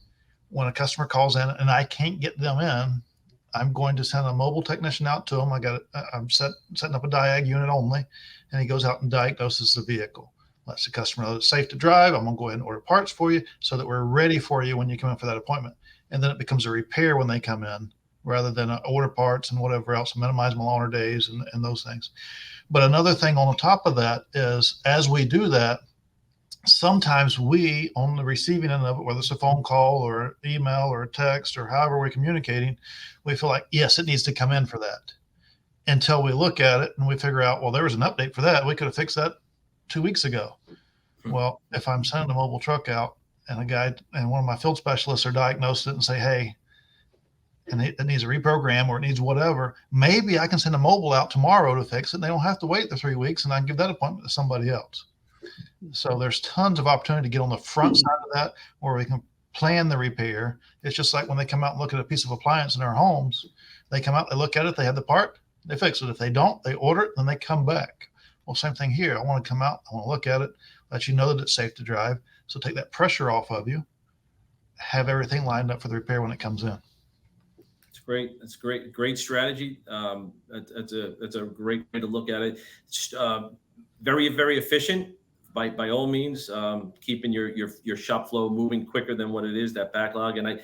when a customer calls in and I can't get them in, I'm going to send a mobile technician out to them. I'm setting up a diag unit only, and he goes out and diagnoses the vehicle. Lets the customer know it's safe to drive. I'm going to go ahead and order parts for you so that we're ready for you when you come in for that appointment. And then it becomes a repair when they come in, rather than order parts and whatever else, minimize my loaner days and those things. But another thing on the top of that is, as we do that, sometimes we, on the receiving end of it, whether it's a phone call or an email or a text or however we're communicating, we feel like, yes, it needs to come in for that, until we look at it and we figure out, well, there was an update for that. We could have fixed that 2 weeks ago. Well, if I'm sending a mobile truck out and a guy and one of my field specialists are diagnosed it and say, hey, and it needs a reprogram or it needs whatever, maybe I can send a mobile out tomorrow to fix it. And they don't have to wait the 3 weeks, and I can give that appointment to somebody else. So there's tons of opportunity to get on the front side of that, where we can plan the repair. It's just like when they come out and look at a piece of appliance in their homes, they come out, they look at it, they have the part, they fix it. If they don't, they order it, then they come back. Well, same thing here. I want to come out, I want to look at it, let you know that it's safe to drive. So take that pressure off of you, have everything lined up for the repair when it comes in. It's great. That's great. Great strategy. That's a great way to look at it. It's, very, very efficient by all means, keeping your shop flow moving quicker than what it is, that backlog. And I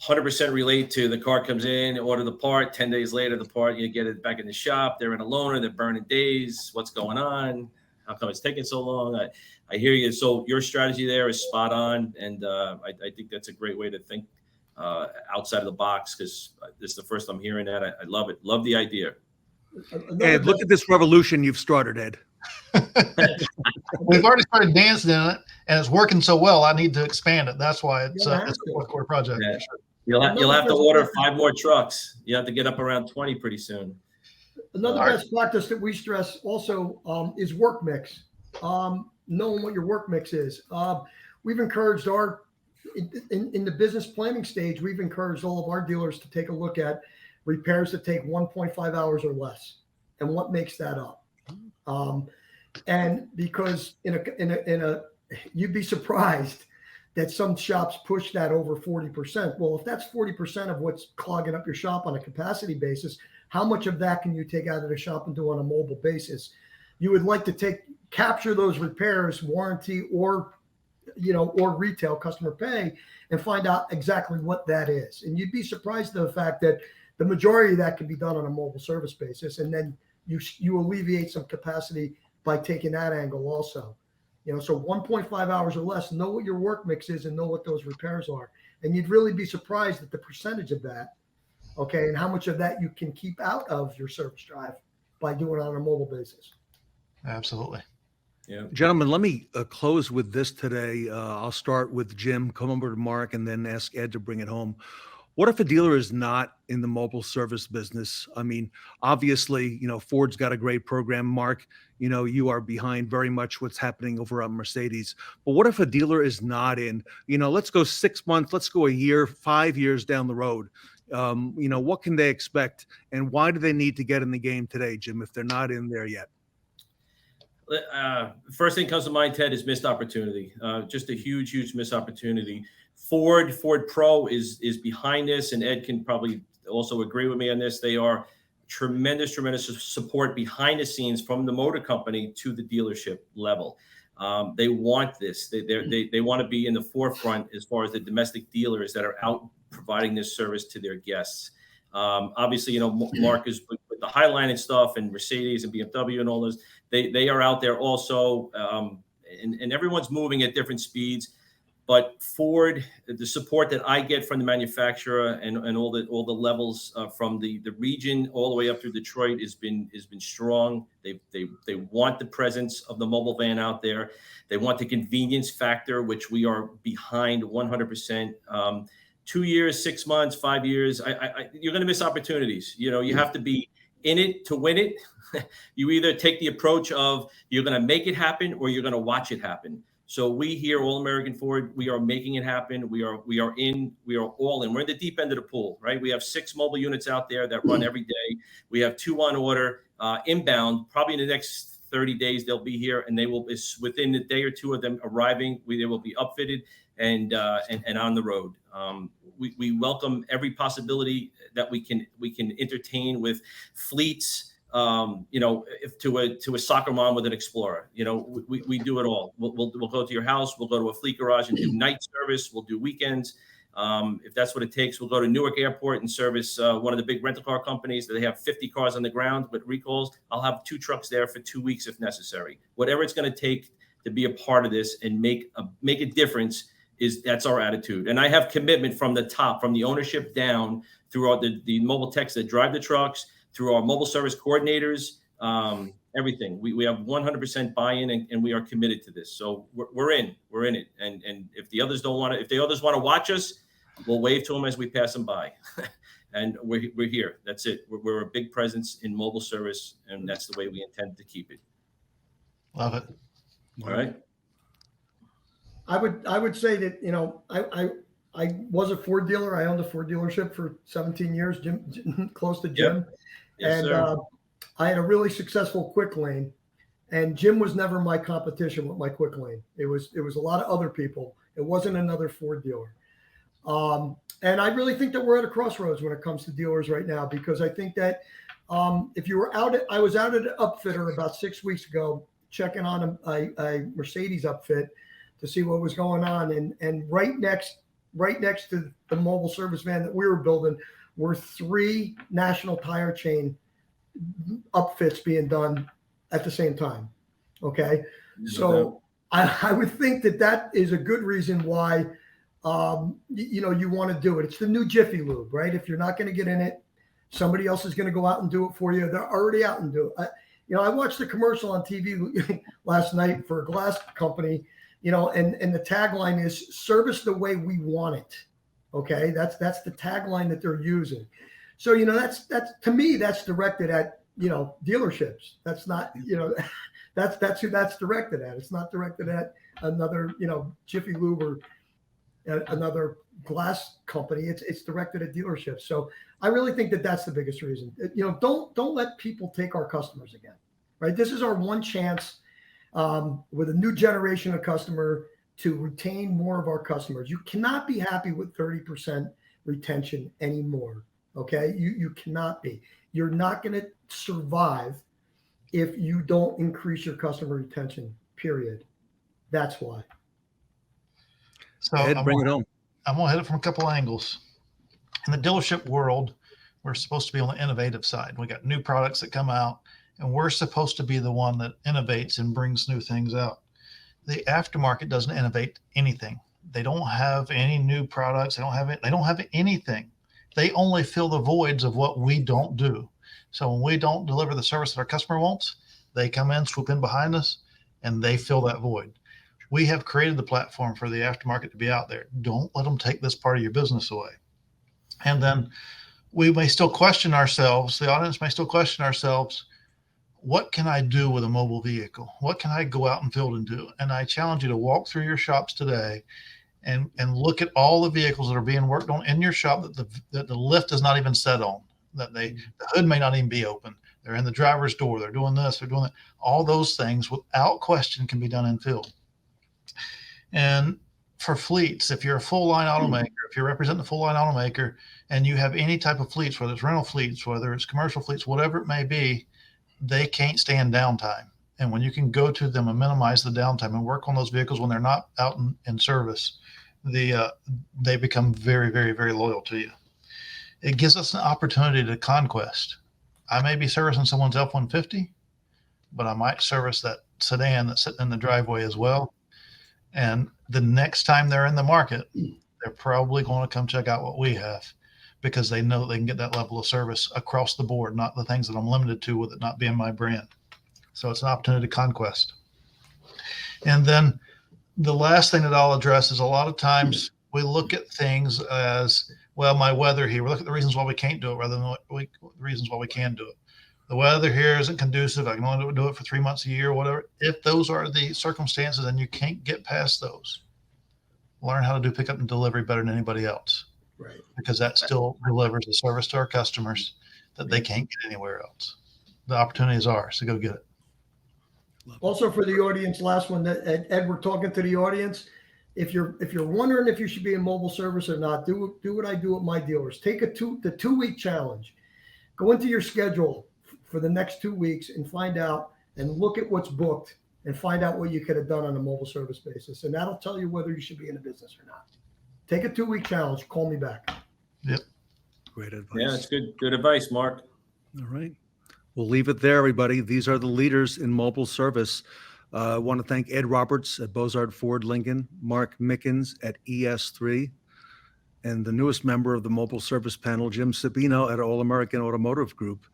100% relate to the car comes in, order the part, 10 days later, the part, you get it back in the shop. They're in a loaner, they're burning days. What's going on? How come it's taking so long? I hear you. So your strategy there is spot on. And I think that's a great way to think outside of the box, because this is the first I'm hearing that. I love it. Love the idea. Ed, look at this revolution you've started, Ed. We've already started dancing in it, and it's working so well. I need to expand it. That's why it's a fourth quarter project. Yeah. You'll have to order 5 more trucks. You have to get up around 20 pretty soon. Another best practice that we stress also is work mix. Knowing what your work mix is. We've encouraged in the business planning stage, we've encouraged all of our dealers to take a look at repairs that take 1.5 hours or less, and what makes that up. And because you'd be surprised that some shops push that over 40%. Well, if that's 40% of what's clogging up your shop on a capacity basis, how much of that can you take out of the shop and do on a mobile basis? You would like to capture those repairs, warranty or retail customer pay, and find out exactly what that is. And you'd be surprised at the fact that the majority of that can be done on a mobile service basis. And then you alleviate some capacity by taking that angle also. So 1.5 hours or less, know what your work mix is and know what those repairs are. And you'd really be surprised at the percentage of that, okay, and how much of that you can keep out of your service drive by doing it on a mobile basis. Absolutely. Yeah. Gentlemen, let me close with this today. I'll start with Jim, come over to Mark, and then ask Ed to bring it home. What if a dealer is not in the mobile service business? I mean, obviously, Ford's got a great program. Mark, you are behind very much what's happening over at Mercedes. But what if a dealer is not in? Let's go 6 months, let's go a year, 5 years down the road. What can they expect? And why do they need to get in the game today, Jim, if they're not in there yet? First thing comes to mind, Ted, is missed opportunity. Just a huge missed opportunity. Ford Pro is behind this, and Ed can probably also agree with me on this. They are tremendous support behind the scenes from the motor company to the dealership level. They want this. They want to be in the forefront as far as the domestic dealers that are out providing this service to their guests. Obviously, Mark is with the Highline and stuff, and Mercedes and BMW and all those. They are out there also, and everyone's moving at different speeds. But Ford, the support that I get from the manufacturer and all the levels from the region all the way up through Detroit has been strong. They want the presence of the mobile van out there. They want the convenience factor, which we are behind 100%. 2 years, 6 months, 5 years, you're going to miss opportunities. You have to be in it to win it. You either take the approach of you're going to make it happen or you're going to watch it happen. So we here, All American Ford, we are making it happen. We are all in. We're in the deep end of the pool, right? We have 6 mobile units out there that run every day. We have 2 on order, inbound. Probably in the next 30 days, they'll be here, and it's within a day or 2 of them arriving. They will be upfitted and on the road. We welcome every possibility that we can entertain with fleets. If to a soccer mom with an Explorer, we do it all. We'll go to your house. We'll go to a fleet garage and do night service. We'll do weekends. If that's what it takes, we'll go to Newark Airport and service one of the big rental car companies that they have 50 cars on the ground with recalls. I'll have 2 trucks there for 2 weeks if necessary. Whatever it's going to take to be a part of this and make a difference that's our attitude. And I have commitment from the top, from the ownership down, through all the mobile techs that drive the trucks, through our mobile service coordinators, everything. We have 100% buy-in, and we are committed to this. So we're in it. And if the others want to watch us, we'll wave to them as we pass them by. and we're here. That's it. We're a big presence in mobile service, and that's the way we intend to keep it. Love it. All right. I would say that, you know, I was a Ford dealer. I owned a Ford dealership for 17 years, Jim, close to Jim. Yep. Yes, and sir. I had a really successful quick lane, and Jim was never my competition with my quick lane. It was a lot of other people. It wasn't another Ford dealer. And I really think that we're at a crossroads when it comes to dealers right now, because I think that if you were I was out at an upfitter about 6 weeks ago, checking on a Mercedes upfit to see what was going on. And right next to the mobile service van that we were building were 3 national tire chain upfits being done at the same time. Okay. So I would think that is a good reason why, you know, you want to do it. It's the new Jiffy Lube, right? If you're not going to get in it, somebody else is going to go out and do it for you. They're already out and do it. You know, I watched the commercial on TV last night for a glass company, you know, and the tagline is "Service the way we want it." Okay, that's the tagline that they're using. So, you know, that's to me, that's directed at, you know, dealerships. That's not, you know, that's who that's directed at. It's not directed at another, you know, Jiffy Lube or another glass company. It's directed at dealerships. So I really think that that's the biggest reason. You know, don't let people take our customers again, right? This is our one chance with a new generation of customer to retain more of our customers. You cannot be happy with 30% retention anymore. Okay, you cannot be. You're not going to survive if you don't increase your customer retention. Period. That's why. So Ed, bring it home. I'm going to hit it from a couple angles. In the dealership world, we're supposed to be on the innovative side. We got new products that come out, and we're supposed to be the one that innovates and brings new things out. The aftermarket doesn't innovate anything. They don't have any new products. They don't have anything. They only fill the voids of what we don't do. So when we don't deliver the service that our customer wants, they come in, swoop in behind us, and they fill that void. We have created the platform for the aftermarket to be out there. Don't let them take this part of your business away. And then we may still question ourselves, the audience may still question ourselves, what can I do with a mobile vehicle? What can I go out and field and do? And I challenge you to walk through your shops today and look at all the vehicles that are being worked on in your shop that the lift is not even set on, that the hood may not even be open. They're in the driver's door. They're doing this, they're doing that. All those things without question can be done in field. And for fleets, if you're a full line automaker, if you're representing a full line automaker and you have any type of fleets, whether it's rental fleets, whether it's commercial fleets, whatever it may be, they can't stand downtime. And when you can go to them and minimize the downtime and work on those vehicles when they're not out in service, they become very, very, very loyal to you. It gives us an opportunity to conquest. I may be servicing someone's F-150, but I might service that sedan that's sitting in the driveway as well. And the next time they're in the market, they're probably going to come check out what we have, because they know they can get that level of service across the board, not the things that I'm limited to with it not being my brand. So it's an opportunity to conquest. And then the last thing that I'll address is a lot of times we look at things as, well, my weather here. We look at the reasons why we can't do it rather than the reasons why we can do it. The weather here isn't conducive. I can only do it for 3 months a year or whatever. If those are the circumstances and you can't get past those, learn how to do pickup and delivery better than anybody else. Right. Because that still delivers a service to our customers that they can't get anywhere else. The opportunity is ours to go get it. Also for the audience, last one, that Ed, we're talking to the audience. If you're wondering if you should be in mobile service or not, do what I do with my dealers. Take the 2-week challenge. Go into your schedule for the next 2 weeks and find out and look at what's booked and find out what you could have done on a mobile service basis. And that'll tell you whether you should be in the business or not. Take a 2-week challenge. Call me back. Yep. Great advice. Yeah, it's good advice, Mark. All right. We'll leave it there, everybody. These are the leaders in mobile service. I want to thank Ed Roberts at Bozard Ford Lincoln, Mark Mickens at ES3, and the newest member of the mobile service panel, Jim Sabino at All American Automotive Group.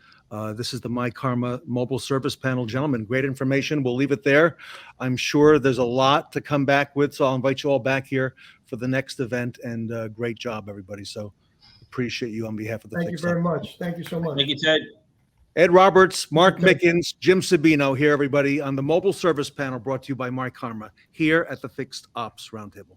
This is the myKaarma mobile service panel. Gentlemen, great information. We'll leave it there. I'm sure there's a lot to come back with, so I'll invite you all back here for the next event, and great job, everybody. So appreciate you on behalf of the Thank you Fixed very Up. much. Thank you so much. Thank you, Ted. Ed Roberts, Mark Mickens, Jim Sabino here, everybody, on the mobile service panel brought to you by myKaarma here at the Fixed Ops Roundtable.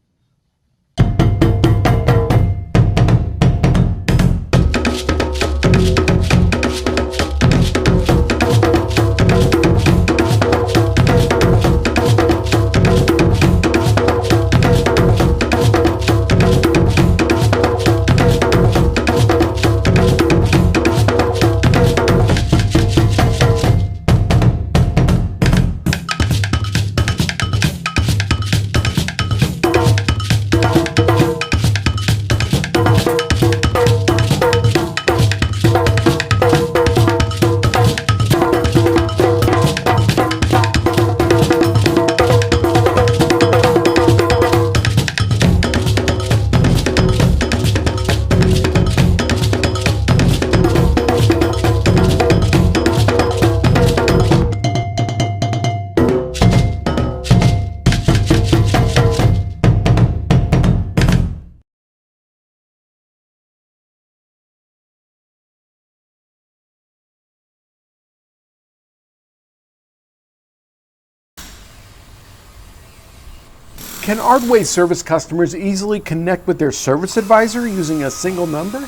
Can Ardway service customers easily connect with their service advisor using a single number?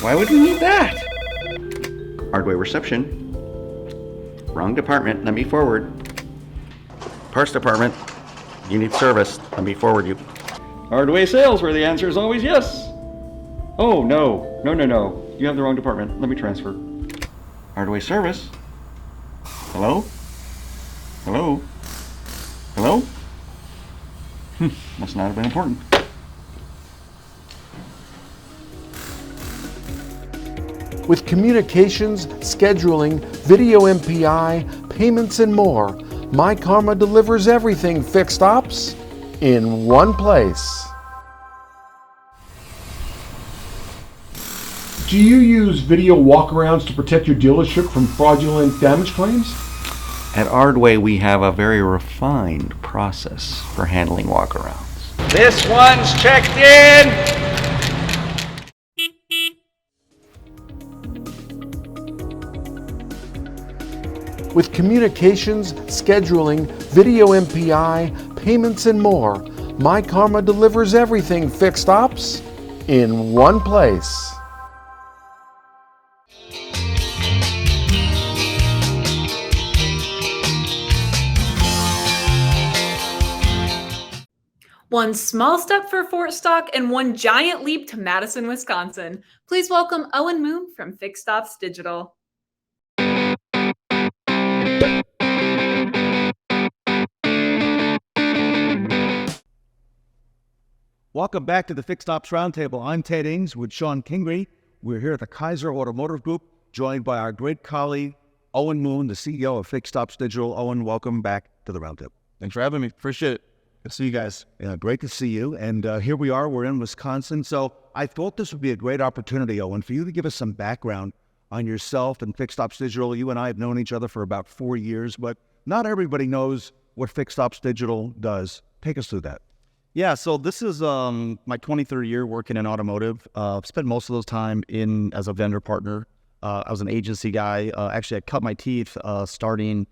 Why would we need that? Ardway reception. Wrong department, let me forward. Parts department, you need service, let me forward you. Ardway sales, where the answer is always yes. Oh, no, you have the wrong department, let me transfer. Ardway service. Hello? Hello? Hello? Must not have been important. With communications, scheduling, video MPI, payments, and more, myKaarma delivers everything fixed ops in one place. Do you use video walkarounds to protect your dealership from fraudulent damage claims? At Ardway, we have a very refined process for handling walkarounds. This one's checked in! With communications, scheduling, video MPI, payments, and more, myKaarma delivers everything fixed ops in one place. One small step for FORTSTOCK and one giant leap to Madison, Wisconsin. Please welcome Owen Moon from Fixed Ops Digital. Welcome back to the Fixed Ops Roundtable. I'm Ted Ings with Shon Kingrey. We're here at the Kaiser Automotive Group, joined by our great colleague, Owen Moon, the CEO of Fixed Ops Digital. Owen, welcome back to the Roundtable. Thanks for having me. Appreciate it. Good to see you guys. Yeah, great to see you. And here we are. We're in Wisconsin. So I thought this would be a great opportunity, Owen, for you to give us some background on yourself and Fixed Ops Digital. You and I have known each other for about 4 years, but not everybody knows what Fixed Ops Digital does. Take us through that. Yeah, so this is my 23rd year working in automotive. I've spent most of those time in as a vendor partner. I was an agency guy. Actually, I cut my teeth starting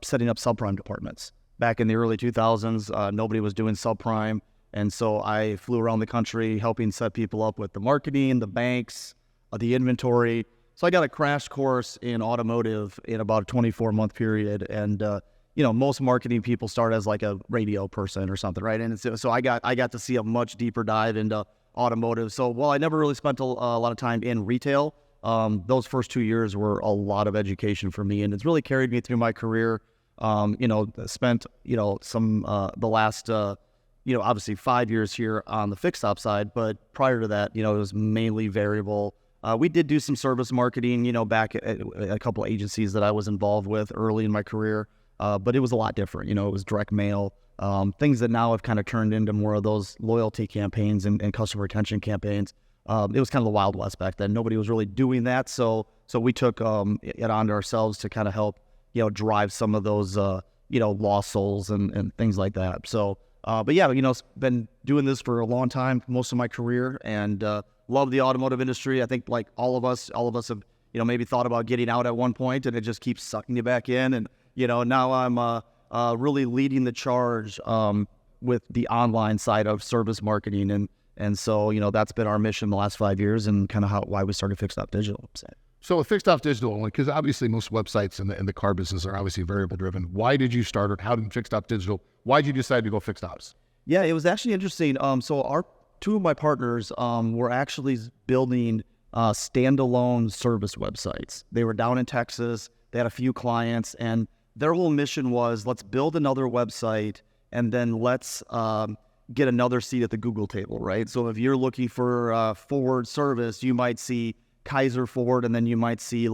setting up subprime departments. Back in the early 2000s, nobody was doing subprime, and so I flew around the country helping set people up with the marketing, the banks, the inventory. So I got a crash course in automotive in about a 24-month period, and most marketing people start as like a radio person or something, right? And so I got to see a much deeper dive into automotive. So while I never really spent a lot of time in retail, those first 2 years were a lot of education for me, and it's really carried me through my career. Spent the last obviously 5 years here on the fixed op side, but prior to that, it was mainly variable. We did do some service marketing, back at a couple of agencies that I was involved with early in my career, but it was a lot different. It was direct mail, things that now have kind of turned into more of those loyalty campaigns and customer retention campaigns. It was kind of the Wild West back then. Nobody was really doing that, so we took it onto ourselves to kind of help drive some of those lost souls and things like that. So but yeah, been doing this for a long time, most of my career, and love the automotive industry. I think like all of us have, maybe thought about getting out at one point, and it just keeps sucking you back in. And, now I'm really leading the charge with the online side of service marketing. And so, that's been our mission the last 5 years, and kind of why we started Fixed Op Digital. So with Fixed Op Digital, because obviously most websites in the car business are obviously variable driven. Why did you start it? How did Fixed Op Digital? Why did you decide to go Fixed Ops? Yeah, it was actually interesting. So two of my partners were actually building standalone service websites. They were down in Texas. They had a few clients, and their whole mission was, let's build another website, and then let's get another seat at the Google table, right? So if you're looking for Ford service, you might see Kaiser Ford, and then you might see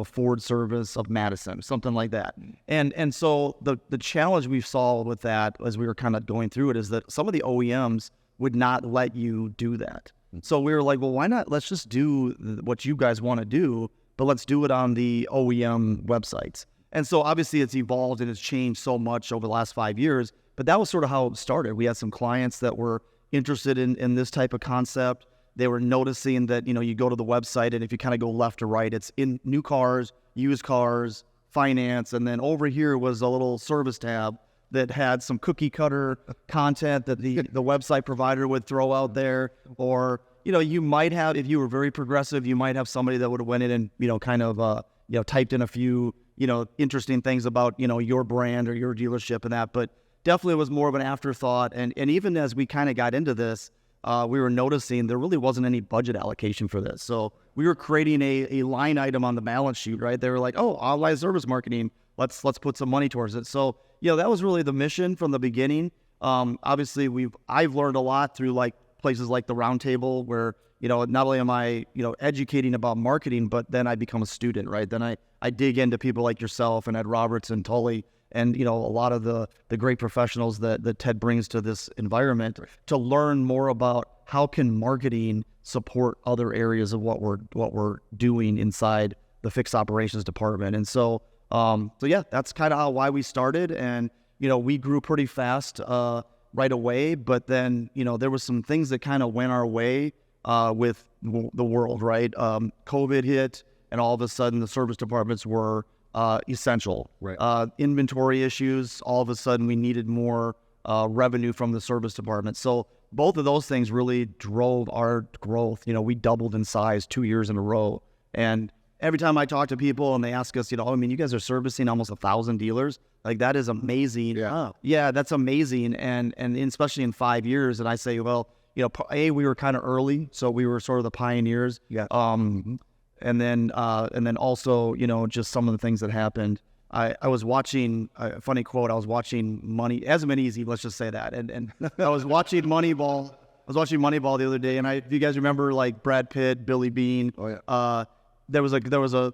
Ford Service of Madison, something like that. And so the challenge we saw with that as we were kind of going through it is that some of the OEMs would not let you do that. So we were like, well, why not? Let's just do what you guys want to do, but let's do it on the OEM websites. And so obviously it's evolved and it's changed so much over the last 5 years, but that was sort of how it started. We had some clients that were interested in this type of concept. They were noticing that, you go to the website, and if you kind of go left to right, it's in new cars, used cars, finance, and then over here was a little service tab that had some cookie cutter content that the website provider would throw out there. Or, you might have, if you were very progressive, you might have somebody that would have went in and, typed in a few, interesting things about, your brand or your dealership and that. But definitely it was more of an afterthought. And even as we kind of got into this, we were noticing there really wasn't any budget allocation for this. So we were creating a line item on the balance sheet, right? They were like, oh, online service marketing, let's put some money towards it. So, that was really the mission from the beginning. Obviously, I've learned a lot through places like the Roundtable, where, not only am I, educating about marketing, but then I become a student, right? Then I dig into people like yourself and Ed Roberts and Tully, and, a lot of the great professionals that Ted brings to this environment to learn more about how can marketing support other areas of what we're doing inside the fixed operations department. And so yeah, that's kind of why we started. And, we grew pretty fast right away, but then, there was some things that kind of went our way with the world, right? COVID hit, and all of a sudden the service departments were essential. Right. Inventory issues, all of a sudden we needed more revenue from the service department. So both of those things really drove our growth. We doubled in size 2 years in a row. And every time I talk to people and they ask us, you guys are servicing almost 1,000 dealers. Like, that is amazing. Yeah, that's amazing. And especially in 5 years. And I say, well, we were kind of early, so we were sort of the pioneers. Yeah. And then also, just some of the things that happened. I was watching a funny quote. I was watching Money, as been easy, let's just say that. And I was watching Moneyball. The other day, and if you guys remember, Brad Pitt, Billy Bean. Oh yeah. There was a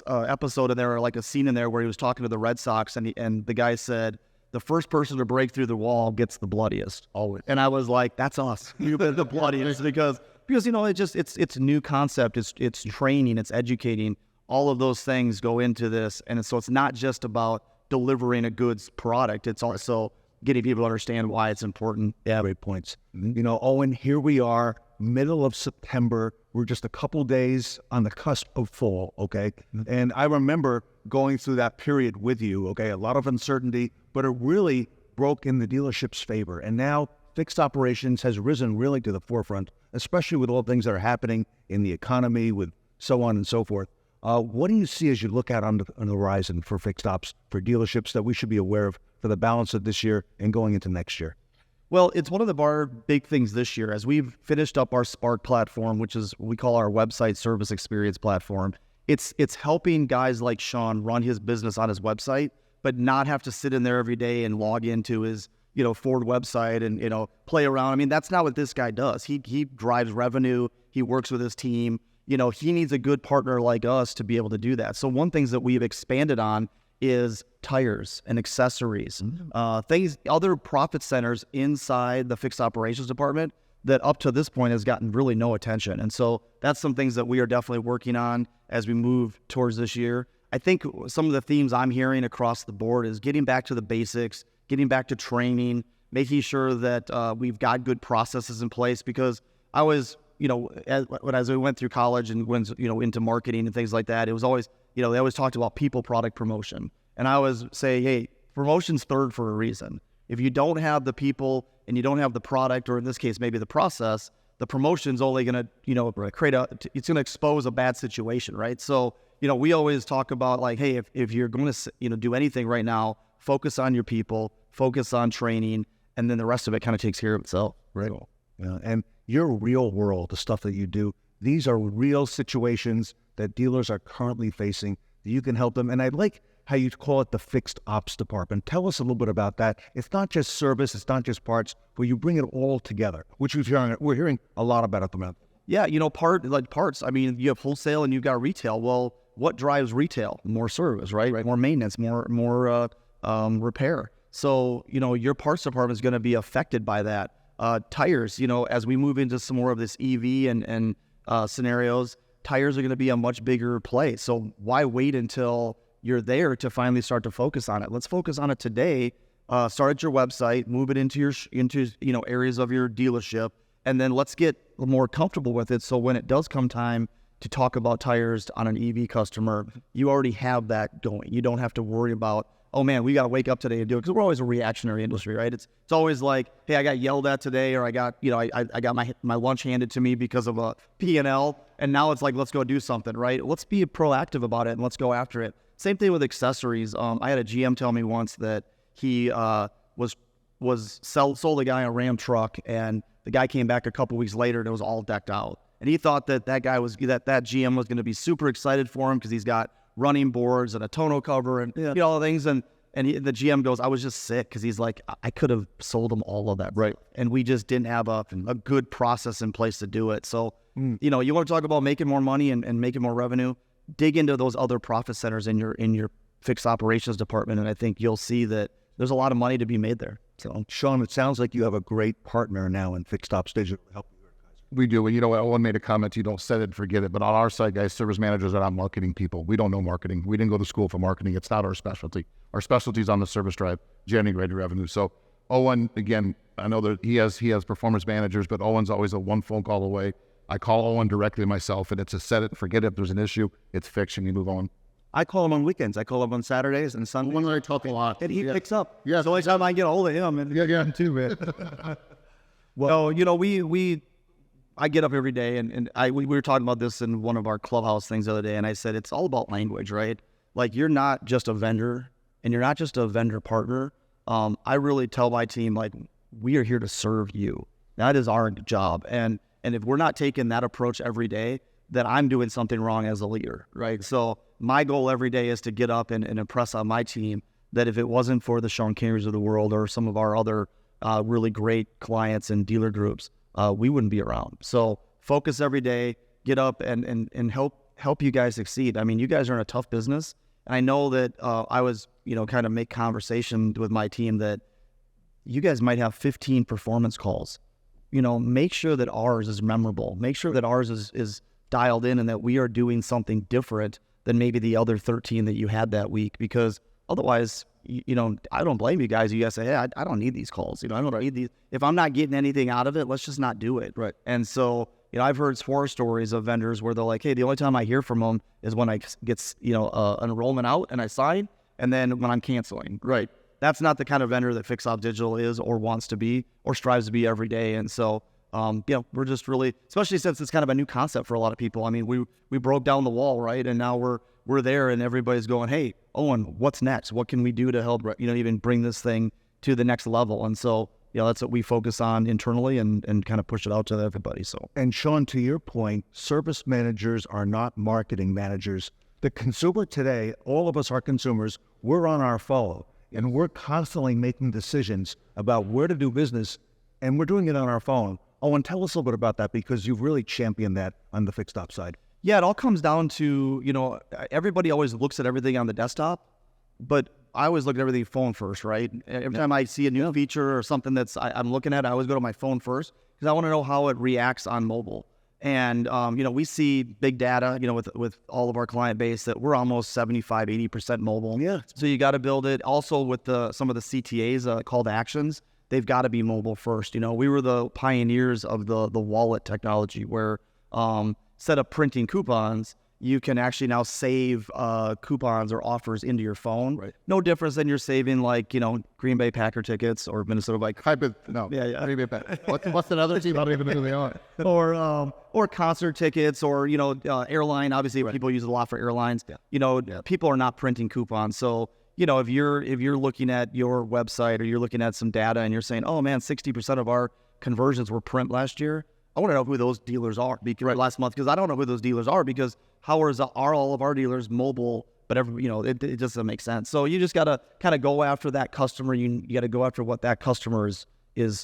episode in there, or a scene in there where he was talking to the Red Sox, and the guy said, the first person to break through the wall gets the bloodiest. Always. And I was like, that's us. You've been the bloodiest because it's a new concept. It's training, it's educating. All of those things go into this. And so it's not just about delivering a goods product. It's also getting people to understand why it's important. Yeah, great points. Owen, here we are, middle of September. We're just a couple days on the cusp of fall, okay? And I remember going through that period with you, okay? A lot of uncertainty, but it really broke in the dealership's favor. And now fixed operations has risen really to the forefront, especially with all the things that are happening in the economy, with so on and so forth. What do you see as you look out on the horizon for fixed ops, for dealerships, that we should be aware of for the balance of this year and going into next year? Well, it's one of our big things this year. As we've finished up our Spark platform, which is what we call our website service experience platform, it's helping guys like Shon run his business on his website, but not have to sit in there every day and log into his Ford website and play around. I mean, that's not what this guy does. He drives revenue. He works with his team. He needs a good partner like us to be able to do that. So one things that we've expanded on is tires and accessories, other profit centers inside the fixed operations department that up to this point has gotten really no attention. And so that's some things that we are definitely working on as we move towards this year. I think some of the themes I'm hearing across the board is getting back to the basics, getting back to training, making sure that we've got good processes in place, because I was as we went through college and went, into marketing and things like that, it was always, they always talked about people, product, promotion. And I always say, hey, promotion's third for a reason. If you don't have the people and you don't have the product, or in this case, maybe the process, the promotion's only going to, it's going to expose a bad situation, right? So, we always talk about like, hey, if you're going to, do anything right now, focus on your people, focus on training, and then the rest of it kind of takes care of itself. Right. Cool. Yeah. And your real world, the stuff that you do, these are real situations that dealers are currently facing that you can help them. And I like how you call it the fixed ops department. Tell us a little bit about that. It's not just service, it's not just parts, but you bring it all together, which we're hearing a lot about at the moment. Yeah, parts. I mean, you have wholesale and you've got retail. Well, what drives retail? More service, right? More maintenance, more repair. So, your parts department is going to be affected by that. Tires, as we move into some more of this EV and scenarios, tires are going to be a much bigger play. So why wait until you're there to finally start to focus on it? Let's focus on it today. Start at your website, move it into areas of your dealership, and then let's get more comfortable with it. So when it does come time to talk about tires on an EV customer, you already have that going. You don't have to worry about, oh man, we got to wake up today and do it, because we're always a reactionary industry, right? It's always like, hey, I got yelled at today, or I got, I got my lunch handed to me because of a P&L, and now it's like, let's go do something, right? Let's be proactive about it and let's go after it. Same thing with accessories. I had a GM tell me once that he sold a guy a Ram truck, and the guy came back a couple weeks later and it was all decked out. And he thought that guy was that GM was going to be super excited for him because he's got running boards and a tonneau cover and all the things. And the GM goes, I was just sick, because he's like, I could have sold him all of that. Right. And we just didn't have a good process in place to do it. So, you want to talk about making more money and making more revenue, dig into those other profit centers in your fixed operations department. And I think you'll see that there's a lot of money to be made there. So, Shon, it sounds like you have a great partner now in Fixed Ops Digital to help you. We do. And Owen made a comment, set it and forget it. But on our side, guys, service managers are not marketing people. We don't know marketing. We didn't go to school for marketing. It's not our specialty. Our specialty is on the service drive, generating revenue. So Owen, again, I know that he has performance managers, but Owen's always a one phone call away. I call Owen directly myself, and it's a set it and forget it. If there's an issue, it's fixed and you move on. I call him on weekends. I call him on Saturdays and Sundays. When I talk a lot. And he picks up. Yeah. It's the only time I get a hold of him. And yeah, too, man. Well, I get up every day, and we were talking about this in one of our clubhouse things the other day, and I said, it's all about language, right? Like, you're not just a vendor, and you're not just a vendor partner. I really tell my team, like, we are here to serve you. That is our job. And if we're not taking that approach every day, then I'm doing something wrong as a leader, right? So my goal every day is to get up and impress on my team that if it wasn't for the Shon Kingreys of the world or some of our other really great clients and dealer groups, we wouldn't be around. So focus every day, get up and help you guys succeed. I mean, you guys are in a tough business. And I know that I was, kind of make conversation with my team that you guys might have 15 performance calls. Make sure that ours is memorable. Make sure that ours is dialed in and that we are doing something different than maybe the other 13 that you had that week, because otherwise, I don't blame you guys. You guys say, hey, I don't need these calls. I don't need these. If I'm not getting anything out of it, let's just not do it. Right. And so, I've heard horror stories of vendors where they're like, hey, the only time I hear from them is when I get, an enrollment out and I sign, and then when I'm canceling. Right. That's not the kind of vendor that Fixed Op Digital is or wants to be or strives to be every day. And so, we're just really, especially since it's kind of a new concept for a lot of people. I mean, we broke down the wall, right? And now we're there, and everybody's going, hey, Owen, what's next? What can we do to help, even bring this thing to the next level? And so, that's what we focus on internally and kind of push it out to everybody. So, and Shon, to your point, service managers are not marketing managers. The consumer today, all of us are consumers. We're on our phone, and we're constantly making decisions about where to do business, and we're doing it on our phone. Owen, tell us a little bit about that, because you've really championed that on the fixed op side. Yeah, it all comes down to, everybody always looks at everything on the desktop, but I always look at everything phone first, right? Every time I see a new feature or something I'm looking at, I always go to my phone first, because I want to know how it reacts on mobile. And, we see big data, with all of our client base that we're almost 75, 80% mobile. Yeah. So you got to build it also with some of the CTAs, call to actions. they've got to be mobile first. You know, we were the pioneers of the wallet technology where instead of printing coupons, you can actually now save coupons or offers into your phone. Right. No difference than you're saving, like, you know, Green Bay Packer tickets or Minnesota Vikings. Green Bay Packer. What's another team? I don't even know who they are. Or concert tickets, or, you know, airline. Obviously, people use it a lot for airlines. You know, people are not printing coupons. So, you know, if you're looking at your website or you're looking at some data and you're saying, oh man, 60% of our conversions were print last year, I want to know who those dealers are last month, because I don't know who those dealers are, because are all of our dealers mobile? But it just doesn't make sense. So you just got to kind of go after that customer. You got to go after what that customer is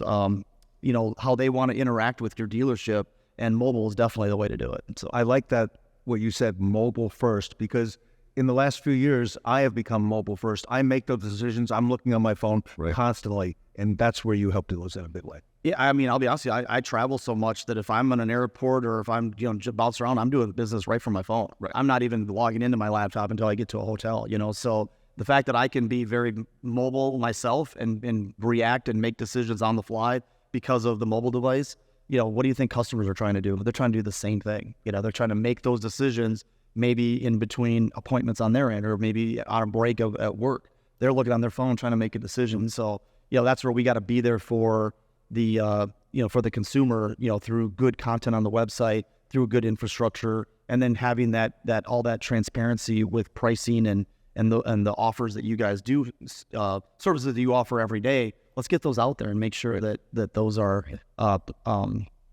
you know, how they want to interact with your dealership, and mobile is definitely the way to do it. And so I like that, what you said, mobile first, because in the last few years, I have become mobile first. I make those decisions. I'm looking on my phone constantly, and that's where you help dealers in a big way. Yeah, I mean, I'll be honest with you, I travel so much that if I'm in an airport or if I'm, you know, just bounce around, I'm doing business right from my phone. Right. I'm not even logging into my laptop until I get to a hotel, you know. So the fact that I can be very mobile myself and react and make decisions on the fly because of the mobile device, you know, what do you think customers are trying to do? They're trying to do the same thing. You know, they're trying to make those decisions maybe in between appointments on their end, or maybe on a break at work. They're looking on their phone trying to make a decision. So, you know, that's where we got to be there for the for the consumer, you know, through good content on the website, through good infrastructure, and then having that all that transparency with pricing and the offers that you guys do, services that you offer every day. Let's get those out there and make sure that those are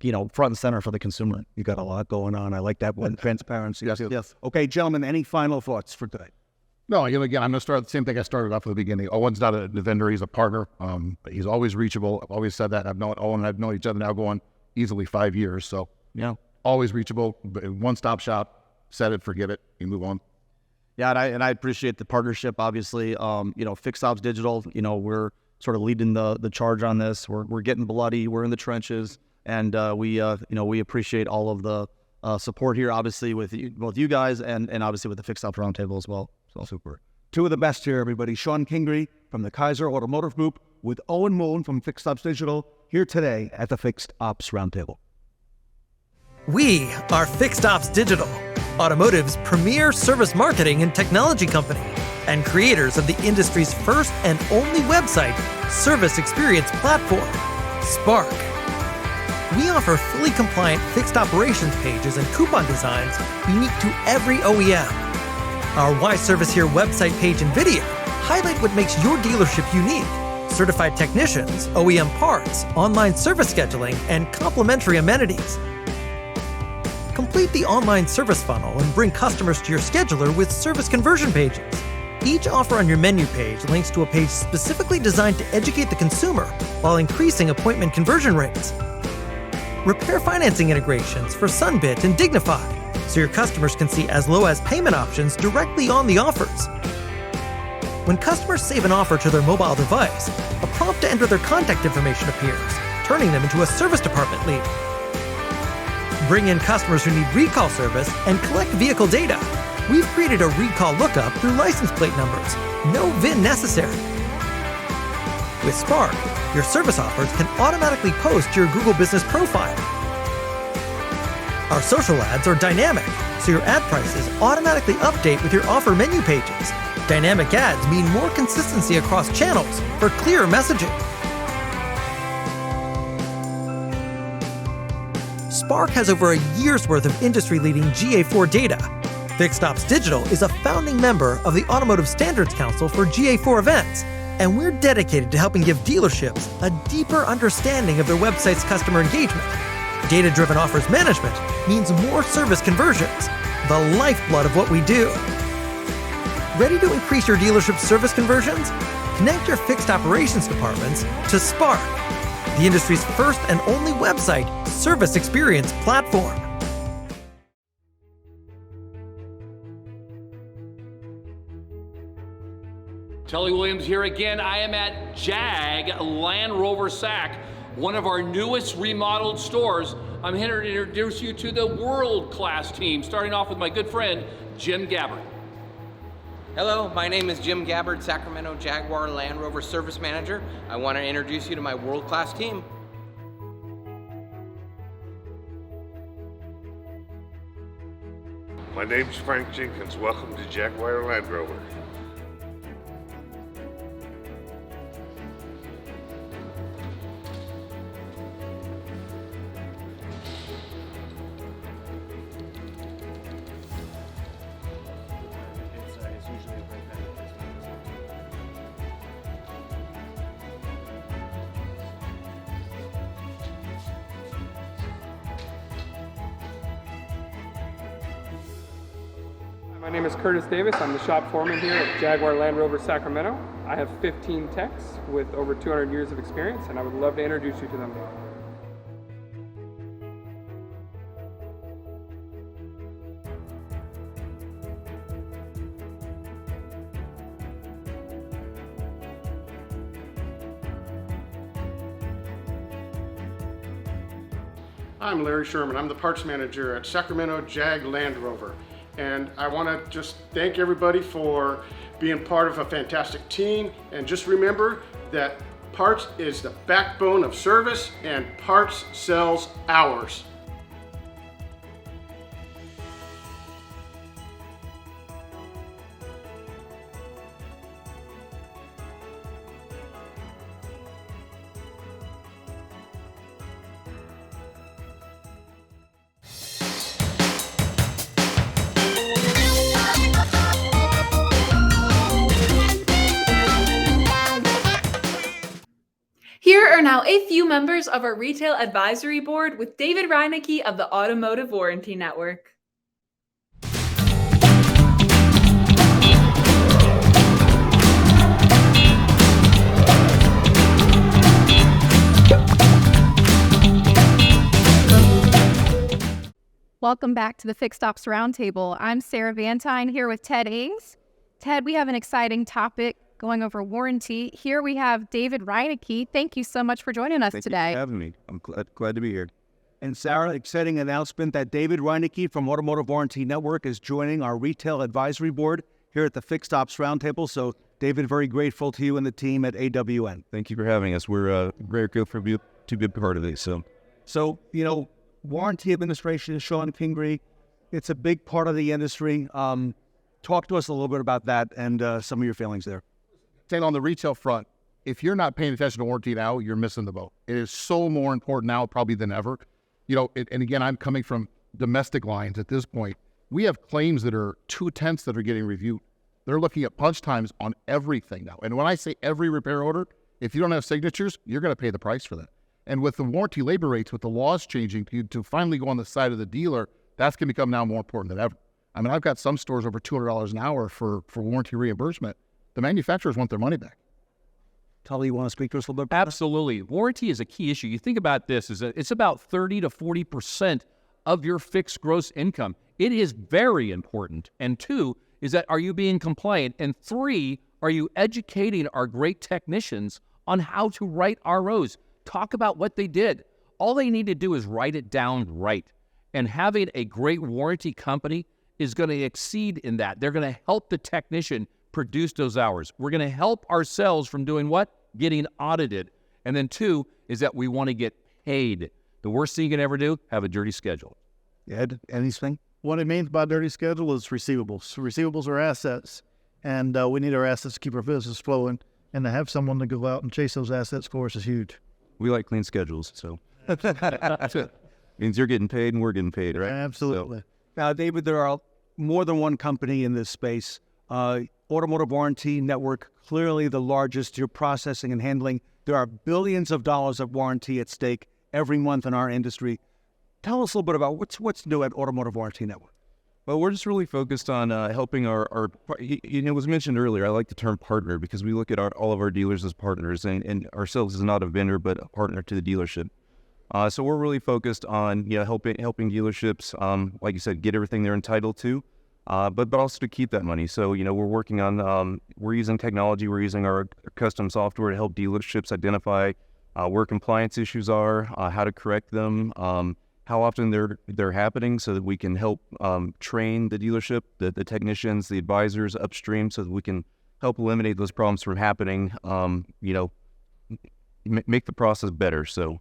you know, front and center for the consumer. You got a lot going on. I like that one. Transparency. Yes. Okay, gentlemen, any final thoughts for today? No, again, I'm going to start the same thing I started off at the beginning. Owen's not a vendor, he's a partner. But he's always reachable. I've always said that. I've known Owen and I've known each other now going easily 5 years. So, yeah, always reachable. One-stop shop. Set it, forget it, you move on. Yeah, and I appreciate the partnership, obviously. You know, Fixed Ops Digital, you know, we're sort of leading the charge on this. We're getting bloody. We're in the trenches. And we appreciate all of the support here, obviously, with both you guys and obviously with the Fixed Ops Roundtable as well. So super. Two of the best here, everybody. Shon Kingrey from the Kaiser Automotive Group with Owen Moon from Fixed Ops Digital here today at the Fixed Ops Roundtable. We are Fixed Ops Digital, Automotive's premier service marketing and technology company, and creators of the industry's first and only website service experience platform, Spark. We offer fully compliant fixed operations pages and coupon designs unique to every OEM. Our Why Service Here website page and video highlight what makes your dealership unique: certified technicians, OEM parts, online service scheduling, and complimentary amenities. Complete the online service funnel and bring customers to your scheduler with service conversion pages. Each offer on your menu page links to a page specifically designed to educate the consumer while increasing appointment conversion rates. Repair financing integrations for Sunbit and Dignify, so your customers can see as low as payment options directly on the offers. When customers save an offer to their mobile device, a prompt to enter their contact information appears, turning them into a service department lead. Bring in customers who need recall service and collect vehicle data. We've created a recall lookup through license plate numbers. No VIN necessary. With Spark, your service offers can automatically post to your Google Business profile. Our social ads are dynamic, so your ad prices automatically update with your offer menu pages. Dynamic ads mean more consistency across channels for clearer messaging. Spark has over a year's worth of industry-leading GA4 data. Fixed Ops Digital is a founding member of the Automotive Standards Council for GA4 events, and we're dedicated to helping give dealerships a deeper understanding of their website's customer engagement. Data-driven offers management means more service conversions, the lifeblood of what we do. Ready to increase your dealership's service conversions? Connect your fixed operations departments to Spark, the industry's first and only website service experience platform. Tully Williams here again. I am at Jag Land Rover Sac, one of our newest remodeled stores. I'm here to introduce you to the world-class team, starting off with my good friend, Jim Gabbard. Hello, my name is Jim Gabbard, Sacramento Jaguar Land Rover Service Manager. I want to introduce you to my world-class team. My name's Frank Jenkins. Welcome to Jaguar Land Rover. My name is Curtis Davis. I'm the shop foreman here at Jaguar Land Rover Sacramento. I have 15 techs with over 200 years of experience, and I would love to introduce you to them. I'm Larry Sherman. I'm the parts manager at Sacramento Jag Land Rover. And I want to just thank everybody for being part of a fantastic team. And just remember that parts is the backbone of service, and parts sells hours. Here are now a few members of our Retail Advisory Board with David Reinicke of the Automotive Warranty Network. Welcome back to the Fixed Ops Roundtable. I'm Sarah Vantine here with Ted Ings. Ted, we have an exciting topic going over warranty. Here we have David Reinicke. Thank you so much for joining us today. Thank you for having me. I'm glad to be here. And Sarah, exciting announcement that David Reinicke from Automotive Warranty Network is joining our Retail Advisory Board here at the Fixed Ops Roundtable. So, David, very grateful to you and the team at AWN. Thank you for having us. We're very grateful for you to be a part of this. So, you know, warranty administration is Shon Kingrey. It's a big part of the industry. Talk to us a little bit about that and some of your feelings there. Saying on the retail front, if you're not paying attention to warranty now, you're missing the boat. It is so more important now probably than ever. You know, and again, I'm coming from domestic lines at this point. We have claims that are 2/10 that are getting reviewed. They're looking at punch times on everything now. And when I say every repair order, if you don't have signatures, you're going to pay the price for that. And with the warranty labor rates, with the laws changing to finally go on the side of the dealer, that's going to become now more important than ever. I mean, I've got some stores over $200 an hour for warranty reimbursement. The manufacturers want their money back. Tully, you want to speak to us a little bit? Absolutely. Warranty is a key issue. You think about this, it's about 30 to 40% of your fixed gross income. It is very important. And two, is that are you being compliant? And three, are you educating our great technicians on how to write ROs? Talk about what they did. All they need to do is write it down right. And having a great warranty company is going to exceed in that. They're going to help the technician produce those hours. We're going to help ourselves from doing what? Getting audited. And then two is that we want to get paid. The worst thing you can ever do, have a dirty schedule. Ed, anything? What it means by dirty schedule is receivables. Receivables are assets, and we need our assets to keep our business flowing, and to have someone to go out and chase those assets for us is huge. We like clean schedules, so means you're getting paid and we're getting paid, right? Absolutely. So, now, David, there are more than one company in this space. Automotive Warranty Network, clearly the largest. You're processing and handling. There are billions of dollars of warranty at stake every month in our industry. Tell us a little bit about what's new at Automotive Warranty Network. Well, we're just really focused on helping our it was mentioned earlier, I like the term partner because we look at all of our dealers as partners and ourselves as not a vendor, but a partner to the dealership. So we're really focused on helping dealerships, like you said, get everything they're entitled to, but also to keep that money. So, we're working on, we're using technology, we're using our custom software to help dealerships identify where compliance issues are, how to correct them, how often they're happening, so that we can help train the dealership, the technicians, the advisors upstream, so that we can help eliminate those problems from happening. Make the process better. So.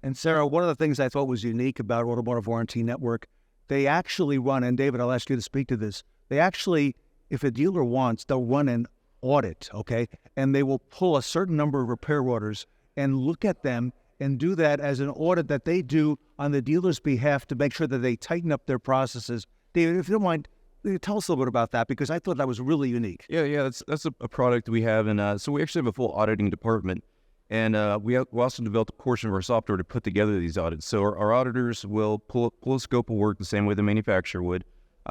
And Sarah, one of the things I thought was unique about Automotive Warranty Network, they actually run, and David, I'll ask you to speak to this, they actually, if a dealer wants, they'll run an audit, okay? And they will pull a certain number of repair orders and look at them and do that as an audit that they do on the dealer's behalf to make sure that they tighten up their processes. David, if you don't mind, tell us a little bit about that, because I thought that was really unique. Yeah, that's a product we have, and so we actually have a full auditing department. And we also developed a portion of our software to put together these audits. So our auditors will pull a scope of work the same way the manufacturer would.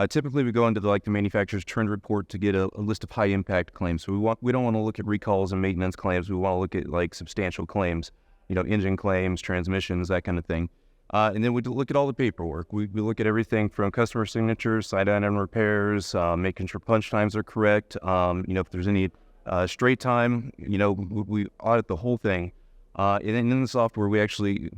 Typically, we go into the manufacturer's trend report to get a list of high impact claims. So we don't want to look at recalls and maintenance claims. We want to look at substantial claims, engine claims, transmissions, that kind of thing. And then we look at all the paperwork. We look at everything from customer signatures, side item repairs, making sure punch times are correct. If there's any straight time, we audit the whole thing. And then in the software, we actually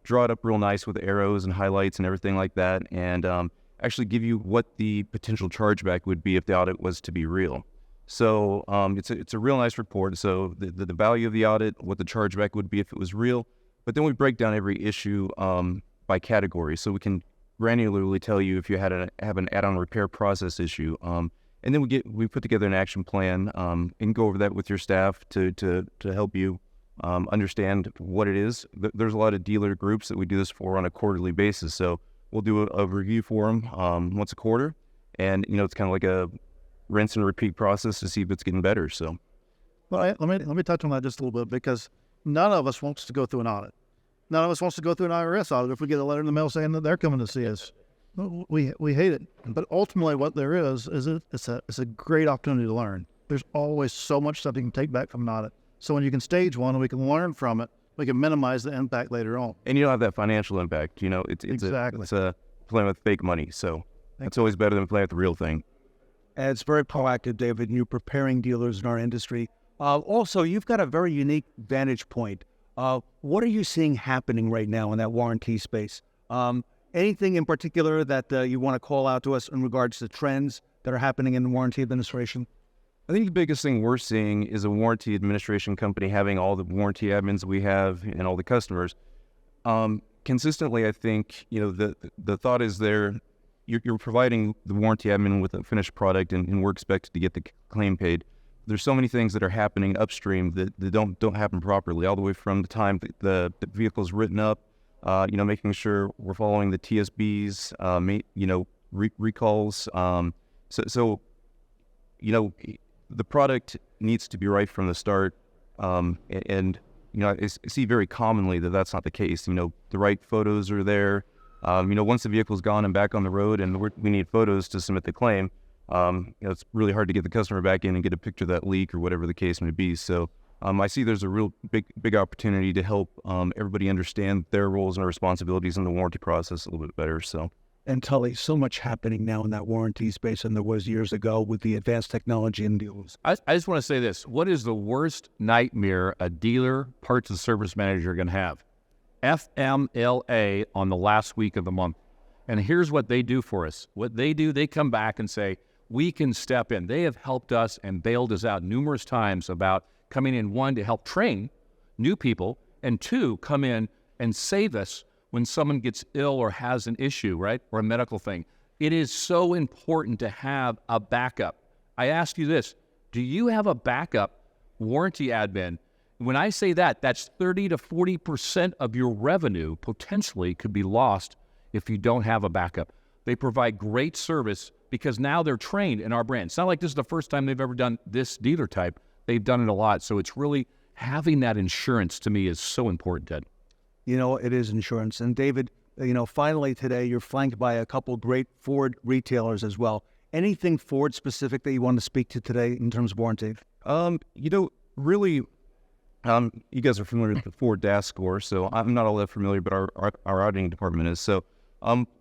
draw it up real nice with arrows and highlights and everything like that, and actually give you what the potential chargeback would be if the audit was to be real. So it's a real nice report. So the value of the audit, what the chargeback would be if it was real, but then we break down every issue by category, so we can granularly tell you if you have an add-on repair process issue. And then we put together an action plan and go over that with your staff to help you understand what it is. There's a lot of dealer groups that we do this for on a quarterly basis. So we'll do a review for them once a quarter, and it's kind of like a rinse and repeat process to see if it's getting better. So, well, let me touch on that just a little bit, because none of us wants to go through an audit. None of us wants to go through an IRS audit if we get a letter in the mail saying that they're coming to see us. We hate it, but ultimately what there is it's a great opportunity to learn. There's always so much stuff you can take back from an audit. So when you can stage one and we can learn from it, we can minimize the impact later on. And you don't have that financial impact. It's exactly. It's playing with fake money. So it's always better than playing with the real thing. And it's very proactive, David, and you're preparing dealers in our industry. Also, you've got a very unique vantage point. What are you seeing happening right now in that warranty space? Anything in particular that you want to call out to us in regards to trends that are happening in the warranty administration? I think the biggest thing we're seeing is a warranty administration company having all the warranty admins we have and all the customers. Consistently, I think, the thought is you're providing the warranty admin with a finished product, and we're expected to get the claim paid. There's so many things that are happening upstream that don't happen properly, all the way from the time that the vehicle's written up, making sure we're following the TSBs, recalls. So the product needs to be right from the start. And I see very commonly that that's not the case. The right photos are there. Once the vehicle's gone and back on the road and we need photos to submit the claim, it's really hard to get the customer back in and get a picture of that leak or whatever the case may be. So I see there's a real big opportunity to help everybody understand their roles and their responsibilities in the warranty process a little bit better. So. And Tully, so much happening now in that warranty space than there was years ago with the advanced technology in dealers. I just want to say this. What is the worst nightmare a dealer parts and service manager can have? FMLA on the last week of the month. And here's what they do for us. What they do, they come back and say, we can step in. They have helped us and bailed us out numerous times about coming in, one, to help train new people, and two, come in and save us when someone gets ill or has an issue, right, or a medical thing. It is so important to have a backup. I ask you this, do you have a backup warranty admin? When I say that, that's 30 to 40% of your revenue potentially could be lost if you don't have a backup. They provide great service because now they're trained in our brand. It's not like this is the first time they've ever done this dealer type. They've done it a lot. So it's really having that insurance to me is so important, Ted. It is insurance. And David, finally today, you're flanked by a couple great Ford retailers as well. Anything Ford specific that you want to speak to today in terms of warranty? Really, you guys are familiar with the Ford DAS score, so I'm not all that familiar, but our auditing department is. So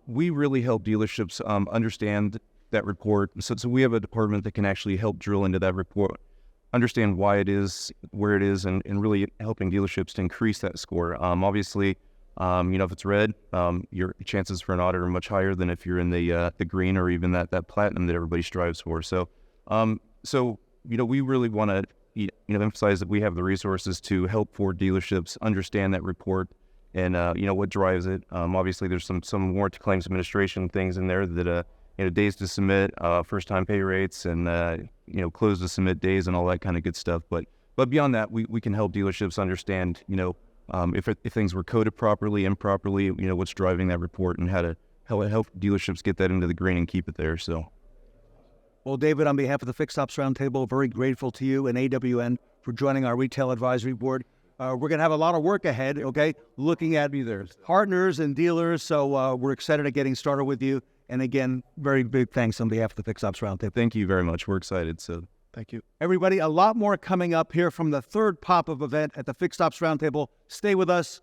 we really help dealerships understand that report. So we have a department that can actually help drill into that report, understand why it is, where it is, and really helping dealerships to increase that score. Obviously, If it's red, your chances for an audit are much higher than if you're in the green or even that platinum that everybody strives for. So, we really want to emphasize that we have the resources to help Ford dealerships understand that report and what drives it. Obviously, there's some warranty claims administration things in there that days to submit, first time pay rates, and close to submit days and all that kind of good stuff. But beyond that, we can help dealerships understand if things were coded properly, improperly, what's driving that report and how to help dealerships get that into the green and keep it there. So. Well, David, on behalf of the Fixed Ops Roundtable, very grateful to you and AWN for joining our Retail Advisory Board. We're going to have a lot of work ahead, okay, looking at partners and dealers. So we're excited at getting started with you. And again, very big thanks on behalf of the Fixed Ops Roundtable. Thank you very much. We're excited. So thank you. Everybody, a lot more coming up here from the third pop-up event at the Fixed Ops Roundtable. Stay with us.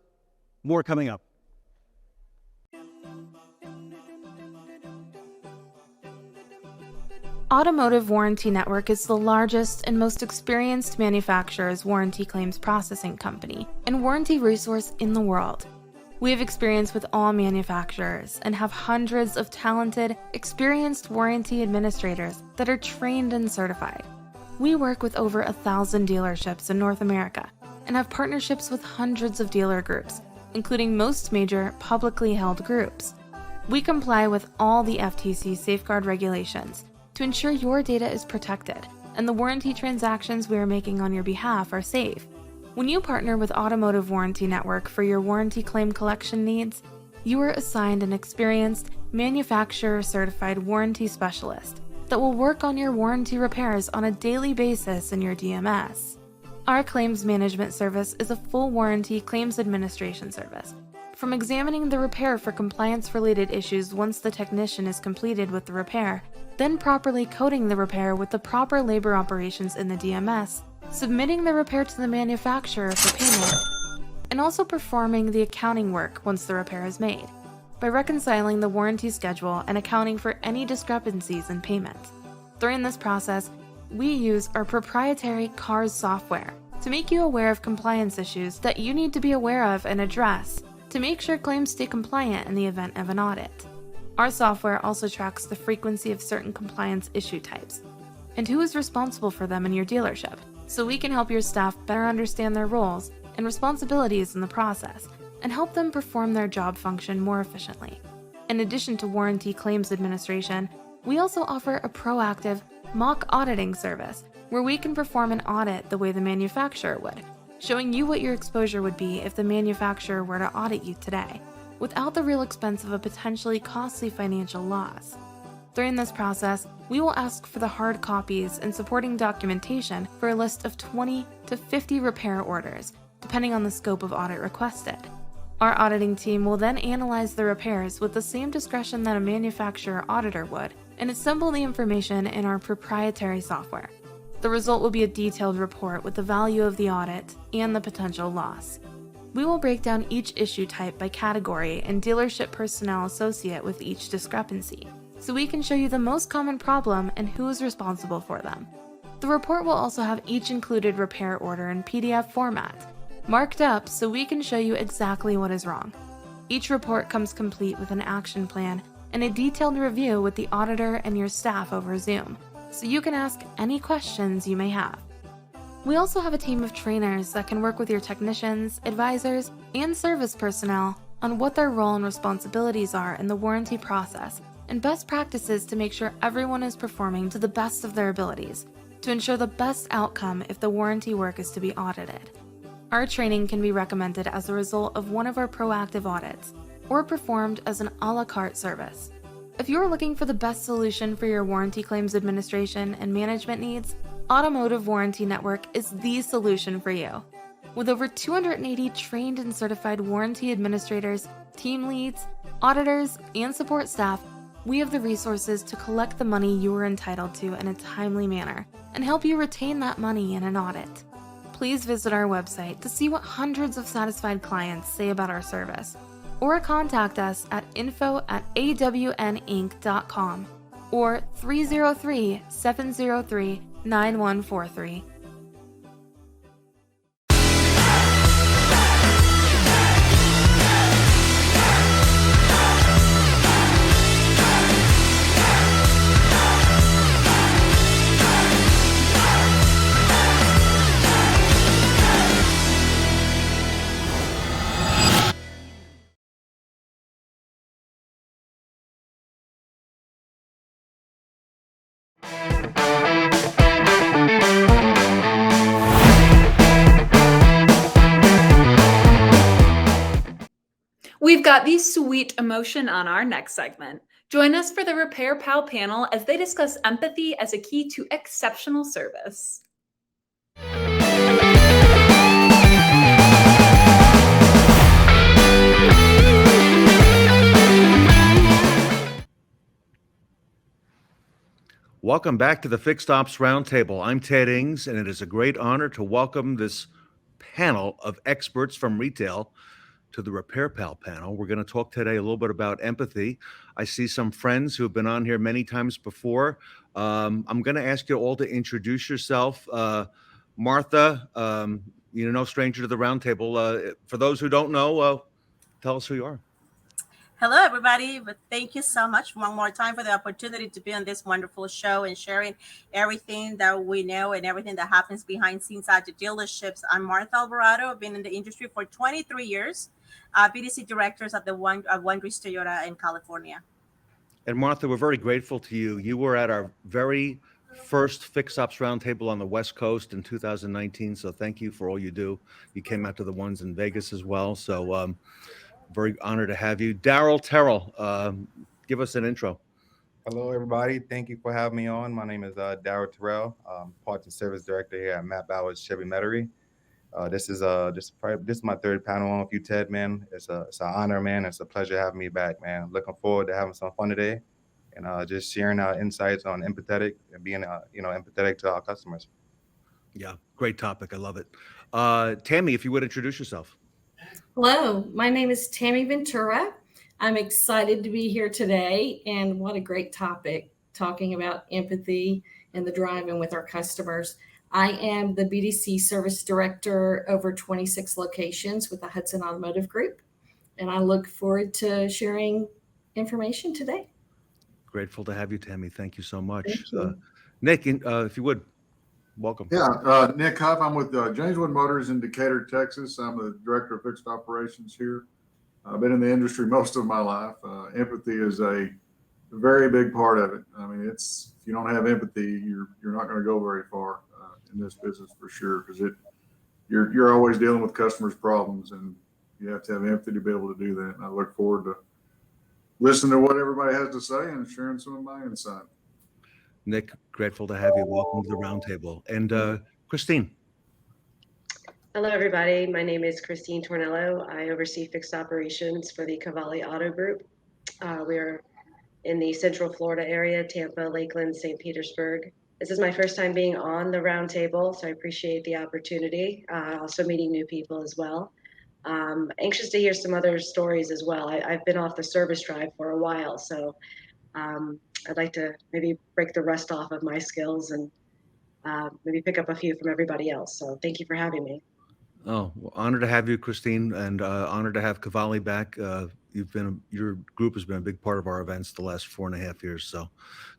More coming up. Automotive Warranty Network is the largest and most experienced manufacturer's warranty claims processing company and warranty resource in the world. We have experience with all manufacturers and have hundreds of talented, experienced warranty administrators that are trained and certified. We work with over 1,000 dealerships in North America and have partnerships with hundreds of dealer groups, including most major publicly held groups. We comply with all the FTC safeguard regulations to ensure your data is protected and the warranty transactions we are making on your behalf are safe. When you partner with Automotive Warranty Network for your warranty claim collection needs, you are assigned an experienced, manufacturer-certified warranty specialist that will work on your warranty repairs on a daily basis in your DMS. Our claims management service is a full warranty claims administration service. From examining the repair for compliance-related issues once the technician is completed with the repair, then properly coding the repair with the proper labor operations in the DMS, submitting the repair to the manufacturer for payment, and also performing the accounting work once the repair is made, by reconciling the warranty schedule and accounting for any discrepancies in payment. During this process, we use our proprietary CARS software to make you aware of compliance issues that you need to be aware of and address to make sure claims stay compliant in the event of an audit. Our software also tracks the frequency of certain compliance issue types and who is responsible for them in your dealership, so we can help your staff better understand their roles and responsibilities in the process and help them perform their job function more efficiently. In addition to warranty claims administration, we also offer a proactive mock auditing service where we can perform an audit the way the manufacturer would, showing you what your exposure would be if the manufacturer were to audit you today, without the real expense of a potentially costly financial loss. During this process, we will ask for the hard copies and supporting documentation for a list of 20 to 50 repair orders, depending on the scope of audit requested. Our auditing team will then analyze the repairs with the same discretion that a manufacturer auditor would and assemble the information in our proprietary software. The result will be a detailed report with the value of the audit and the potential loss. We will break down each issue type by category and dealership personnel associate with each discrepancy, so we can show you the most common problem and who is responsible for them. The report will also have each included repair order in PDF format, marked up so we can show you exactly what is wrong. Each report comes complete with an action plan and a detailed review with the auditor and your staff over Zoom, so you can ask any questions you may have. We also have a team of trainers that can work with your technicians, advisors, and service personnel on what their role and responsibilities are in the warranty process and best practices to make sure everyone is performing to the best of their abilities to ensure the best outcome if the warranty work is to be audited. Our training can be recommended as a result of one of our proactive audits or performed as an a la carte service. If you're looking for the best solution for your warranty claims administration and management needs, Automotive Warranty Network is the solution for you. With over 280 trained and certified warranty administrators, team leads, auditors, and support staff, we have the resources to collect the money you are entitled to in a timely manner and help you retain that money in an audit. Please visit our website to see what hundreds of satisfied clients say about our service, or contact us at info@awninc.com or 303-703-9143. We've got the sweet emotion on our next segment. Join us for the Repair Pal panel as they discuss empathy as a key to exceptional service. Welcome back to the Fixed Ops Roundtable. I'm Ted Ings, and it is a great honor to welcome this panel of experts from retail to the Repair Pal panel. We're going to talk today a little bit about empathy. I see some friends who have been on here many times before. I'm going to ask you all to introduce yourself. Martha, you're no stranger to the roundtable. For those who don't know, tell us who you are. Hello, everybody. But thank you so much one more time for the opportunity to be on this wonderful show and sharing everything that we know and everything that happens behind scenes at the dealerships. I'm Martha Alvarado. I've been in the industry for 23 years. BDC directors at the Wonders Toyota in California. And Martha, we're very grateful to you. You were at our very first Fixed Ops Roundtable on the West Coast in 2019. So thank you for all you do. You came out to the ones in Vegas as well. So very honored to have you. Daryl Terrell, give us an intro. Hello, everybody. Thank you for having me on. My name is Daryl Terrell, Parts and Service Director here at Matt Bowers Chevy Metairie. This is my third panel on with you, Ted, man. It's an honor, man. It's a pleasure having me back, man. Looking forward to having some fun today and just sharing our insights on empathetic and being, empathetic to our customers. Yeah, great topic. I love it. Tammy, if you would introduce yourself. Hello, my name is Tammy Ventura. I'm excited to be here today, and what a great topic, talking about empathy and the driving with our customers. I am the BDC Service Director over 26 locations with the Hudson Automotive Group, and I look forward to sharing information today. Grateful to have you, Tammy. Thank you so much. Thank you. Nick, if you would, welcome. Yeah, Nick Huff. I'm with Jameswood Motors in Decatur, Texas. I'm the Director of Fixed Operations here. I've been in the industry most of my life. Empathy is a very big part of it. I mean, if you don't have empathy, you're not going to go very far in this business for sure, because you're always dealing with customers' problems, and you have to have empathy to be able to do that. And I look forward to listening to what everybody has to say and sharing some of my insight. Nick, grateful to have you. Welcome to the roundtable. And Christine. Hello, everybody. My name is Christine Tornello. I oversee fixed operations for the Cavalli Auto Group. We are in the Central Florida area, Tampa, Lakeland, St. Petersburg. This is my first time being on the roundtable, so I appreciate the opportunity. Also meeting new people as well. Anxious to hear some other stories as well. I've been off the service drive for a while, so I'd like to maybe break the rust off of my skills and maybe pick up a few from everybody else. So thank you for having me. Oh, well, honored to have you, Christine, and honored to have Cavalli back. Your group has been a big part of our events the last 4.5 years. So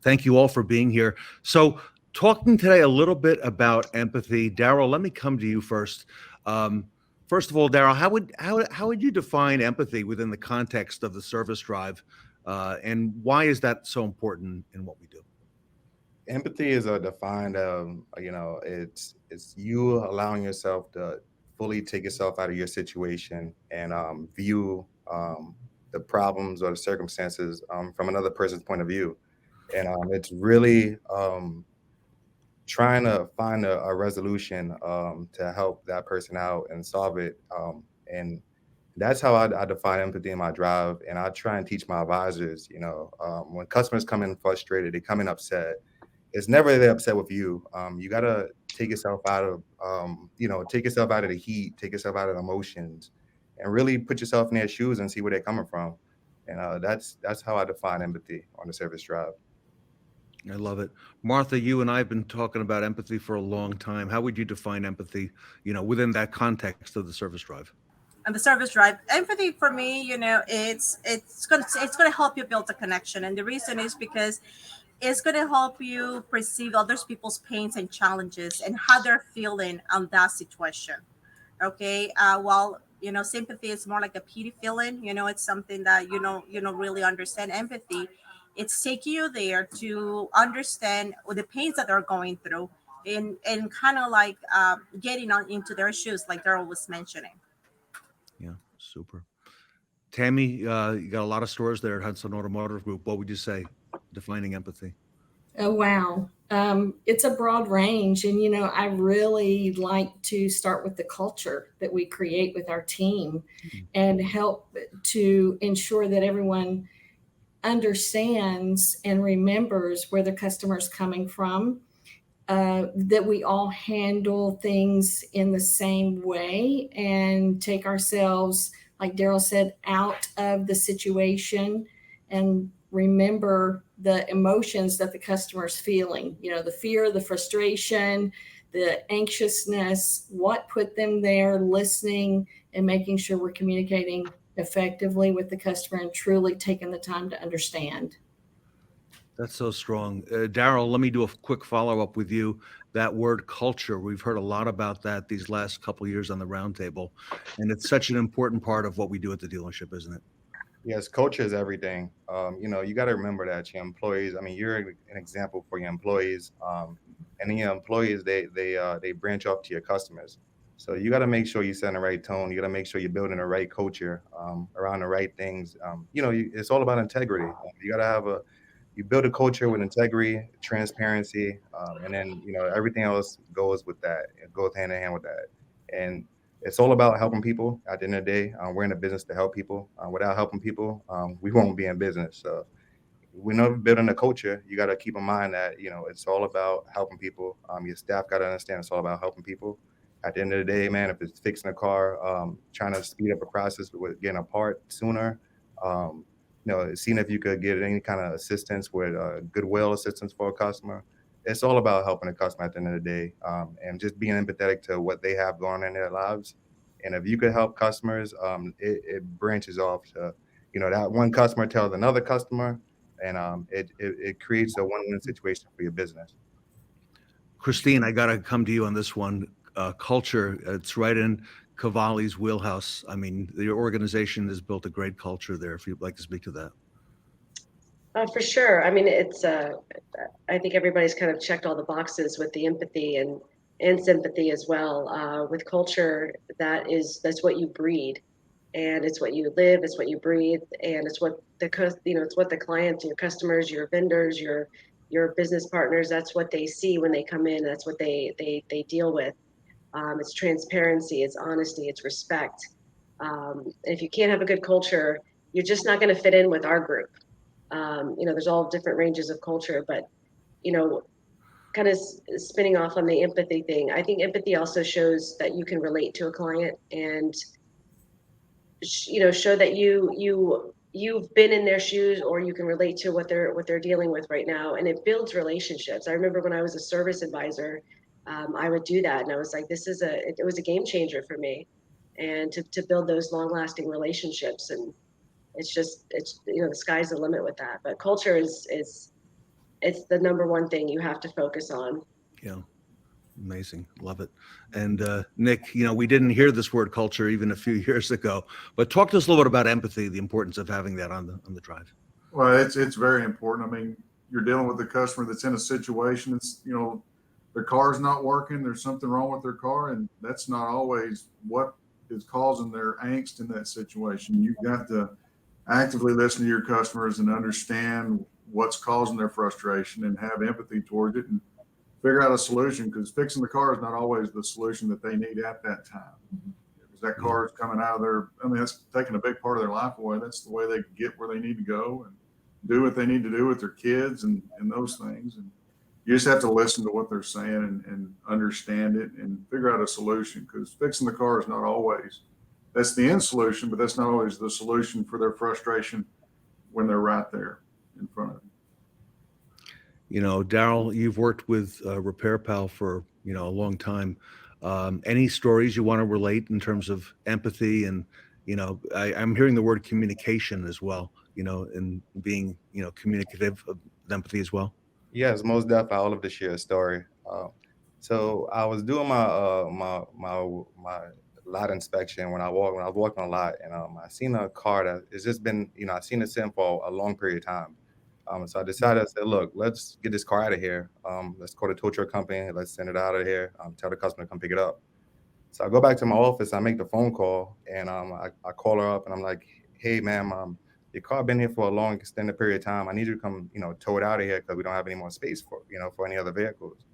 thank you all for being here. So talking today a little bit about empathy. Daryl, let me come to you first. First of all, Daryl, how would you define empathy within the context of the service drive? And why is that so important in what we do? Empathy is defined, it's you allowing yourself to fully take yourself out of your situation and view the problems or the circumstances from another person's point of view. And it's really trying to find a resolution to help that person out and solve it. And that's how I define empathy in my drive. And I try and teach my advisors, when customers come in frustrated, they come in upset, it's never they're upset with you. You got to take yourself out of, take yourself out of the heat, take yourself out of the emotions, and really put yourself in their shoes and see where they're coming from. And that's how I define empathy on the service drive. I love it. Martha, you and I have been talking about empathy for a long time. How would you define empathy, within that context of the service drive? And the service drive, empathy for me, it's gonna help you build a connection. And the reason is because it's going to help you perceive other people's pains and challenges and how they're feeling on that situation. Okay. While, sympathy is more like a pity feeling, it's something that, you don't really understand. Empathy, it's taking you there to understand the pains that they're going through and kind of like getting into their shoes, like Daryl was mentioning. Yeah. Super. Tammy, you got a lot of stores there at Hudson Automotive Group. What would you say defining empathy? Oh, wow. It's a broad range. And, I really like to start with the culture that we create with our team and help to ensure that everyone understands and remembers where the customer's coming from, that we all handle things in the same way and take ourselves, like Daryl said, out of the situation and remember the emotions that the customer's feeling, the fear, the frustration, the anxiousness, what put them there, listening and making sure we're communicating effectively with the customer and truly taking the time to understand. That's so strong. Daryl, let me do a quick follow-up with you. That word culture, we've heard a lot about that these last couple of years on the roundtable, and it's such an important part of what we do at the dealership, isn't it? Yes, culture is everything. You got to remember that your employees, you're an example for your employees, and then your employees, they branch off to your customers. So you got to make sure you set the right tone. You got to make sure you're building the right culture around the right things. It's all about integrity. You got to you build a culture with integrity, transparency, and then everything else goes with that. It goes hand in hand with that, and it's all about helping people. At the end of the day, we're in a business to help people. Without helping people, we won't be in business. So when you're building a culture, you got to keep in mind that it's all about helping people. Your staff got to understand it's all about helping people. At the end of the day, man, if it's fixing a car, trying to speed up a process with getting a part sooner, seeing if you could get any kind of assistance with goodwill assistance for a customer. It's all about helping the customer at the end of the day, and just being empathetic to what they have going on in their lives. And if you could help customers, it branches off to, that one customer tells another customer, and it creates a win-win situation for your business. Christine, I got to come to you on this one. Culture, it's right in Cavalli's wheelhouse. Your organization has built a great culture there. If you'd like to speak to that. For sure. It's, I think everybody's kind of checked all the boxes with the empathy and sympathy as well. With culture, that's what you breed, and it's what you live, it's what you breathe, and it's what it's what the clients, your customers, your vendors, your business partners, that's what they see when they come in. That's what they deal with. It's transparency, it's honesty, it's respect. If you can't have a good culture, you're just not going to fit in with our group. There's all different ranges of culture, but, kind of spinning off on the empathy thing. I think empathy also shows that you can relate to a client and, show that you've been in their shoes, or you can relate to what they're dealing with right now. And it builds relationships. I remember when I was a service advisor, I would do that. And I was like, it was a game changer for me, and to build those long lasting relationships. And it's the sky's the limit with that. But culture it's the number one thing you have to focus on. Yeah. Amazing. Love it. And Nick, we didn't hear this word culture even a few years ago, but talk to us a little bit about empathy, the importance of having that on the drive. Well, it's very important. You're dealing with a customer that's in a situation. It's, their car's not working. There's something wrong with their car. And that's not always what is causing their angst in that situation. You've got to actively listen to your customers and understand what's causing their frustration and have empathy towards it and figure out a solution, because fixing the car is not always the solution that they need at that time. Because that car is coming out of their, that's taking a big part of their life away. That's the way they get where they need to go and do what they need to do with their kids and those things. And you just have to listen to what they're saying and understand it and figure out a solution, because fixing the car is not always, that's the end solution, but that's not always the solution for their frustration when they're right there in front of them. Daryl, you've worked with Repair Pal for, a long time. Any stories you want to relate in terms of empathy? And, I'm hearing the word communication as well, and being, communicative of empathy as well. Yes, most definitely. I would love to share a story. So I was doing my lot inspection when I was walking a lot, and I seen a car that has just been, I've seen it sitting for a long period of time. So I decided, I said, look, let's get this car out of here. Let's call the tow truck company. Let's send it out of here. Tell the customer to come pick it up. So I go back to my office. I make the phone call, and I call her up, and I'm like, hey, ma'am, your car been here for a long extended period of time. I need you to come, tow it out of here because we don't have any more space for any other vehicles.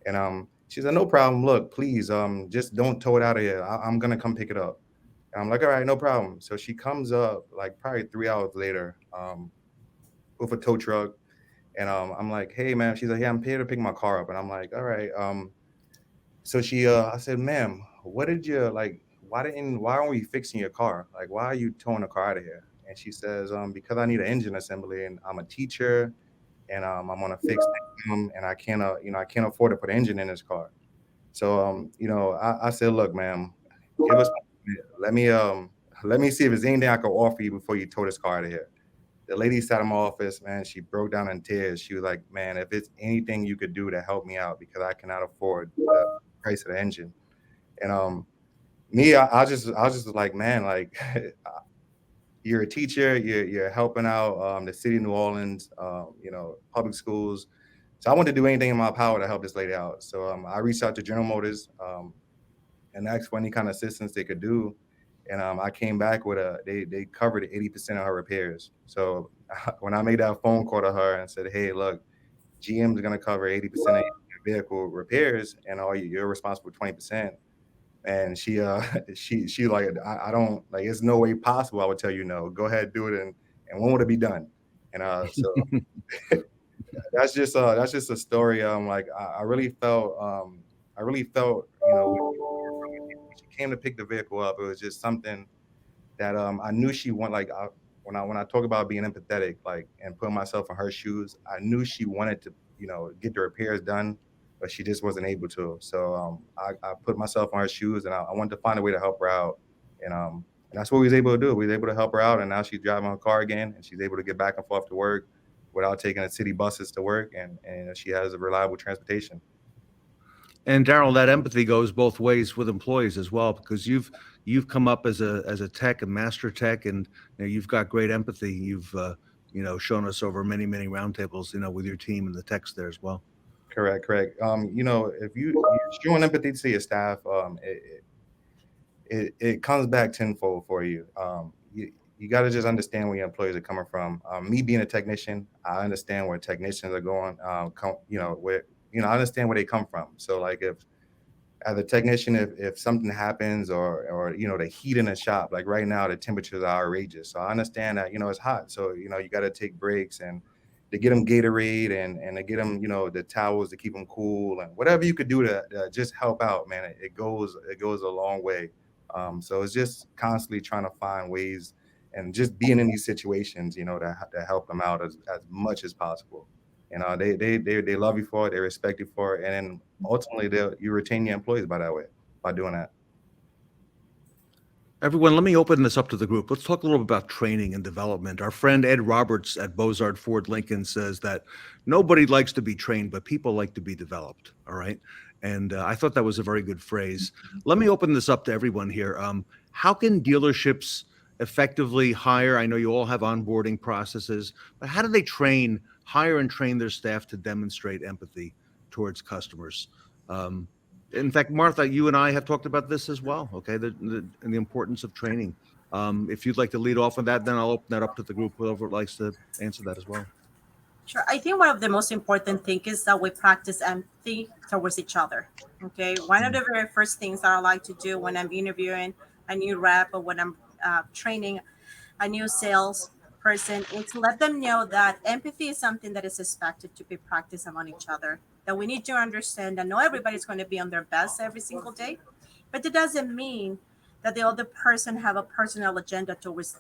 And she said, no problem. Look, please, just don't tow it out of here. I'm gonna come pick it up. And I'm like, all right, no problem. So she comes up like probably 3 hours later with a tow truck. And I'm like, hey, ma'am. She's like, yeah, I'm here to pick my car up. And I'm like, all right. So I said, ma'am, what did you like? Why aren't we fixing your car? Like, why are you towing the car out of here? And she says, because I need an engine assembly, and I'm a teacher, and I'm on a fixed income, and I can't afford to put an engine in this car. So I said, look, ma'am, give us let me see if there's anything I can offer you before you tow this car out of here. The lady sat in my office, man. She broke down in tears. She was like, man, if it's anything you could do to help me out, because I cannot afford the price of the engine. And I was just like, man, like you're a teacher, you're helping out the city of New Orleans, public schools. So I want to do anything in my power to help this lady out. So I reached out to General Motors and asked for any kind of assistance they could do. And I came back with they covered 80% of her repairs. So when I made that phone call to her and said, hey, look, GM is going to cover 80% of your vehicle repairs, and you're responsible for 20%. And she like, I don't like, it's no way possible I would tell you no. Go ahead, do it, and when would it be done? And so that's just a story. Like I really felt when she came to pick the vehicle up, it was just something that I knew she wanted. Like when I talk about being empathetic, like, and putting myself in her shoes, I knew she wanted to get the repairs done, but she just wasn't able to. So I put myself on her shoes, and I wanted to find a way to help her out. And that's what we was able to do. We was able to help her out, and now she's driving her car again, and she's able to get back and forth to work without taking the city buses to work, and she has a reliable transportation. And Daryl, that empathy goes both ways with employees as well, because you've come up as a tech, a master tech, and you've got great empathy. You've shown us over many roundtables, with your team and the techs there as well. Correct. If you're showing empathy to your staff, it comes back tenfold for you. You got to just understand where your employees are coming from. Me being a technician, I understand where technicians are going. I understand where they come from. So like if as a technician, if something happens or the heat in the shop, like right now, the temperatures are outrageous. So I understand that, it's hot. So, you got to take breaks and to get them Gatorade and to get them, the towels to keep them cool, and whatever you could do to just help out, man, it goes a long way. So it's just constantly trying to find ways and just being in these situations, to help them out as much as possible. They love you for it, they respect you for it, and then ultimately you retain your employees by doing that. Everyone, let me open this up to the group. Let's talk a little bit about training and development. Our friend Ed Roberts at Bozard Ford Lincoln says that nobody likes to be trained, but people like to be developed. All right. And I thought that was a very good phrase. Let me open this up to everyone here. How can dealerships effectively hire? I know you all have onboarding processes, but how do they hire and train their staff to demonstrate empathy towards customers? In fact, Martha, you and I have talked about this as well, okay, and the importance of training. If you'd like to lead off on that, then I'll open that up to the group, whoever likes to answer that as well. Sure. I think one of the most important things is that we practice empathy towards each other, okay? One of the very first things that I like to do when I'm interviewing a new rep or when I'm training a new sales person is to let them know that empathy is something that is expected to be practiced among each other, that we need to understand that not everybody's going to be on their best every single day, but it doesn't mean that the other person have a personal agenda towards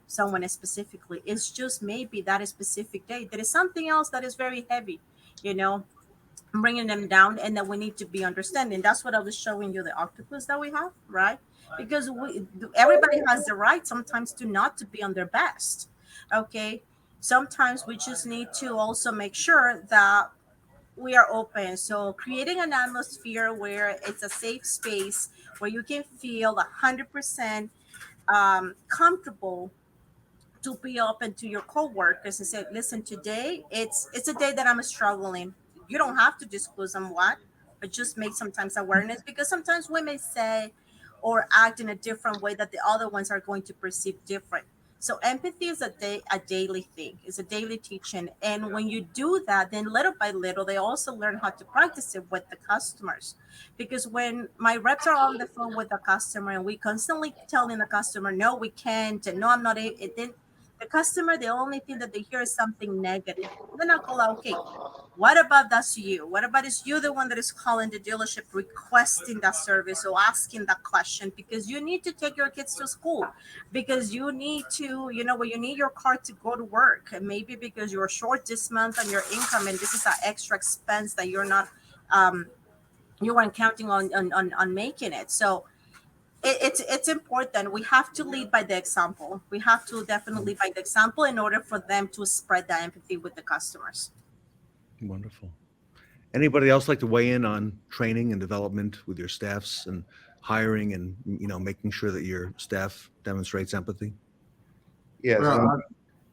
someone specifically. It's just maybe that specific day there is something else that is very heavy, bringing them down, and that we need to be understanding. That's what I was showing you, the octopus that we have, right? Because everybody has the right sometimes to not to be on their best. Okay, sometimes we just need to also make sure that we are open. So creating an atmosphere where it's a safe space where you can feel 100% comfortable to be open to your coworkers and say, listen, today it's a day that I'm struggling. You don't have to disclose on what, but just make sometimes awareness, because sometimes we may say or act in a different way that the other ones are going to perceive different. So empathy is a daily thing. It's a daily teaching. And when you do that, then little by little, they also learn how to practice it with the customers. Because when my reps are on the phone with the customer and we constantly telling the customer, no, we can't, and no, I'm not, then the customer, the only thing that they hear is something negative. Then I'll call out, okay, what about that's you? What about is you the one that is calling the dealership requesting that service or asking that question? Because you need to take your kids to school, because you need to, you need your car to go to work, and maybe because you're short this month on your income and this is an extra expense that you're not, you weren't counting on making it. So it's important. We have to lead by the example. We have to definitely lead by the example in order for them to spread that empathy with the customers. Wonderful. Anybody else like to weigh in on training and development with your staffs and hiring and making sure that your staff demonstrates empathy? Yes. Well,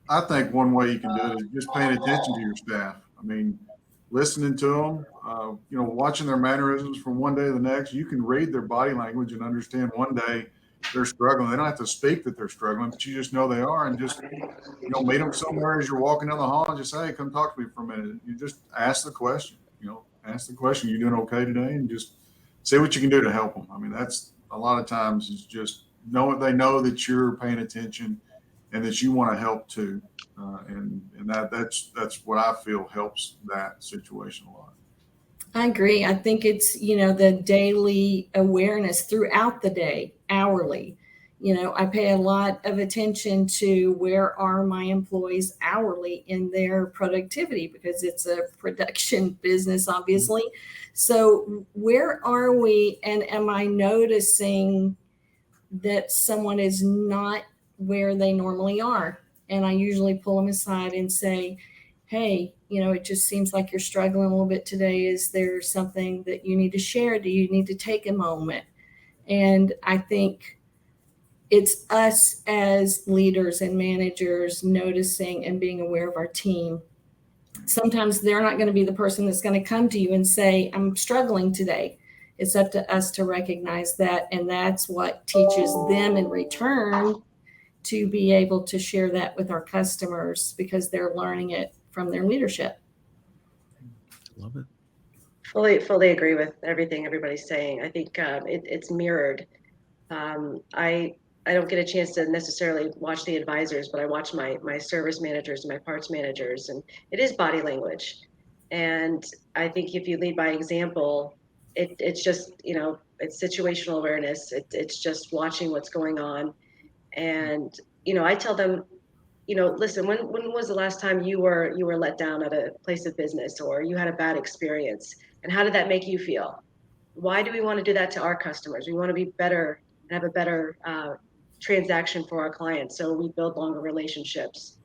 I think one way you can do it is just paying attention to your staff. I mean, listening to them, watching their mannerisms from one day to the next. You can read their body language and understand one day they're struggling. They don't have to speak that they're struggling, but you just know they are, and just meet them somewhere as you're walking down the hall and just say, hey, come talk to me for a minute. You just ask the question. Ask the question, you doing okay today? And just see what you can do to help them. I mean, that's a lot of times is just they know that you're paying attention and that you want to help too. And that's what I feel helps that situation a lot. I agree. I think it's, the daily awareness throughout the day, hourly. I pay a lot of attention to where are my employees hourly in their productivity, because it's a production business, obviously. So where are we, and am I noticing that someone is not where they normally are? And I usually pull them aside and say, hey, it just seems like you're struggling a little bit today. Is there something that you need to share? Do you need to take a moment? And I think it's us as leaders and managers noticing and being aware of our team. Sometimes they're not going to be the person that's going to come to you and say, I'm struggling today. It's up to us to recognize that. And that's what teaches them in return to be able to share that with our customers, because they're learning it from their leadership. Love it. Fully agree with everything everybody's saying. I think it's mirrored. I don't get a chance to necessarily watch the advisors, but I watch my service managers and my parts managers, and it is body language. And I think if you lead by example, it's just, it's situational awareness. It's just watching what's going on. And, I tell them, listen, when was the last time you were let down at a place of business, or you had a bad experience, and how did that make you feel? Why do we want to do that to our customers? We want to be better and have a better transaction for our clients, so we build longer relationships.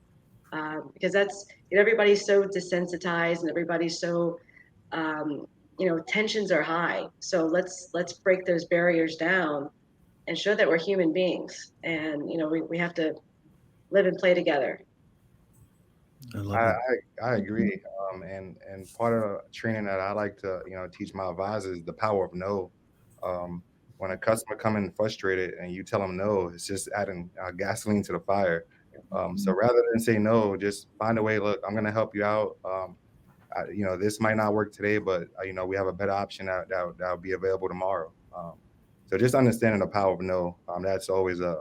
Because that's, everybody's so desensitized and everybody's so, tensions are high. So let's break those barriers down and show that we're human beings, and we have to live and play together. I agree. And part of the training that I like to teach my advisors is the power of no. When a customer come in frustrated and you tell them no, it's just adding gasoline to the fire. So rather than say no, just find a way. Look, I'm going to help you out. This might not work today, but we have a better option that'll be available tomorrow. So just understanding the power of no, that's always a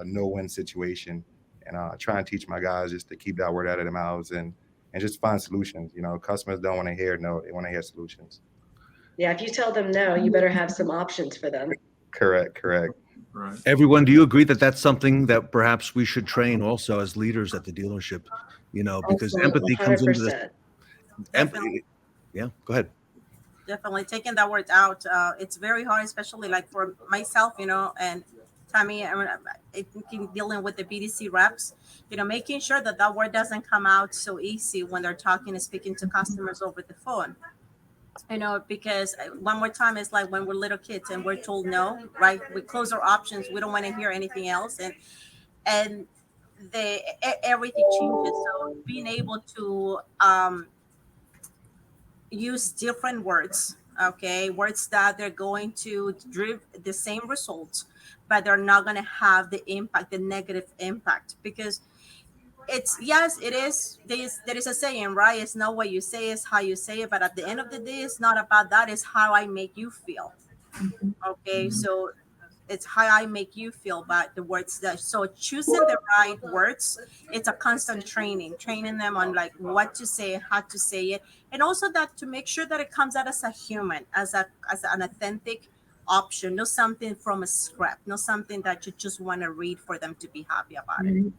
no-win situation. And I try and teach my guys just to keep that word out of their mouths and just find solutions. Customers don't want to hear no, they want to hear solutions. Yeah, if you tell them no, you better have some options for them. Correct. Right. Everyone, do you agree that that's something that perhaps we should train also as leaders at the dealership? Because empathy comes into this. Empathy. Yeah, go ahead. Definitely taking that word out. It's very hard, especially like for myself, and Tammy, I think dealing with the BDC reps, making sure that word doesn't come out so easy when they're talking and speaking to customers over the phone. Because one more time, it's like when we're little kids and we're told no, right? We close our options. We don't want to hear anything else. And everything changes. So being able to use different words, okay, words that they're going to drive the same results, but they're not going to have the impact, the negative impact, because yes, it is. There is a saying, right? It's not what you say, it's how you say it. But at the end of the day, it's not about that. It's how I make you feel. Okay, so it's how I make you feel about the words that. So choosing the right words, it's a constant training them on like what to say, how to say it, and also that to make sure that it comes out as a human, as an authentic option, not something from a script, not something that you just want to read for them to be happy about it.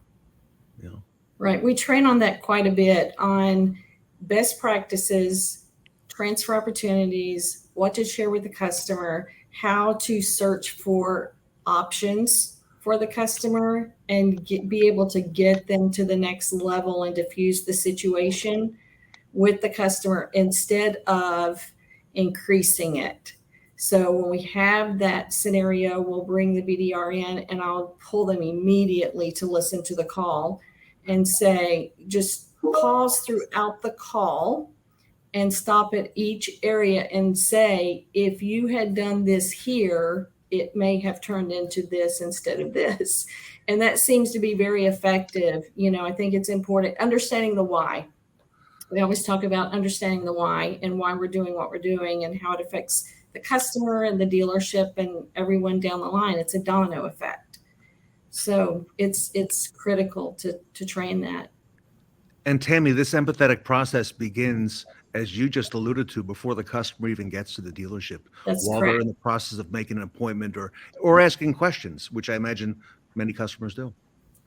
Yeah. Right. We train on that quite a bit on best practices, transfer opportunities, what to share with the customer, how to search for options for the customer and be able to get them to the next level and diffuse the situation with the customer instead of increasing it. So when we have that scenario, we'll bring the BDR in and I'll pull them immediately to listen to the call and say, just pause throughout the call and stop at each area and say, if you had done this here, it may have turned into this instead of this. And that seems to be very effective. You know, I think it's important understanding the why. We always talk about understanding the why and why we're doing what we're doing and how it affects the customer and the dealership and everyone down the line. It's a domino effect. So it's critical to train that. And Tammy, this empathetic process begins, as you just alluded to, before the customer even gets to the dealership. That's while correct. They're in the process of making an appointment or asking questions, which I imagine many customers do.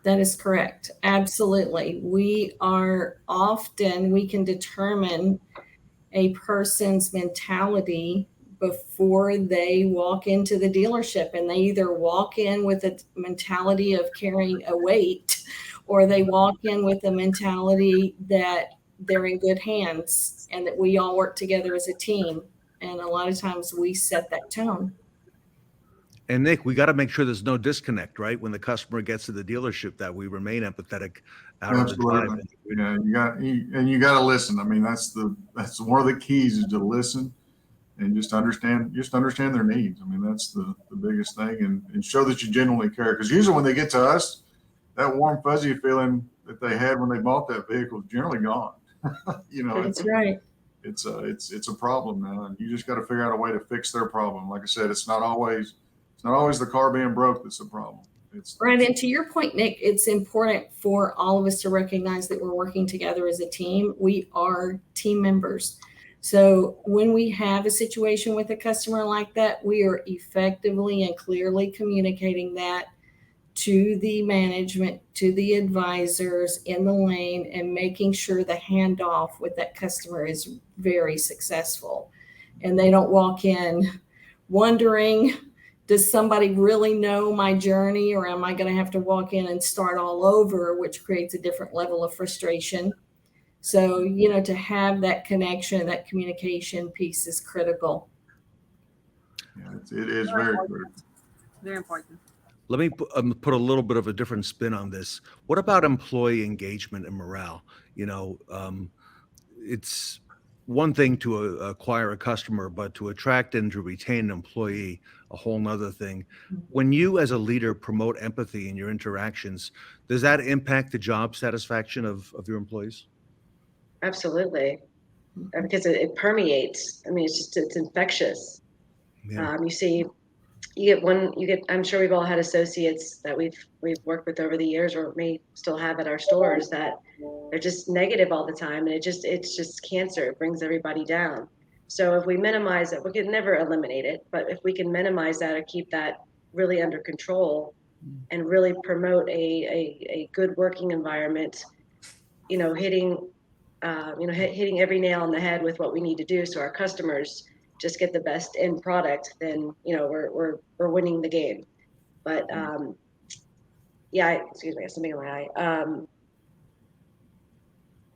That is correct. Absolutely. We can determine a person's mentality before they walk into the dealership, and they either walk in with a mentality of carrying a weight or they walk in with a mentality that they're in good hands and that we all work together as a team. And a lot of times we set that tone. And Nick, we got to make sure there's no disconnect, right? When the customer gets to the dealership, that we remain empathetic out of the drive. Yeah, you got to listen. I mean, that's one of the keys is to listen and just understand their needs. I mean, that's the biggest thing, and show that you genuinely care. Because usually when they get to us, that warm fuzzy feeling that they had when they bought that vehicle is generally gone. You know, that's right. It's a problem now, and you just got to figure out a way to fix their problem. Like I said, it's not always the car being broke that's the problem. Right. And to your point, Nick, it's important for all of us to recognize that we're working together as a team. We are team members. So when we have a situation with a customer like that, we are effectively and clearly communicating that to the management, to the advisors in the lane, and making sure the handoff with that customer is very successful. And they don't walk in wondering, does somebody really know my journey, or am I going to have to walk in and start all over, which creates a different level of frustration. So, you know, to have that connection, that communication piece is critical. Yeah, it is very critical. Very important. Let me put a little bit of a different spin on this. What about employee engagement and morale? You know, it's one thing to acquire a customer, but to attract and to retain an employee, a whole nother thing. When you as a leader promote empathy in your interactions, does that impact the job satisfaction of your employees? Absolutely. Because it permeates. I mean, it's infectious. Yeah. I'm sure we've all had associates that we've worked with over the years, or may still have at our stores, that they're just negative all the time, and it's just cancer. It brings everybody down. So if we minimize it, we can never eliminate it, but if we can minimize that or keep that really under control and really promote a good working environment, you know, hitting every nail on the head with what we need to do so our customers just get the best end product, then, you know, we're winning the game. But excuse me, something in my eye.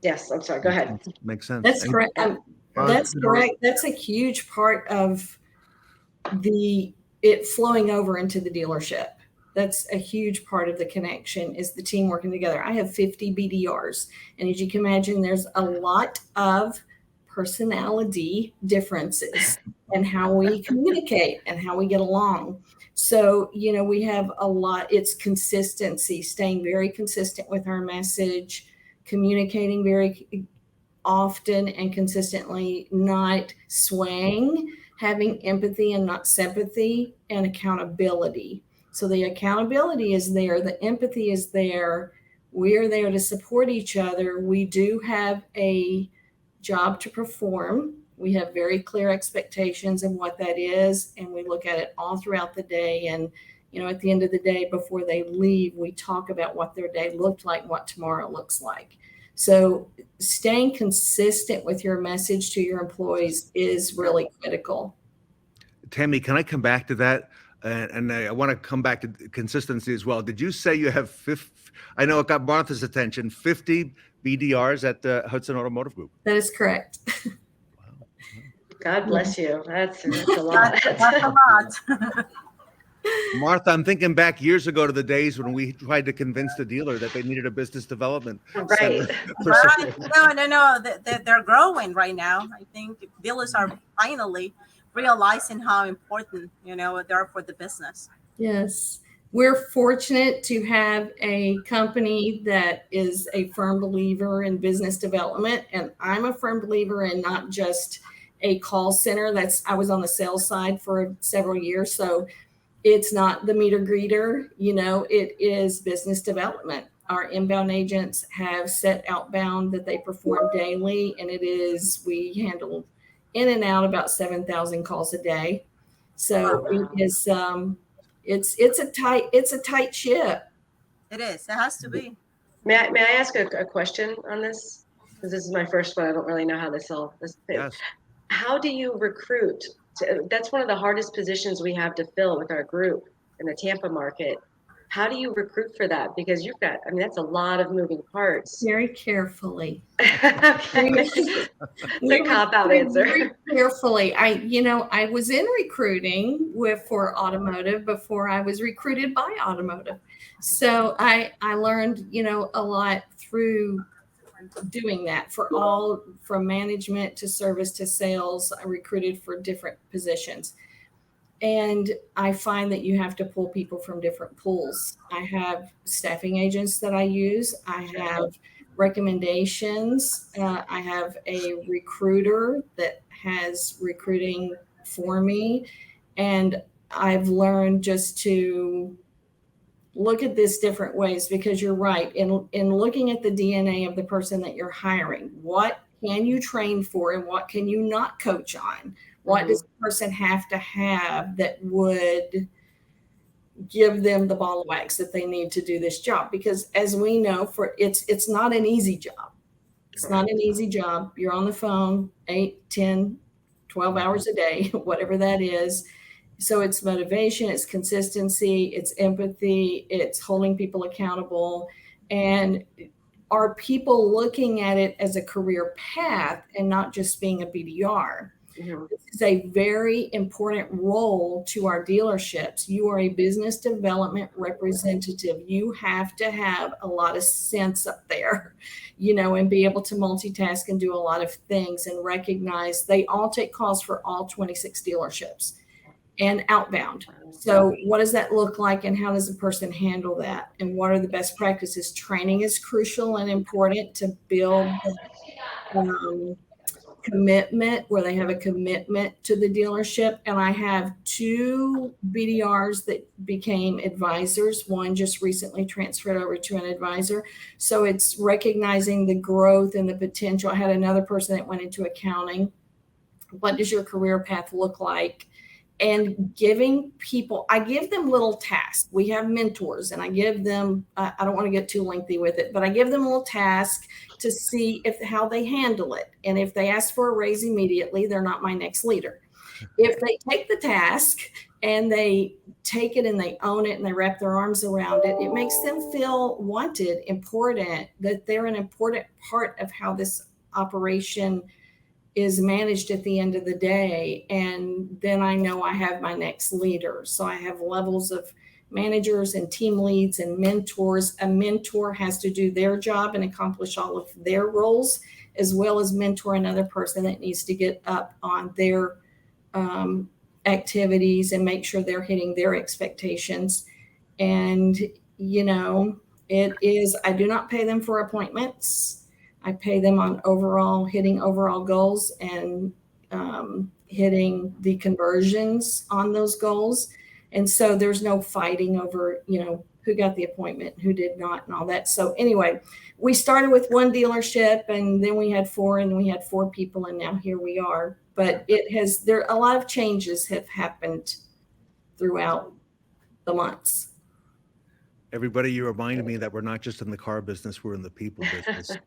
Yes, I'm sorry. Go ahead. Makes sense. That's correct. That's correct. That's a huge part of it flowing over into the dealership. That's a huge part of the connection, is the team working together. I have 50 BDRs, and as you can imagine, there's a lot of personality differences and how we communicate and how we get along. So, we have a lot, it's consistency, staying very consistent with our message, communicating very often and consistently, not swaying, having empathy and not sympathy, and accountability. So the accountability is there, the empathy is there. We're there to support each other. We do have a job to perform. We have very clear expectations of what that is, and we look at it all throughout the day. And, at the end of the day, before they leave, we talk about what their day looked like, what tomorrow looks like. So staying consistent with your message to your employees is really critical. Tammy, can I come back to that? And I want to come back to consistency as well. Did you say you have 50? I know it got Martha's attention, 50 BDRs at the Hudson Automotive Group. That is correct. God bless you. That's a lot. That's a lot. Martha, I'm thinking back years ago to the days when we tried to convince the dealer that they needed a business development Right. center. No. They're growing right now. I think dealers are finally realizing how important, they are for the business. Yes. We're fortunate to have a company that is a firm believer in business development. And I'm a firm believer in not just a call center. I was on the sales side for several years. So it's not the meter greeter, it is business development. Our inbound agents have set outbound that they perform daily, and we handle in and out about 7,000 calls a day. So it is, it's a tight ship. It is. It has to be. May I ask a question on this? Because this is my first one. I don't really know how this Yes. How do you recruit? That's one of the hardest positions we have to fill with our group in the Tampa market. How do you recruit for that? Because that's a lot of moving parts. Very carefully. The cop-out answer. Very carefully. I was in recruiting for Automotive before I was recruited by Automotive. So I learned, a lot through doing that from management to service to sales. I recruited for different positions. And I find that you have to pull people from different pools. I have staffing agents that I use. I have recommendations. I have a recruiter that has recruiting for me. And I've learned just to look at this different ways, because you're right. In looking at the DNA of the person that you're hiring, what can you train for and what can you not coach on? What does the person have to have that would give them the ball of wax that they need to do this job? Because as we know, it's not an easy job. It's not an easy job. You're on the phone 8, 10, 12 hours a day, whatever that is. So it's motivation, it's consistency, it's empathy, it's holding people accountable. And are people looking at it as a career path and not just being a BDR? This is a very important role to our dealerships. You are a business development representative. You have to have a lot of sense up there, and be able to multitask and do a lot of things and recognize they all take calls for all 26 dealerships and outbound. So what does that look like, and how does a person handle that? And what are the best practices? Training is crucial and important to build commitment, where they have a commitment to the dealership. And I have 2 BDRs that became advisors. One just recently transferred over to an advisor. So it's recognizing the growth and the potential. I had another person that went into accounting. What does your career path look like? And giving people, I give them little tasks. We have mentors, and I give them, I don't want to get too lengthy with it, but I give them a little task to see how they handle it. And if they ask for a raise immediately, they're not my next leader. If they take the task and they take it and they own it and they wrap their arms around it, it makes them feel wanted, important, that they're an important part of how this operation is managed at the end of the day. And then I know I have my next leader. So I have levels of managers and team leads and mentors. A mentor has to do their job and accomplish all of their roles as well as mentor another person that needs to get up on their activities and make sure they're hitting their expectations. And, you know, I do not pay them for appointments. I pay them on hitting overall goals and hitting the conversions on those goals. And so there's no fighting over, you know, who got the appointment, who did not, and all that. So anyway, we started with one dealership, and then we had 4, and we had 4 people, and now here we are. But a lot of changes have happened throughout the months. Everybody, you reminded me that we're not just in the car business, we're in the people business.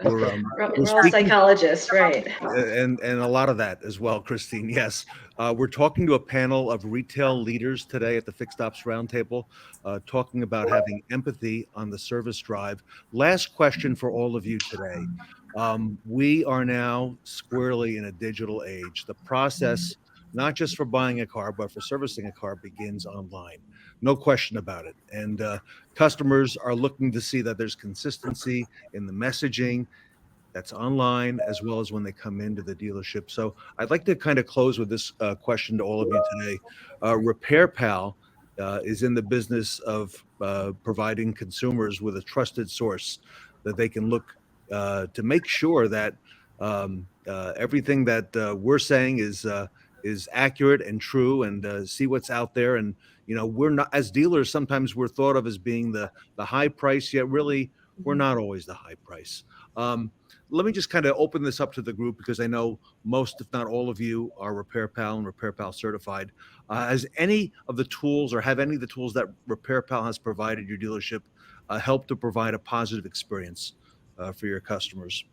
We're all psychologists, right? And a lot of that as well, Christine, yes. We're talking to a panel of retail leaders today at the Fixed Ops Roundtable, talking about having empathy on the service drive. Last question for all of you today. We are now squarely in a digital age. The process, not just for buying a car, but for servicing a car, begins online. No question about it. And customers are looking to see that there's consistency in the messaging that's online, as well as when they come into the dealership. So I'd like to kind of close with this question to all of you today. RepairPal is in the business of providing consumers with a trusted source that they can look to make sure that everything that we're saying is accurate and true, and see what's out there. And you know, we're not, as dealers, sometimes we're thought of as being the high price, yet really we're not always the high price. Let me just kind of open this up to the group, because I know most, if not all of you, are RepairPal and RepairPal certified. Has any of the tools, or have any of the tools that RepairPal has provided your dealership helped to provide a positive experience for your customers?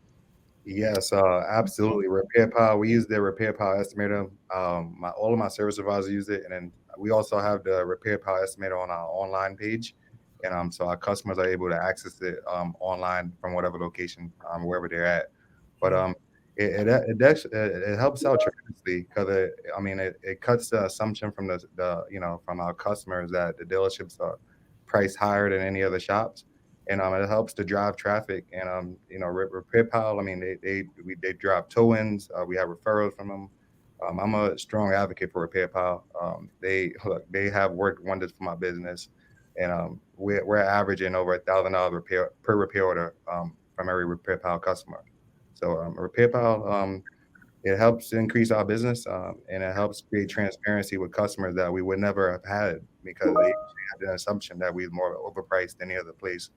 Yes, absolutely. RepairPal, we use the RepairPal estimator. All of my service advisors use it, and then we also have the RepairPal estimator on our online page, and so our customers are able to access it online from whatever location, wherever they're at. But it helps out tremendously, because it cuts the assumption from from our customers that the dealerships are priced higher than any other shops. And it helps to drive traffic. And RepairPal, I mean, they drive tow-ins. We have referrals from them. I'm a strong advocate for RepairPal. They have worked wonders for my business, and we're averaging over $1,000 per repair order from every RepairPal customer. So RepairPal, it helps increase our business, and it helps create transparency with customers that we would never have had, because they had the assumption that we're more overpriced than any other place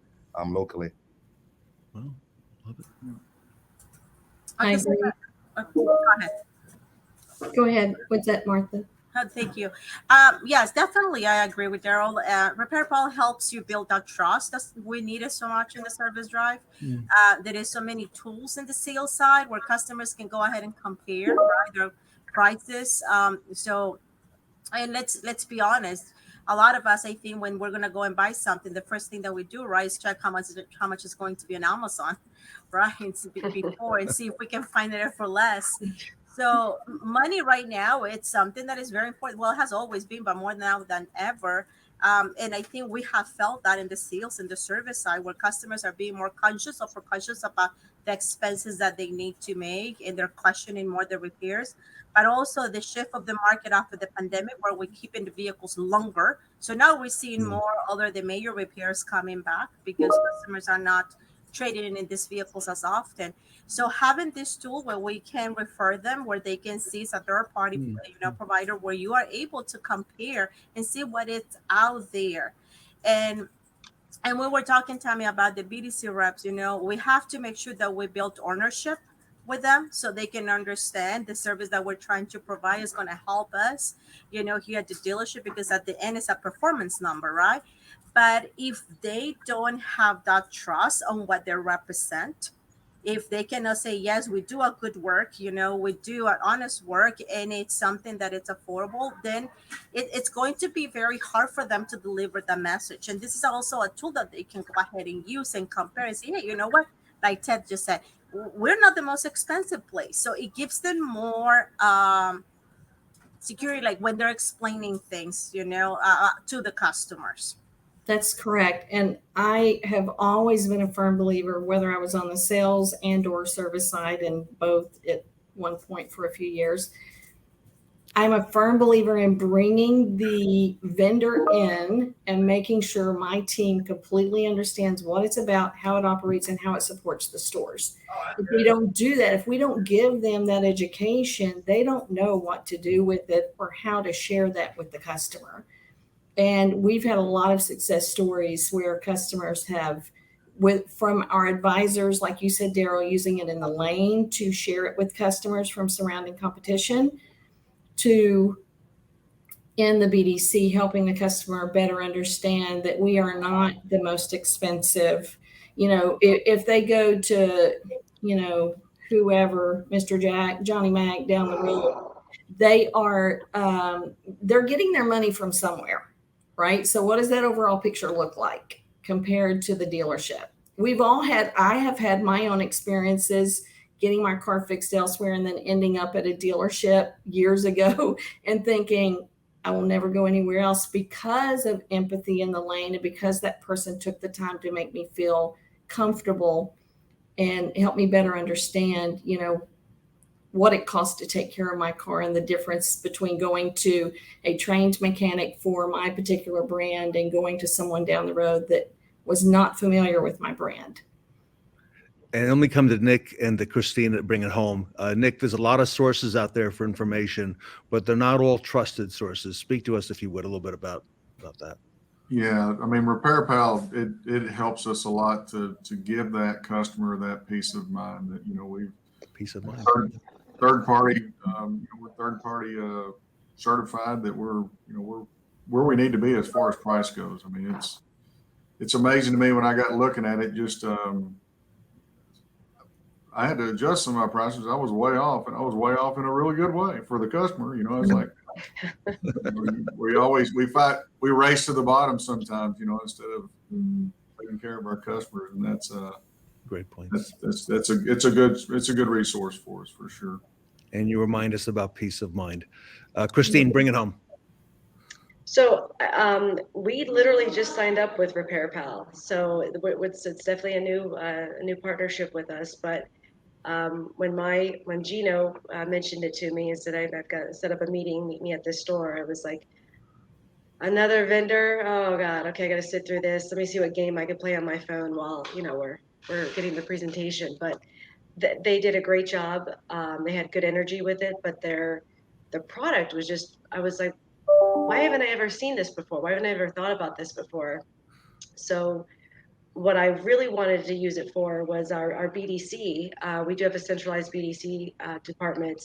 locally. Well, love it. I agree. Go ahead. Go ahead. What's that, Martha? Thank you. Yes, definitely. I agree with Daryl. RepairPal helps you build that trust. We need it so much in the service drive. There is so many tools in the sales side where customers can go ahead and compare, right, their prices. And let's be honest. A lot of us, I think, when we're gonna go and buy something, the first thing that we do, right, is check how much is going to be on Amazon, right, before, and see if we can find it for less. So money right now, it's something that is very important. Well, it has always been, but more now than ever. And I think we have felt that in the sales and the service side, where customers are being more conscious about the expenses that they need to make, and they're questioning more the repairs. But also the shift of the market after the pandemic, where we're keeping the vehicles longer. So now we're seeing more other the major repairs coming back, because customers are not trading in these vehicles as often. So having this tool where we can refer them, where they can see it's a third party provider, where you are able to compare and see what is out there. And when we're talking, Tammy, about the BDC reps, we have to make sure that we build ownership with them, so they can understand the service that we're trying to provide is going to help us, here at the dealership, because at the end it's a performance number, right? But if they don't have that trust on what they represent, if they cannot say, yes, we do a good work, we do an honest work, and it's something that it's affordable, then it's going to be very hard for them to deliver the message. And this is also a tool that they can go ahead and use and compare and say, hey, you know what? Like Ted just said, we're not the most expensive place. So it gives them more security, like when they're explaining things, to the customers. That's correct. And I have always been a firm believer, whether I was on the sales and or service side, and both at one point for a few years, I'm a firm believer in bringing the vendor in and making sure my team completely understands what it's about, how it operates, and how it supports the stores. If we don't do that, if we don't give them that education, they don't know what to do with it or how to share that with the customer. And we've had a lot of success stories where customers have, from our advisors, like you said, Daryl, using it in the lane to share it with customers from surrounding competition, to in the BDC, helping the customer better understand that we are not the most expensive. If they go to, whoever, Mr. Jack, Johnny Mac down the road, they are, they're getting their money from somewhere, right? So what does that overall picture look like compared to the dealership? I have had my own experiences getting my car fixed elsewhere and then ending up at a dealership years ago and thinking I will never go anywhere else because of empathy in the lane and because that person took the time to make me feel comfortable and help me better understand, what it costs to take care of my car and the difference between going to a trained mechanic for my particular brand and going to someone down the road that was not familiar with my brand. And let me come to Nick and to Christine to bring it home. Nick, there's a lot of sources out there for information, but they're not all trusted sources. Speak to us, if you would, a little bit about that. Yeah, I mean, Repair Pal, it helps us a lot to give that customer that peace of mind that, we've peace of mind. Third party, we're third party certified that we're where we need to be as far as price goes. I mean, it's amazing to me when I got looking at it. Just I had to adjust some of my prices. I was way off, and I was way off in a really good way for the customer. It's like we race to the bottom sometimes, instead of taking care of our customers, and that's great point. It's a good resource for us for sure. And you remind us about peace of mind. Christine, bring it home. So we literally just signed up with Repair Pal. So it's definitely a new partnership with us. But when Gino mentioned it to me and said I've got to set up a meeting, meet me at this store, I was like, another vendor? Oh God, okay, I got to sit through this. Let me see what game I could play on my phone while we're getting the presentation. But they did a great job. They had good energy with it, but the product was just, I was like, why haven't I ever seen this before? Why haven't I ever thought about this before? So what I really wanted to use it for was our BDC. We do have a centralized BDC department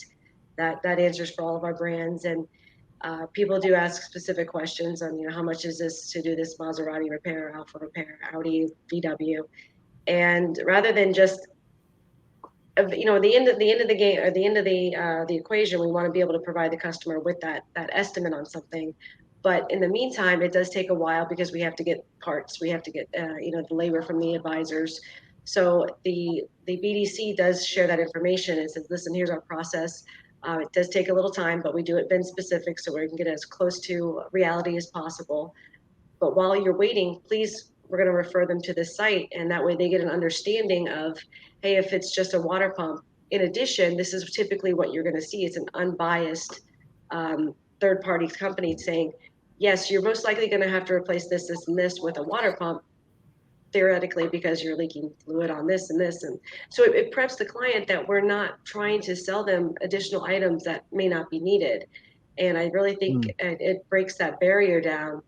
that answers for all of our brands. And people do ask specific questions on, how much is this to do this Maserati repair, Alfa repair, Audi, VW. And rather than just, the end of the game or the end of the equation, we want to be able to provide the customer with that estimate on something. But in the meantime, it does take a while because we have to get parts. We have to get, the labor from the advisors. So the BDC does share that information and says, listen, here's our process. It does take a little time, but we do it VIN specific so we can get as close to reality as possible. But while you're waiting, please, we're going to refer them to this site. And that way they get an understanding of, hey, if it's just a water pump. In addition, this is typically what you're going to see. It's an unbiased third-party company saying, yes, you're most likely going to have to replace this, this, and this with a water pump, theoretically, because you're leaking fluid on this and this. And so it preps the client that we're not trying to sell them additional items that may not be needed. And I really think it breaks that barrier down.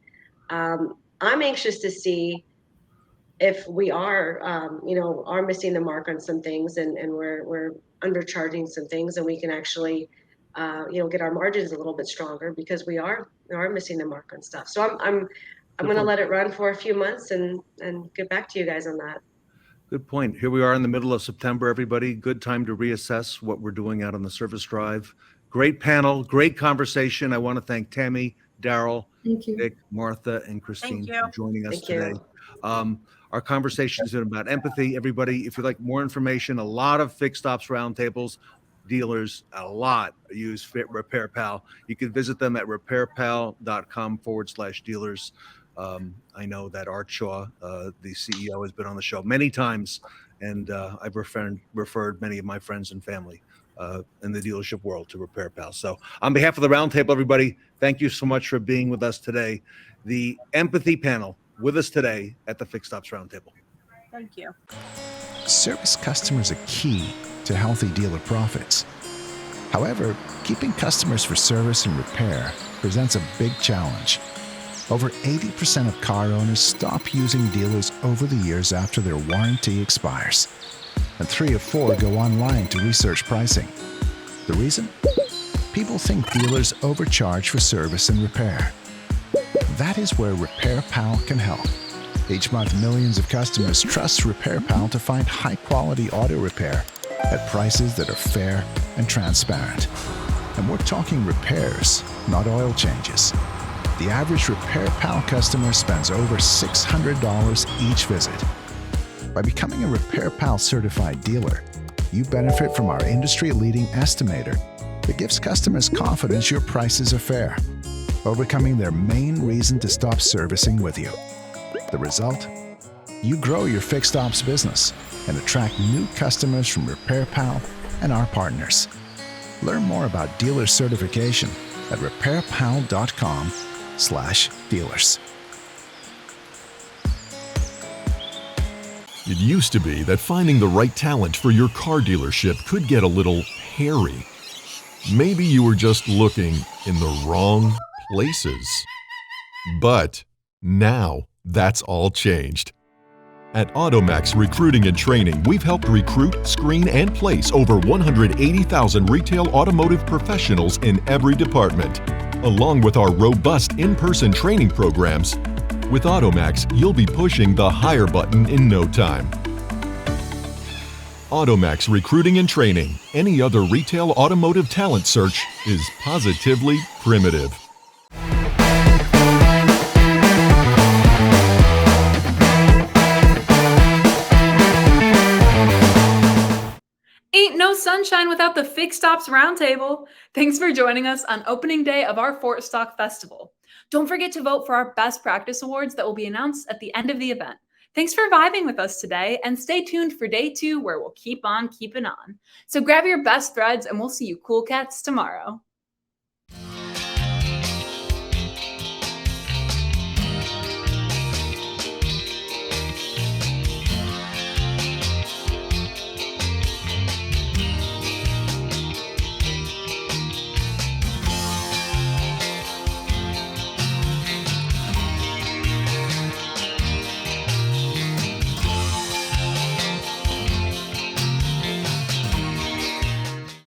I'm anxious to see if we are missing the mark on some things and we're undercharging some things, and we can actually get our margins a little bit stronger because we are missing the mark on stuff. So I'm going to let it run for a few months and get back to you guys on that. Good point. Here we are in the middle of September, everybody. Good time to reassess what we're doing out on the service drive. Great panel, great conversation. I want to thank Tammy, Daryl, Nick, Martha, and Christine for joining us today. Our conversation has been about empathy. Everybody, if you'd like more information, a lot of fixed ops roundtables, dealers, a lot use Repair Pal. You can visit them at repairpal.com/dealers. I know that Art Shaw, the CEO, has been on the show many times, and I've referred many of my friends and family in the dealership world to Repair Pal. So on behalf of the Roundtable, everybody, thank you so much for being with us today. The empathy panel with us today at the Fixed Ops Roundtable. Thank you. Service customers are key to healthy dealer profits. However, keeping customers for service and repair presents a big challenge. Over 80% of car owners stop using dealers over the years after their warranty expires. And 3 of 4 go online to research pricing. The reason? People think dealers overcharge for service and repair. That is where Repair Pal can help. Each month, millions of customers trust Repair Pal to find high-quality auto repair at prices that are fair and transparent. And we're talking repairs, not oil changes. The average Repair Pal customer spends over $600 each visit. By becoming a Repair Pal certified dealer, you benefit from our industry-leading estimator that gives customers confidence your prices are fair, overcoming their main reason to stop servicing with you. The result? You grow your fixed ops business and attract new customers from Repair Pal and our partners. Learn more about dealer certification at repairpal.com/dealers. It used to be that finding the right talent for your car dealership could get a little hairy. Maybe you were just looking in the wrong places. But now that's all changed. At Automax Recruiting and Training, we've helped recruit, screen, and place over 180,000 retail automotive professionals in every department. Along with our robust in-person training programs, with Automax, you'll be pushing the hire button in no time. Automax Recruiting and Training. Any other retail automotive talent search is positively primitive. Ain't no sunshine without the Fixed Ops Roundtable. Thanks for joining us on opening day of our FORTSTOCK Festival. Don't forget to vote for our Best Practice Awards that will be announced at the end of the event. Thanks for vibing with us today, and stay tuned for day 2 where we'll keep on keeping on. So grab your best threads and we'll see you cool cats tomorrow.